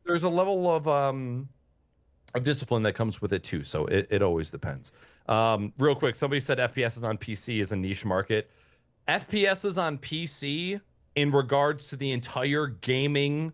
There's a level of discipline that comes with it too. So it always depends. Real quick, somebody said FPSs on PC is a niche market. FPSs on PC in regards to the entire gaming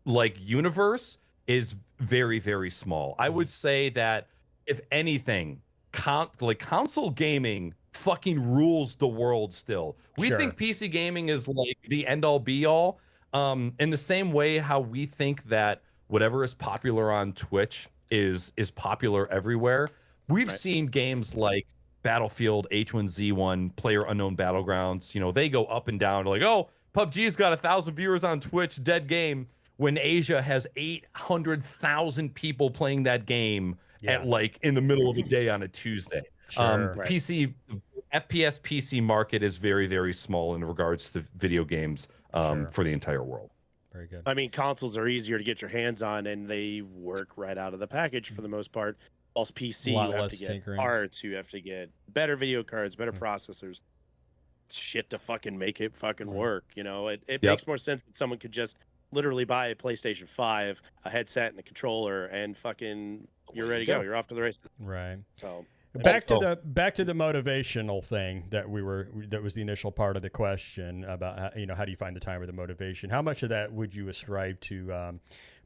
universe is very, very small. I would say that if anything, console gaming fucking rules the world still. We think PC gaming is like the end all be all. In the same way how we think that whatever is popular on Twitch is popular everywhere. We've seen games like Battlefield, H1Z1, PlayerUnknown Battlegrounds. You know, they go up and down like, oh, PUBG's got 1,000 viewers on Twitch, dead game. When Asia has 800,000 people playing that game at in the middle of the day on a Tuesday. PC FPS PC market is very, very small in regards to video games for the entire world. Very good. I mean, consoles are easier to get your hands on and they work right out of the package for the most part. Whilst PC, you have to get parts, you have to get better video cards, better processors, shit to fucking make it fucking work. You know, it makes more sense that someone could just literally buy a PlayStation 5, a headset, and a controller, and fucking you're ready to go. You're off to the races. Right. So back to the motivational thing that was the initial part of the question about how do you find the time or the motivation? How much of that would you ascribe to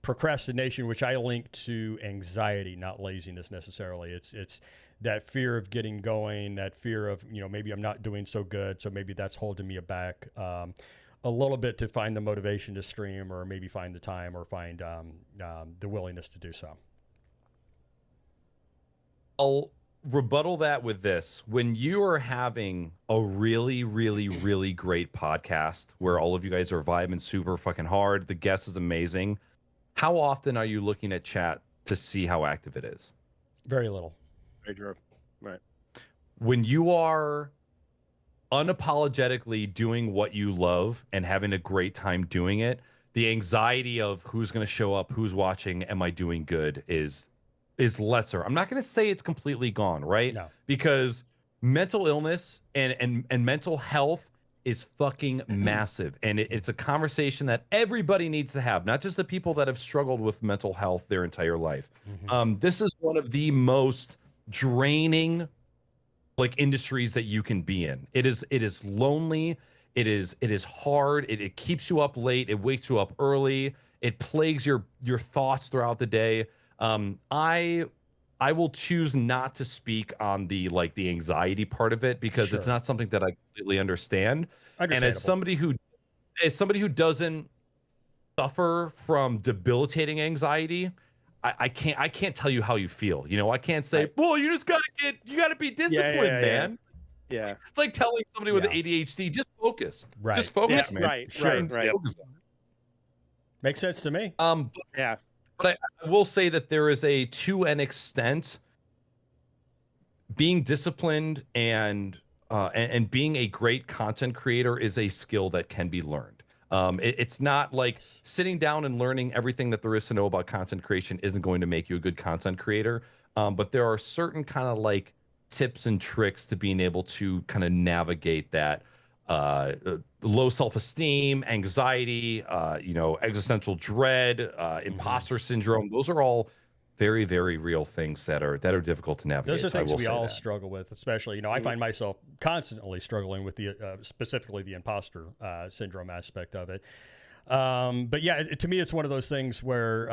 procrastination, which I link to anxiety, not laziness necessarily? It's that fear of getting going, that fear of maybe I'm not doing so good, so maybe that's holding me back a little bit to find the motivation to stream, or maybe find the time, or find the willingness to do so. I'll rebuttal that with this. When you are having a really, really, really great podcast where all of you guys are vibing super fucking hard, the guest is amazing, how often are you looking at chat to see how active it is? Very little. Very true. Right. When you are unapologetically doing what you love and having a great time doing it, the anxiety of who's going to show up, who's watching, am I doing good is lesser. I'm not going to say it's completely gone, right? No. Because mental illness and mental health is fucking massive. And it's a conversation that everybody needs to have, not just the people that have struggled with mental health their entire life. Mm-hmm. This is one of the most draining industries that you can be in. It is lonely. It is hard. It keeps you up late. It wakes you up early. It plagues your thoughts throughout the day. I will choose not to speak on the anxiety part of it, because it's not something that I completely understand. And as somebody who doesn't suffer from debilitating anxiety, I can't tell you how you feel. I can't say, well, you gotta be disciplined, man. Yeah. It's like telling somebody with ADHD, just focus. Right. Just focus, man. Right. Focus. Makes sense to me. Yeah. But I will say that there is to an extent, being disciplined and being a great content creator is a skill that can be learned. It's not like sitting down and learning everything that there is to know about content creation isn't going to make you a good content creator. But there are certain kind of tips and tricks to being able to kind of navigate that low self-esteem, anxiety, existential dread, imposter syndrome. Those are all very, very real things that are difficult to navigate. Those are things we all struggle with, especially, I find myself constantly struggling with the specifically the imposter syndrome aspect of it. But yeah, to me, it's one of those things where,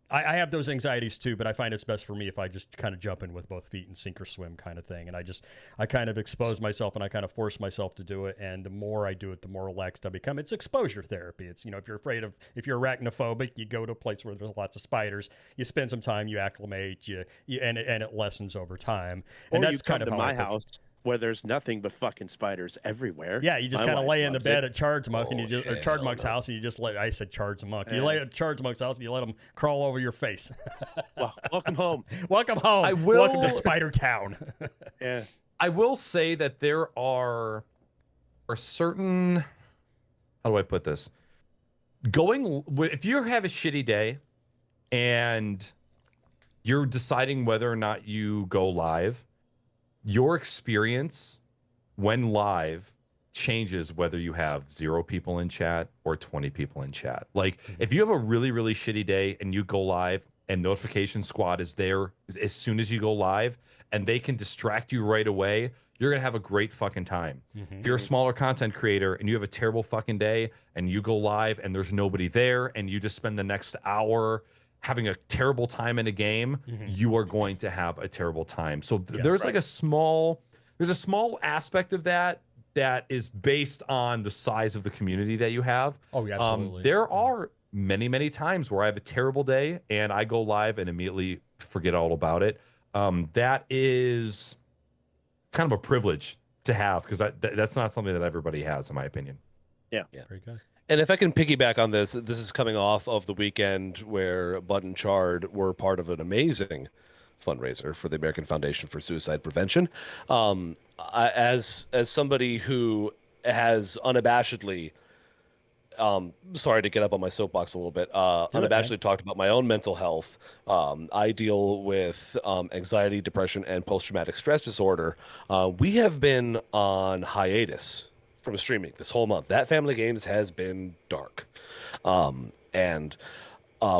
I have those anxieties too, but I find it's best for me if I just kind of jump in with both feet and sink or swim kind of thing. And I kind of expose myself and I kind of force myself to do it. And the more I do it, the more relaxed I become. It's exposure therapy. It's, if you're arachnophobic, you go to a place where there's lots of spiders, you spend some time, you acclimate, and it lessens over time. And or that's kind of how my house, where there's nothing but fucking spiders everywhere. Yeah, you just kind of lay in the bed at Chardsmonk or Chardsmonk's house, and you just I said Chardsmonk. You lay at Chardsmonk's house and you let them crawl over your face. Well, welcome home. Welcome home. Welcome to Spider Town. Yeah. I will say that there are certain, how do I put this? If you have a shitty day and you're deciding whether or not you go live, your experience when live changes whether you have 0 people in chat or 20 people in chat. If you have a really, really shitty day and you go live and Notification Squad is there as soon as you go live and they can distract you right away, you're going to have a great fucking time. If you're a smaller content creator and you have a terrible fucking day and you go live and there's nobody there and you just spend the next hour having a terrible time in a game, you are going to have a terrible time. So there's a small aspect of that is based on the size of the community that you have. Oh, yeah, absolutely. There are many, many times where I have a terrible day and I go live and immediately forget all about it. That is kind of a privilege to have, because that's not something that everybody has, in my opinion. Yeah. Very good. And if I can piggyback on this is coming off of the weekend where Bud and Chard were part of an amazing fundraiser for the American Foundation for Suicide Prevention. As somebody who has unabashedly, sorry to get up on my soapbox a little bit, unabashedly talked about my own mental health. I deal with anxiety, depression, and post-traumatic stress disorder. We have been on hiatus from streaming this whole month. That Family Games has been dark. And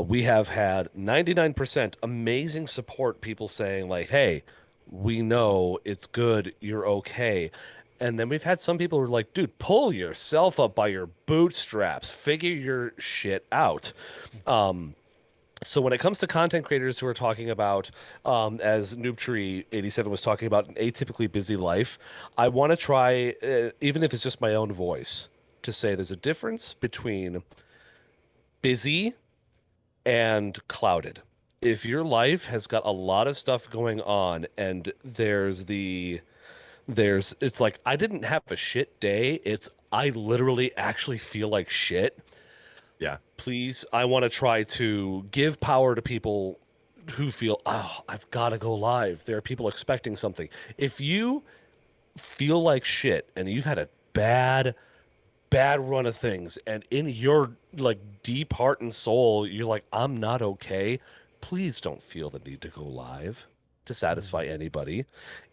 we have had 99% amazing support, people saying like, hey, we know it's good, you're okay. And then we've had some people who are like, dude, pull yourself up by your bootstraps, figure your shit out. So when it comes to content creators who are talking about, as Noobtree87 was talking about, an atypically busy life, I want to try, even if it's just my own voice, to say there's a difference between busy and clouded. If your life has got a lot of stuff going on and it's like, I didn't have a shit day, it's I literally actually feel like shit. Yeah. Please, I want to try to give power to people who feel, oh, I've got to go live. There are people expecting something. If you feel like shit and you've had a bad run of things, and in your like deep heart and soul, you're like, I'm not okay, please don't feel the need to go live to satisfy anybody.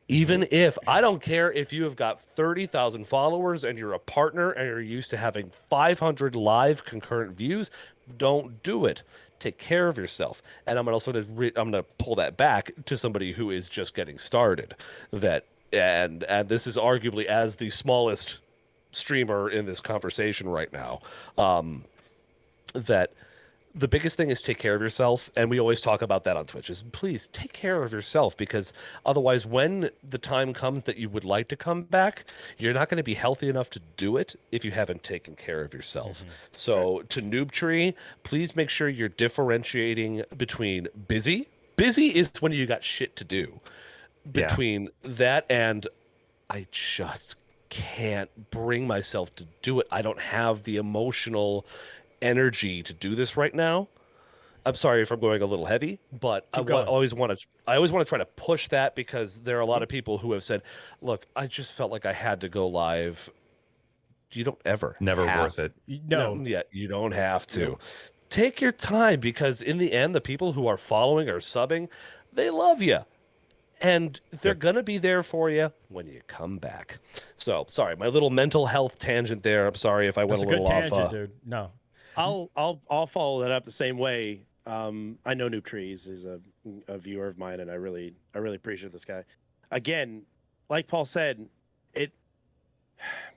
Even if, I don't care if you have got 30,000 followers and you're a partner and you're used to having 500 live concurrent views, don't do it. Take care of yourself. And I'm also I'm going to pull that back to somebody who is just getting started. And this is arguably as the smallest streamer in this conversation right now, that the biggest thing is take care of yourself. And we always talk about that on Twitch, is please take care of yourself, because otherwise when the time comes that you would like to come back, you're not going to be healthy enough to do it if you haven't taken care of yourself. So to Noobtree, please make sure you're differentiating between busy is when you got shit to do, between that and I just can't bring myself to do it. I don't have the emotional energy to do this right now. I'm sorry if I'm going a little heavy, but I always want to try to push that, because there are a lot of people who have said, look, I just felt like I had to go live. You don't ever worth it. No. Yeah, you don't have to. No. Take your time, because in the end, the people who are following or subbing, they love you. And they're going to be there for you when you come back. So, sorry, my little mental health tangent there. I'm sorry if I went a little off. Tangent, dude. No. I'll follow that up the same way. I know Noobtree is a viewer of mine, and I really appreciate this guy. Again, like Paul said,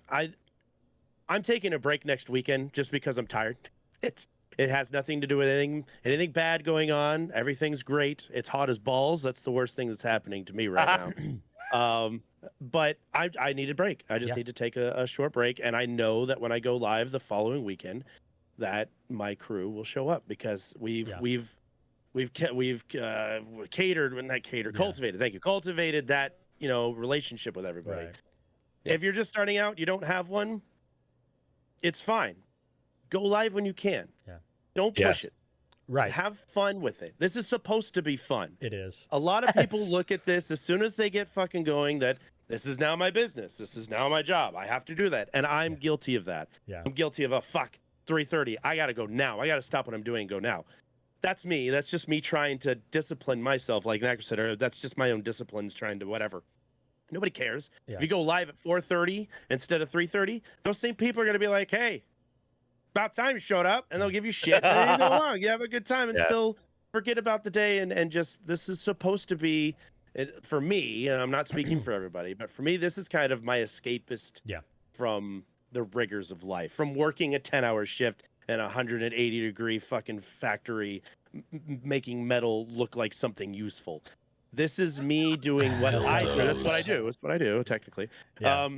I'm taking a break next weekend just because I'm tired. It has nothing to do with anything bad going on. Everything's great. It's hot as balls. That's the worst thing that's happening to me right now. But I need a break. I just need to take a short break, and I know that when I go live the following weekend, that my crew will show up, because we've cultivated that relationship with everybody. Right. If you're just starting out, you don't have one, it's fine. Go live when you can. Yeah. Don't push it. Right. Have fun with it. This is supposed to be fun. It is. A lot of people look at this as soon as they get fucking going, that this is now my business. This is now my job. I have to do that. And I'm guilty of that. Yeah. I'm guilty of 3:30. I got to go now. I got to stop what I'm doing and go now. That's me. That's just me trying to discipline myself. Like Naaackers said earlier, that's just my own disciplines trying to whatever. Nobody cares. Yeah. If you go live at 4:30 instead of 3:30, those same people are going to be like, hey, about time you showed up, and they'll give you shit. And then you go along. You have a good time and still forget about the day. And just, this is supposed to be, for me, and I'm not speaking for everybody, but for me, this is kind of my escapist from the rigors of life, from working a 10-hour shift in a 180-degree fucking factory, making metal look like something useful. This is me doing what I do. That's what I do. That's what I do, technically. Yeah.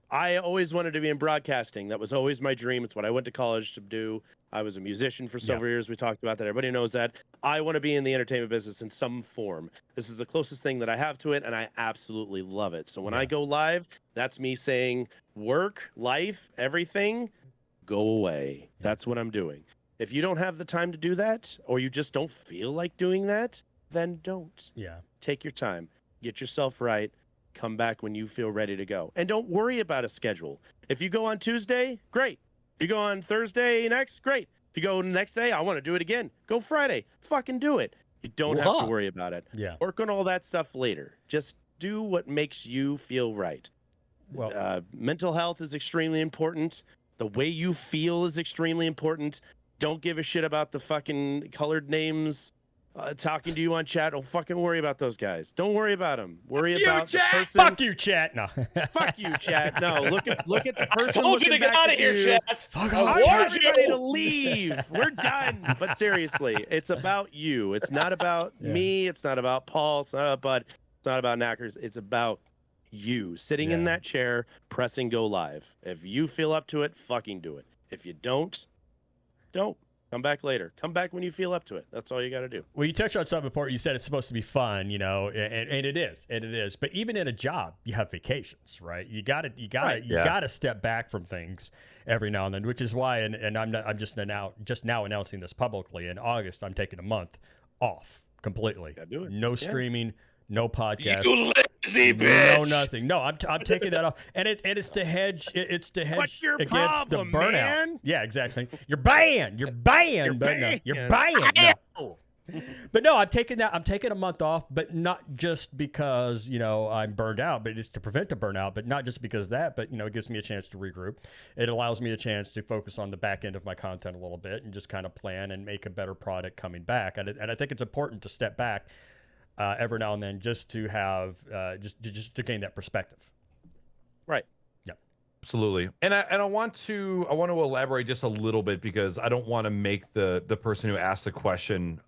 I always wanted to be in broadcasting. That was always my dream. It's what I went to college to do. I was a musician for several years. We talked about that. Everybody knows that. I want to be in the entertainment business in some form. This is the closest thing that I have to it, and I absolutely love it. So when I go live, that's me saying work, life, everything, go away. That's what I'm doing. If you don't have the time to do that, or you just don't feel like doing that, then don't. Yeah. Take your time. Get yourself right. Come back when you feel ready to go. And don't worry about a schedule. If you go on Tuesday, great. If you go on Thursday next, great. If you go next day, I want to do it again. Go Friday. Fucking do it. You don't have to worry about it. Yeah. Work on all that stuff later. Just do what makes you feel right. mental health is extremely important. The way you feel is extremely important. Don't give a shit about the fucking colored names talking to you on chat. Don't fucking worry about those guys. Don't worry about them. Worry about the person. Fuck you, chat. No. Fuck you, chat. No, look at the person. I told you to get out of here, chat. Fuck I want everybody to leave. We're done. But seriously, it's about you. It's not about me. It's not about Paul. It's not about Bud. It's not about Naaackers. It's about you sitting in that chair, pressing go live. If you feel up to it, fucking do it. If you don't. Come back later. Come back when you feel up to it. That's all you got to do. Well, you touched on something important. You said it's supposed to be fun, you know, and it is. And it is. But even in a job, you have vacations, right? You got to step back from things every now and then, which is why and I'm just now announcing this publicly. In August, I'm taking a month off completely. Do it. No streaming, no podcast. You lazy bitch. No nothing. No, I'm taking that off. And it's to hedge against the burnout. Man? Yeah, exactly. You're banned. You're banned. You're banned. No. But no, I'm taking a month off, but not just because, you know, I'm burned out, but it's to prevent the burnout, but not just because of that, but, you know, it gives me a chance to regroup. It allows me a chance to focus on the back end of my content a little bit and just kind of plan and make a better product coming back. And I think it's important to step back every now and then just to have just to gain that perspective. Right. Yeah. Absolutely. And I want to elaborate just a little bit because I don't want to make the person who asked the question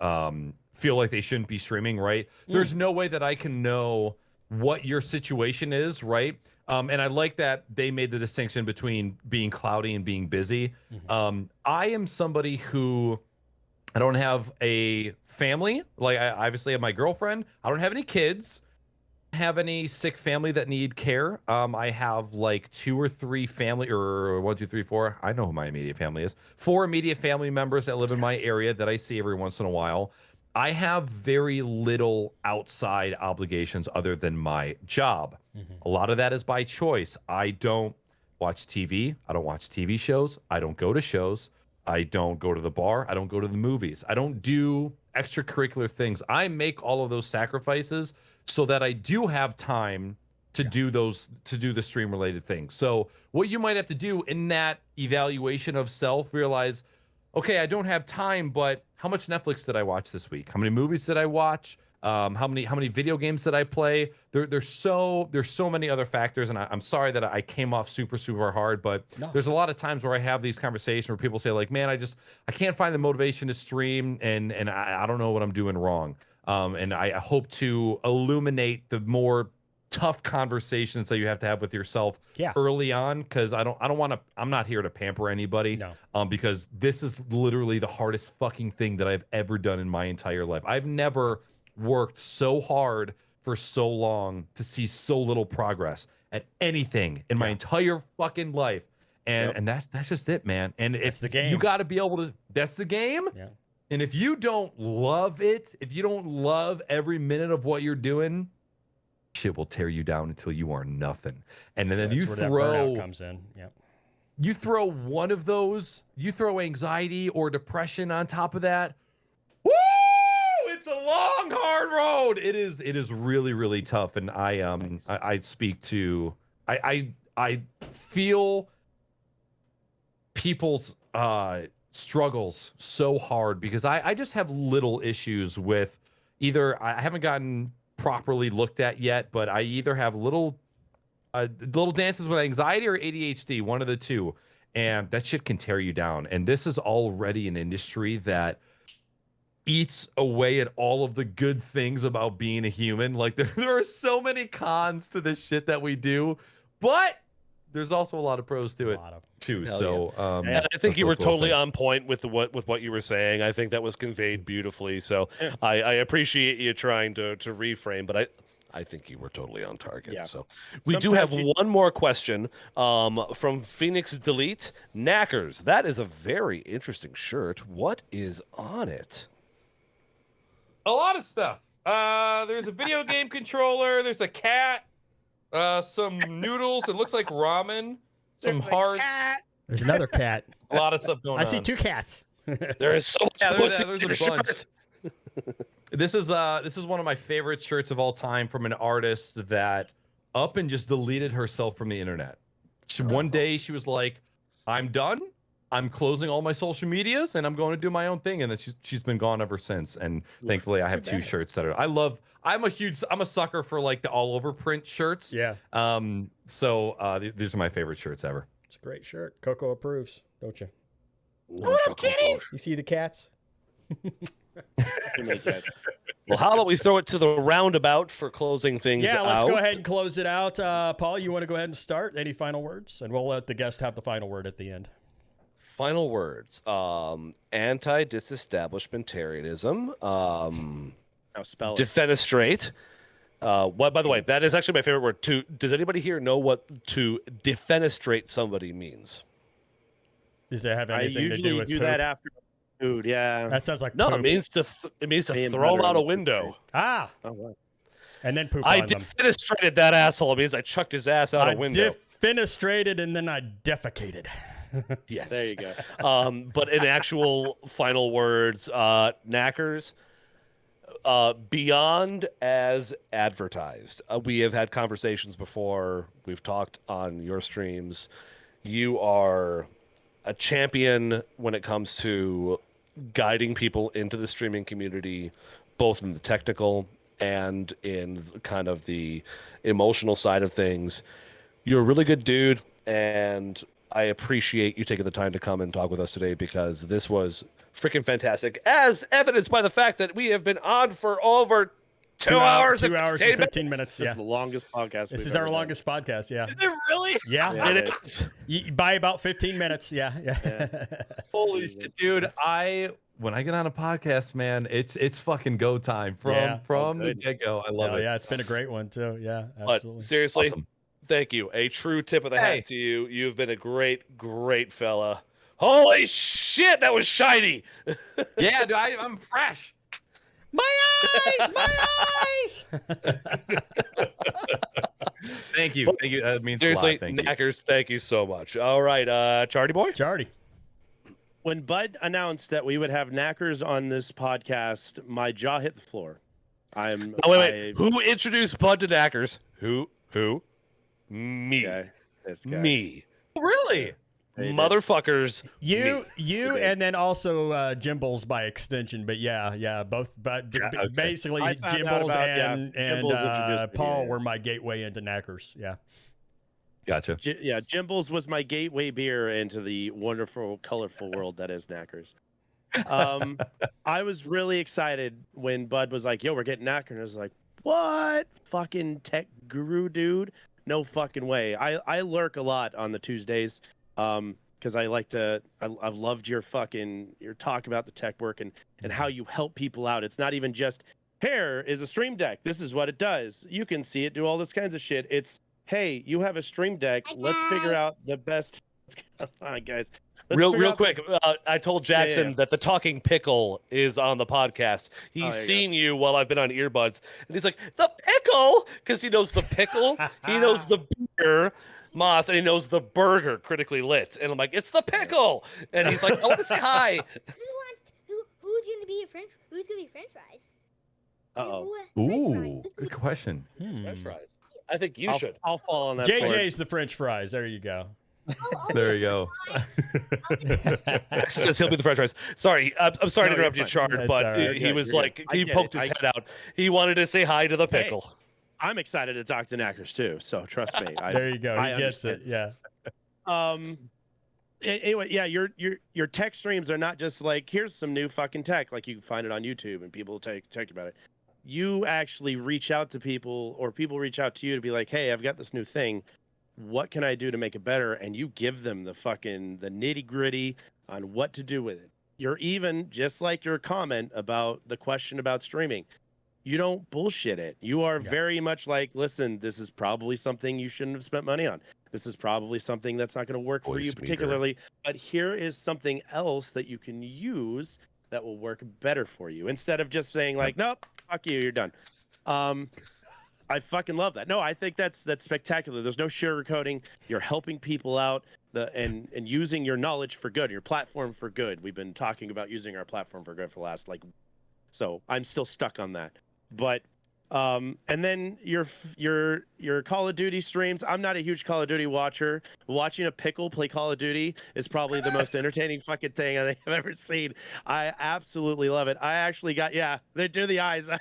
feel like they shouldn't be streaming, right? There's no way that I can know what your situation is, right? And I like that they made the distinction between being cloudy and being busy. I am somebody who I don't have a family. Like, I obviously have my girlfriend. I don't have any kids. Have any sick family that need care. I have like 2 or 3 family, or 1, 2, 3, 4. I know who my immediate family is. 4 immediate family members that live in my area that I see every once in a while. I have very little outside obligations other than my job. A lot of that is by choice. I don't watch TV. I don't watch TV shows. I don't go to shows. I don't go to the bar. I don't go to the movies. I don't do extracurricular things. I make all of those sacrifices so that I do have time to do the stream related things. So what you might have to do in that evaluation of self, realize, okay, I don't have time, but how much Netflix did I watch this week? How many movies did I watch? How many video games did I play? There's so many other factors, and I'm sorry that I came off super hard, but there's a lot of times where I have these conversations where people say like, man, I can't find the motivation to stream, and I don't know what I'm doing wrong. And I hope to illuminate the more tough conversations that you have to have with yourself early on, because I'm not here to pamper anybody. Because this is literally the hardest fucking thing that I've ever done in my entire life. I've never worked so hard for so long to see so little progress at anything in my entire fucking life. And that's just it, man. And if the game, you got to be able to, that's the game. Yeah. And if you don't love it, if you don't love every minute of what you're doing, shit will tear you down until you are nothing. And then you throw comes in. Yep. You throw one of those, you throw anxiety or depression on top of that. Woo! It's a long, hard road. It is really, really tough. And I speak to, I feel people's struggles so hard because I just have little issues with either I haven't gotten properly looked at yet, but I either have little dances with anxiety or ADHD, one of the two, and that shit can tear you down. And this is already an industry that eats away at all of the good things about being a human. Like there are so many cons to this shit that we do, but there's also a lot of pros to it too. So and I think you were totally on point with what you were saying. I think that was conveyed beautifully. So I appreciate you trying to reframe, but I think you were totally on target. Yeah. So we do have one more question from Phoenix Delete. Naaackers, that is a very interesting shirt. What is on it? A lot of stuff. There's a video game controller. There's a cat. Some noodles. It looks like ramen. Some hearts. There's another cat. A lot of stuff going on. I see 2 cats. There is so much. There's a bunch. This is one of my favorite shirts of all time from an artist that up and just deleted herself from the internet. One day she was like, I'm done. I'm closing all my social medias and I'm going to do my own thing. And then she's been gone ever since. And thankfully I have two shirts that are, I'm a sucker for like the all over print shirts. Yeah. So these are my favorite shirts ever. It's a great shirt. Coco approves, don't you? What up, kitty? You see the cats? Well, how about we throw it to the roundabout for closing things out? Yeah, let's go ahead and close it out. Paul, you want to go ahead and start? Any final words? And we'll let the guest have the final word at the end. Final words. Anti-disestablishmentarianism. Now spell it. Defenestrate. What? By the way, that is actually my favorite word. Does anybody here know what to defenestrate somebody means? Does it have anything to do with I usually do that after food. Yeah. That sounds like no. poop. It means to throw them out a window. Ah. Oh, wow. And then poop I on them. defenestrated that asshole. It means I chucked his ass out a window. Defenestrated and then I defecated. Yes. There you go. But in actual final words, Naaackers, beyond as advertised. We have had conversations before. We've talked on your streams. You are a champion when it comes to guiding people into the streaming community, both in the technical and in kind of the emotional side of things. You're a really good dude, and I appreciate you taking the time to come and talk with us today, because this was freaking fantastic, as evidenced by the fact that we have been on for over 2 hours and 15 minutes. This is the longest podcast. This is our longest podcast. Yeah. Is it really? Yeah. It is. By about 15 minutes. Yeah. Holy shit, dude! When I get on a podcast, man, it's fucking go time from the get go. I love it. Yeah, it's been a great one too. Yeah, absolutely. But seriously, awesome. Thank you. A true tip of the hat to you. You've been a great fella. Holy shit, that was shiny. Yeah, dude, I'm fresh. My eyes! Thank you. That means seriously, a lot. Thank Naaackers, thank you so much. All right, Chardy boy. Chardy. When Bud announced that we would have Naaackers on this podcast, my jaw hit the floor. Wait. Who introduced Bud to Naaackers? Who? Me. This guy. Me. Really? Motherfuckers. You and then also Jimbles by extension, but both. But basically, Jimbles and Paul were my gateway into Naaackers. Yeah. Gotcha. Jimbles was my gateway beer into the wonderful, colorful world that is Naaackers. I was really excited when Bud was like, "Yo, we're getting Naaackers." And I was like, "What? Fucking tech guru, dude? No fucking way." I lurk a lot on the Tuesdays. Because I've loved your talk about the tech work and how you help people out. It's not even just, here is a Stream Deck. This is what it does. You can see it do all this kinds of shit. It's, hey, you have a Stream Deck. Let's figure out the best. All right, guys. Real quick. I told Jackson that the talking pickle is on the podcast. He's seen you while I've been on earbuds, and he's like, the pickle, because he knows the pickle, he knows the beer. Moss, and he knows the burger, Critically Lit, and I'm like, it's the pickle, and he's like, I want to say hi. Who's gonna be French fries? Uh-oh. Ooh, good question. French fries. I think you should. I'll fall on that. JJ's the French fries. There you go. There you go. Says he'll be the French fries. Sorry, I'm sorry to interrupt you, Chard, but right. he was like, he poked his head out. He wanted to say hi to the pickle. Hey. I'm excited to talk to Naaackers too, so trust me. There you go. He gets it. Yeah. Anyway, your tech streams are not just like, here's some new fucking tech, like you can find it on YouTube and people talk about it. You actually reach out to people, or people reach out to you to be like, hey, I've got this new thing. What can I do to make it better? And you give them the nitty gritty on what to do with it. You're even, just like your comment about the question about streaming, you don't bullshit it. You are very much like, listen, this is probably something you shouldn't have spent money on. This is probably something that's not going to work for you particularly, but here is something else that you can use that will work better for you, instead of just saying like, nope, fuck you, you're done. I fucking love that. No, I think that's spectacular. There's no sugarcoating. You're helping people out and using your knowledge for good, your platform for good. We've been talking about using our platform for good for the last so I'm still stuck on that. But And then your Call of Duty streams. I'm not a huge Call of Duty watcher. Watching a pickle play Call of Duty is probably the most entertaining fucking thing I think I've ever seen. I absolutely love it. I actually got they do the eyes. I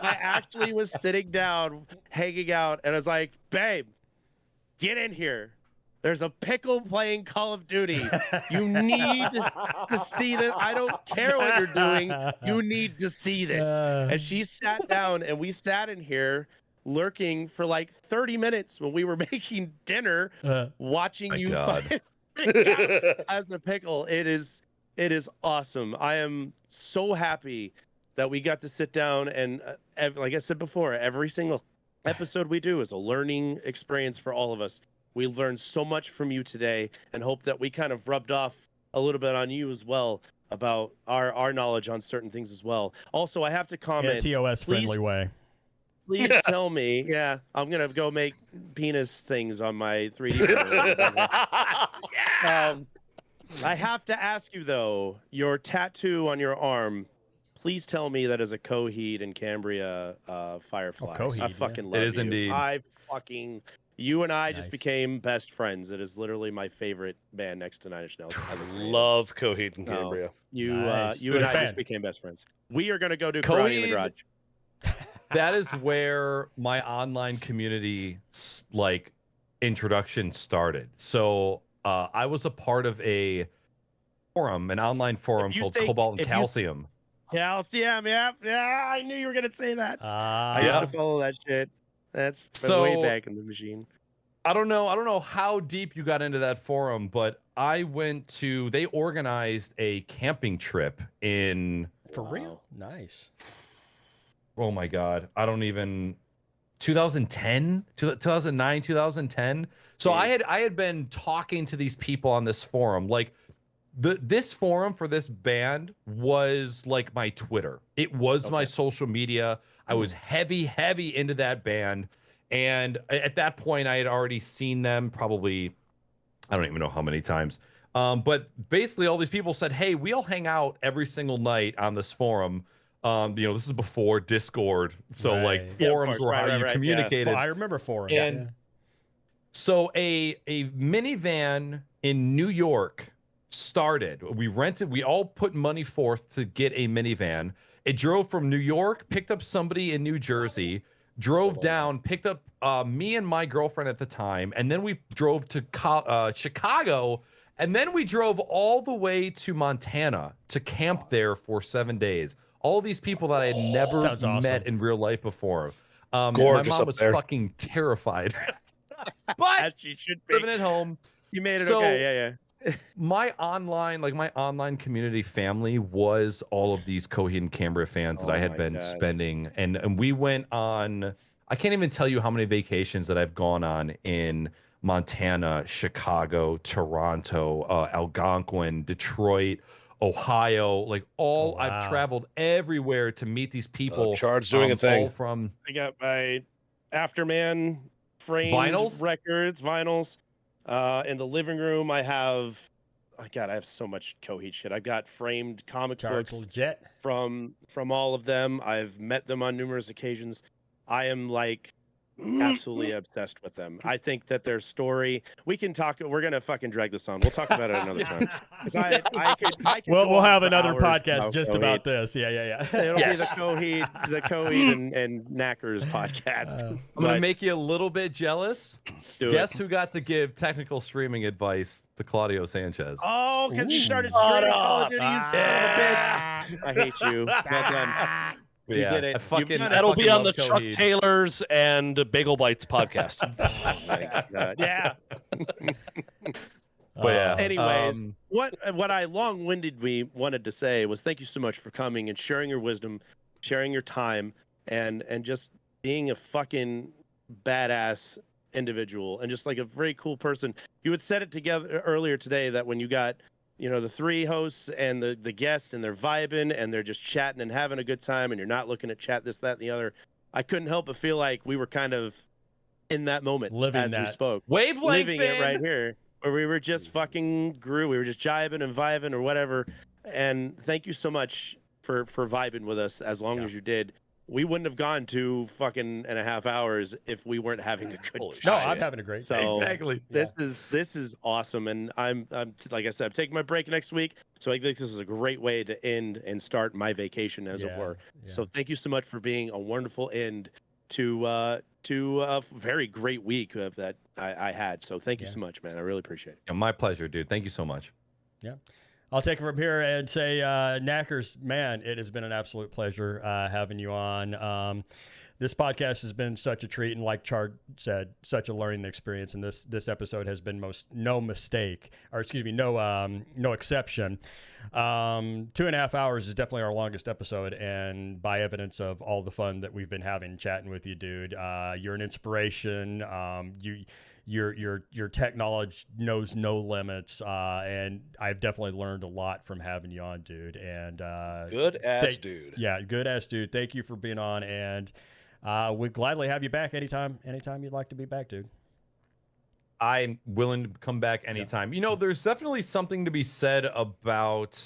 actually was sitting down, hanging out, and I was like, babe, get in here. There's a pickle playing Call of Duty. You need to see this. I don't care what you're doing. You need to see this. And she sat down, and we sat in here lurking for like 30 minutes when we were making dinner, watching you fight as a pickle. It is awesome. I am so happy that we got to sit down and, like I said before, every single episode we do is a learning experience for all of us. We learned so much from you today, and hope that we kind of rubbed off a little bit on you as well about our knowledge on certain things as well. Also, I have to comment. In a TOS friendly way. Please tell me. Yeah, I'm gonna go make penis things on my 3D printer. I have to ask you though, your tattoo on your arm. Please tell me that is a Coheed and Cambria Firefly. Coheed, I fucking love it is you. indeed. You and I just became best friends. It is literally my favorite band next to Nine Inch Nails. I love Coheed and Cambria. You and I just became best friends. We are gonna go do karate in the garage. That is where my online community introduction started. So I was a part of an online forum called Cobalt and Calcium. Calcium, yeah. I knew you were gonna say that. I used to follow that shit. That's way back in the machine. I don't know how deep you got into that forum, but they organized a camping trip in. For real? Nice. Oh my God. 2010, 2009, 2010. So I had been talking to these people on this forum. Like this forum for this band was like my Twitter. It was my social media. I was heavy into that band. And at that point I had already seen them probably, I don't even know how many times. But basically all these people said, hey, we'll hang out every single night on this forum. This is before Discord. So forums were how you communicated. I remember forums. And so a minivan in New York started. We all put money forth to get a minivan. It drove from New York, picked up somebody in New Jersey, drove down, picked up me and my girlfriend at the time, and then we drove to Chicago, and then we drove all the way to Montana to camp there for 7 days. All these people that I had never met in real life before. My mom was fucking terrified. But as she should be. Living at home. You made it okay. Yeah. My online community family was all of these Coheed and Cambria fans that I had been spending, and we went on. I can't even tell you how many vacations that I've gone on in Montana, Chicago, Toronto, Algonquin, Detroit, Ohio. I've traveled everywhere to meet these people. Charge doing a thing. I got my Afterman framed vinyls. In the living room, I have so much Coheed shit. I've got framed comic books from all of them. I've met them on numerous occasions. I am absolutely obsessed with them. I think that their story, we're gonna fucking drag this on. We'll talk about it another time. We'll have another podcast just about this. Yeah. It'll be the Coheed and Naaackers podcast. I'm gonna make you a little bit jealous. Guess who got to give technical streaming advice to Claudio Sanchez? Oh, because you started streaming Call of Duty, you son of a bitch. I hate you. Well done. You did it. That'll be on the Chuck Taylors and Bagel Bites podcast. Oh my God. Yeah. But yeah. Anyways, what I long-windedly wanted to say was thank you so much for coming and sharing your wisdom, sharing your time, and just being a fucking badass individual and just a very cool person. You had said it together earlier today that when you got the three hosts and the guest, and they're vibing and they're just chatting and having a good time, and you're not looking at chat, this, that, and the other. I couldn't help but feel like we were kind of in that moment we spoke. Living it right here, where we were just fucking grew. We were just jibing and vibing or whatever. And thank you so much for vibing with us as long as you did. we wouldn't have gone 2.5 hours if we weren't having a good time. No, I'm having a great time. Exactly. This is awesome, and I'm like I said, I'm taking my break next week, so I think this is a great way to end and start my vacation, as it were. So thank you so much for being a wonderful end to a very great week that I had. So thank you so much, man. I really appreciate it. Yeah, my pleasure, dude. Thank you so much. Yeah. I'll take it from here and say, Naaackers, man, it has been an absolute pleasure having you on. This podcast has been such a treat, and like Chard said, such a learning experience. And this episode has been no exception. 2.5 hours is definitely our longest episode, and by evidence of all the fun that we've been having chatting with you, dude. You're an inspiration. Your tech knowledge knows no limits, and I've definitely learned a lot from having you on, dude. And dude. Yeah, good ass dude. Thank you for being on, and we'd gladly have you back anytime you'd like to be back, dude. I'm willing to come back anytime. You know, there's definitely something to be said about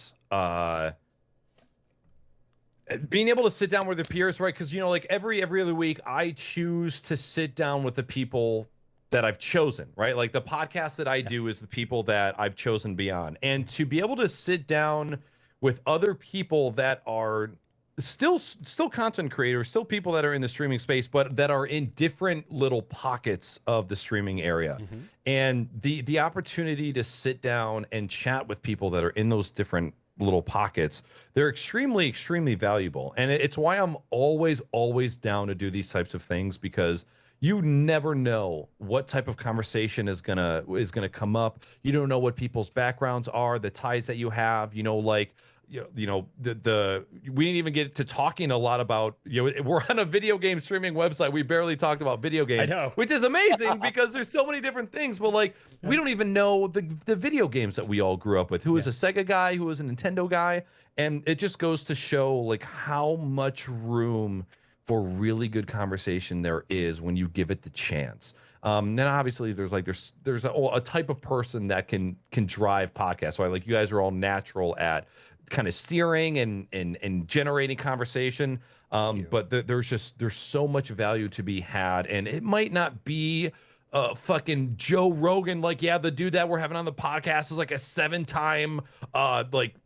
being able to sit down with your peers, right? Because, you know, like every other week, I choose to sit down with the people that I've chosen, right? Like the podcast that I do is the people that I've chosen beyond. And to be able to sit down with other people that are still content creators, still people that are in the streaming space, but that are in different little pockets of the streaming area. Mm-hmm. And the opportunity to sit down and chat with people that are in those different little pockets, they're extremely, extremely valuable. And it's why I'm always down to do these types of things, because you never know what type of conversation is gonna come up. You don't know what people's backgrounds are, the ties that you have. You know, like we didn't even get to talking a lot about. You know, we're on a video game streaming website. We barely talked about video games, I know. which is amazing because there's so many different things. But like, we don't even know the video games that we all grew up with. Who was a Sega guy? Who was a Nintendo guy? And it just goes to show like how much room for really good conversation there is when you give it the chance. Then obviously there's a type of person that can drive podcasts, right? Like you guys are all natural at kind of steering and generating conversation. But there's so much value to be had, and it might not be fucking Joe Rogan, like, the dude that we're having on the podcast is like a 7-time like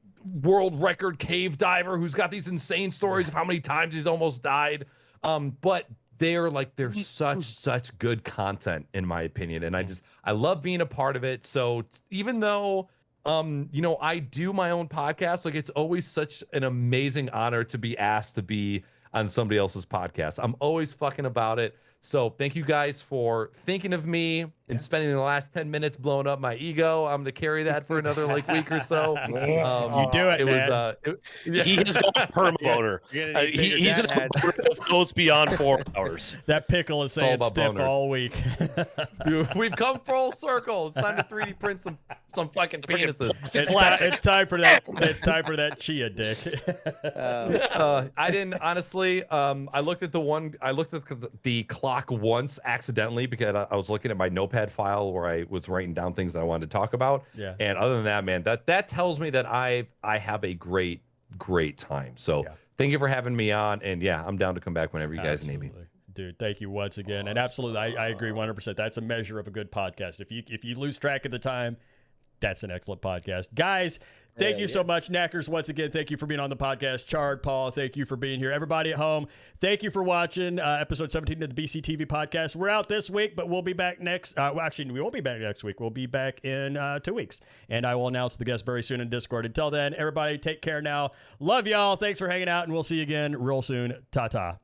world record cave diver who's got these insane stories of how many times he's almost died. But they're such good content, in my opinion. And I love being a part of it. So even though, I do my own podcast, like it's always such an amazing honor to be asked to be on somebody else's podcast. I'm always fucking about it. So thank you guys for thinking of me and spending the last 10 minutes blowing up my ego. I'm going to carry that for another week or so. You do it, man. He has gone perma boner. He's just goes beyond 4 hours. That pickle is saying stiff boners all week. Dude, we've come full circle. It's time to 3D print some fucking penises. It's time for that. It's time for that chia dick. I didn't honestly. I looked at the clock once accidentally because I was looking at my notepad file where I was writing down things that I wanted to talk about. Yeah. And other than that, man, that tells me that I have a great time. So thank you for having me on, and I'm down to come back whenever you guys need me. Dude, thank you once again. And absolutely, I agree 100%. That's a measure of a good podcast. If you lose track of the time, that's an excellent podcast. Guys, thank you so much. Naaackers, once again, thank you for being on the podcast. Chard, Paul, thank you for being here. Everybody at home, thank you for watching episode 17 of the BCTV podcast. We're out this week, but we'll be back next. Actually, we won't be back next week. We'll be back in 2 weeks. And I will announce the guest very soon in Discord. Until then, everybody take care now. Love y'all. Thanks for hanging out, and we'll see you again real soon. Ta-ta.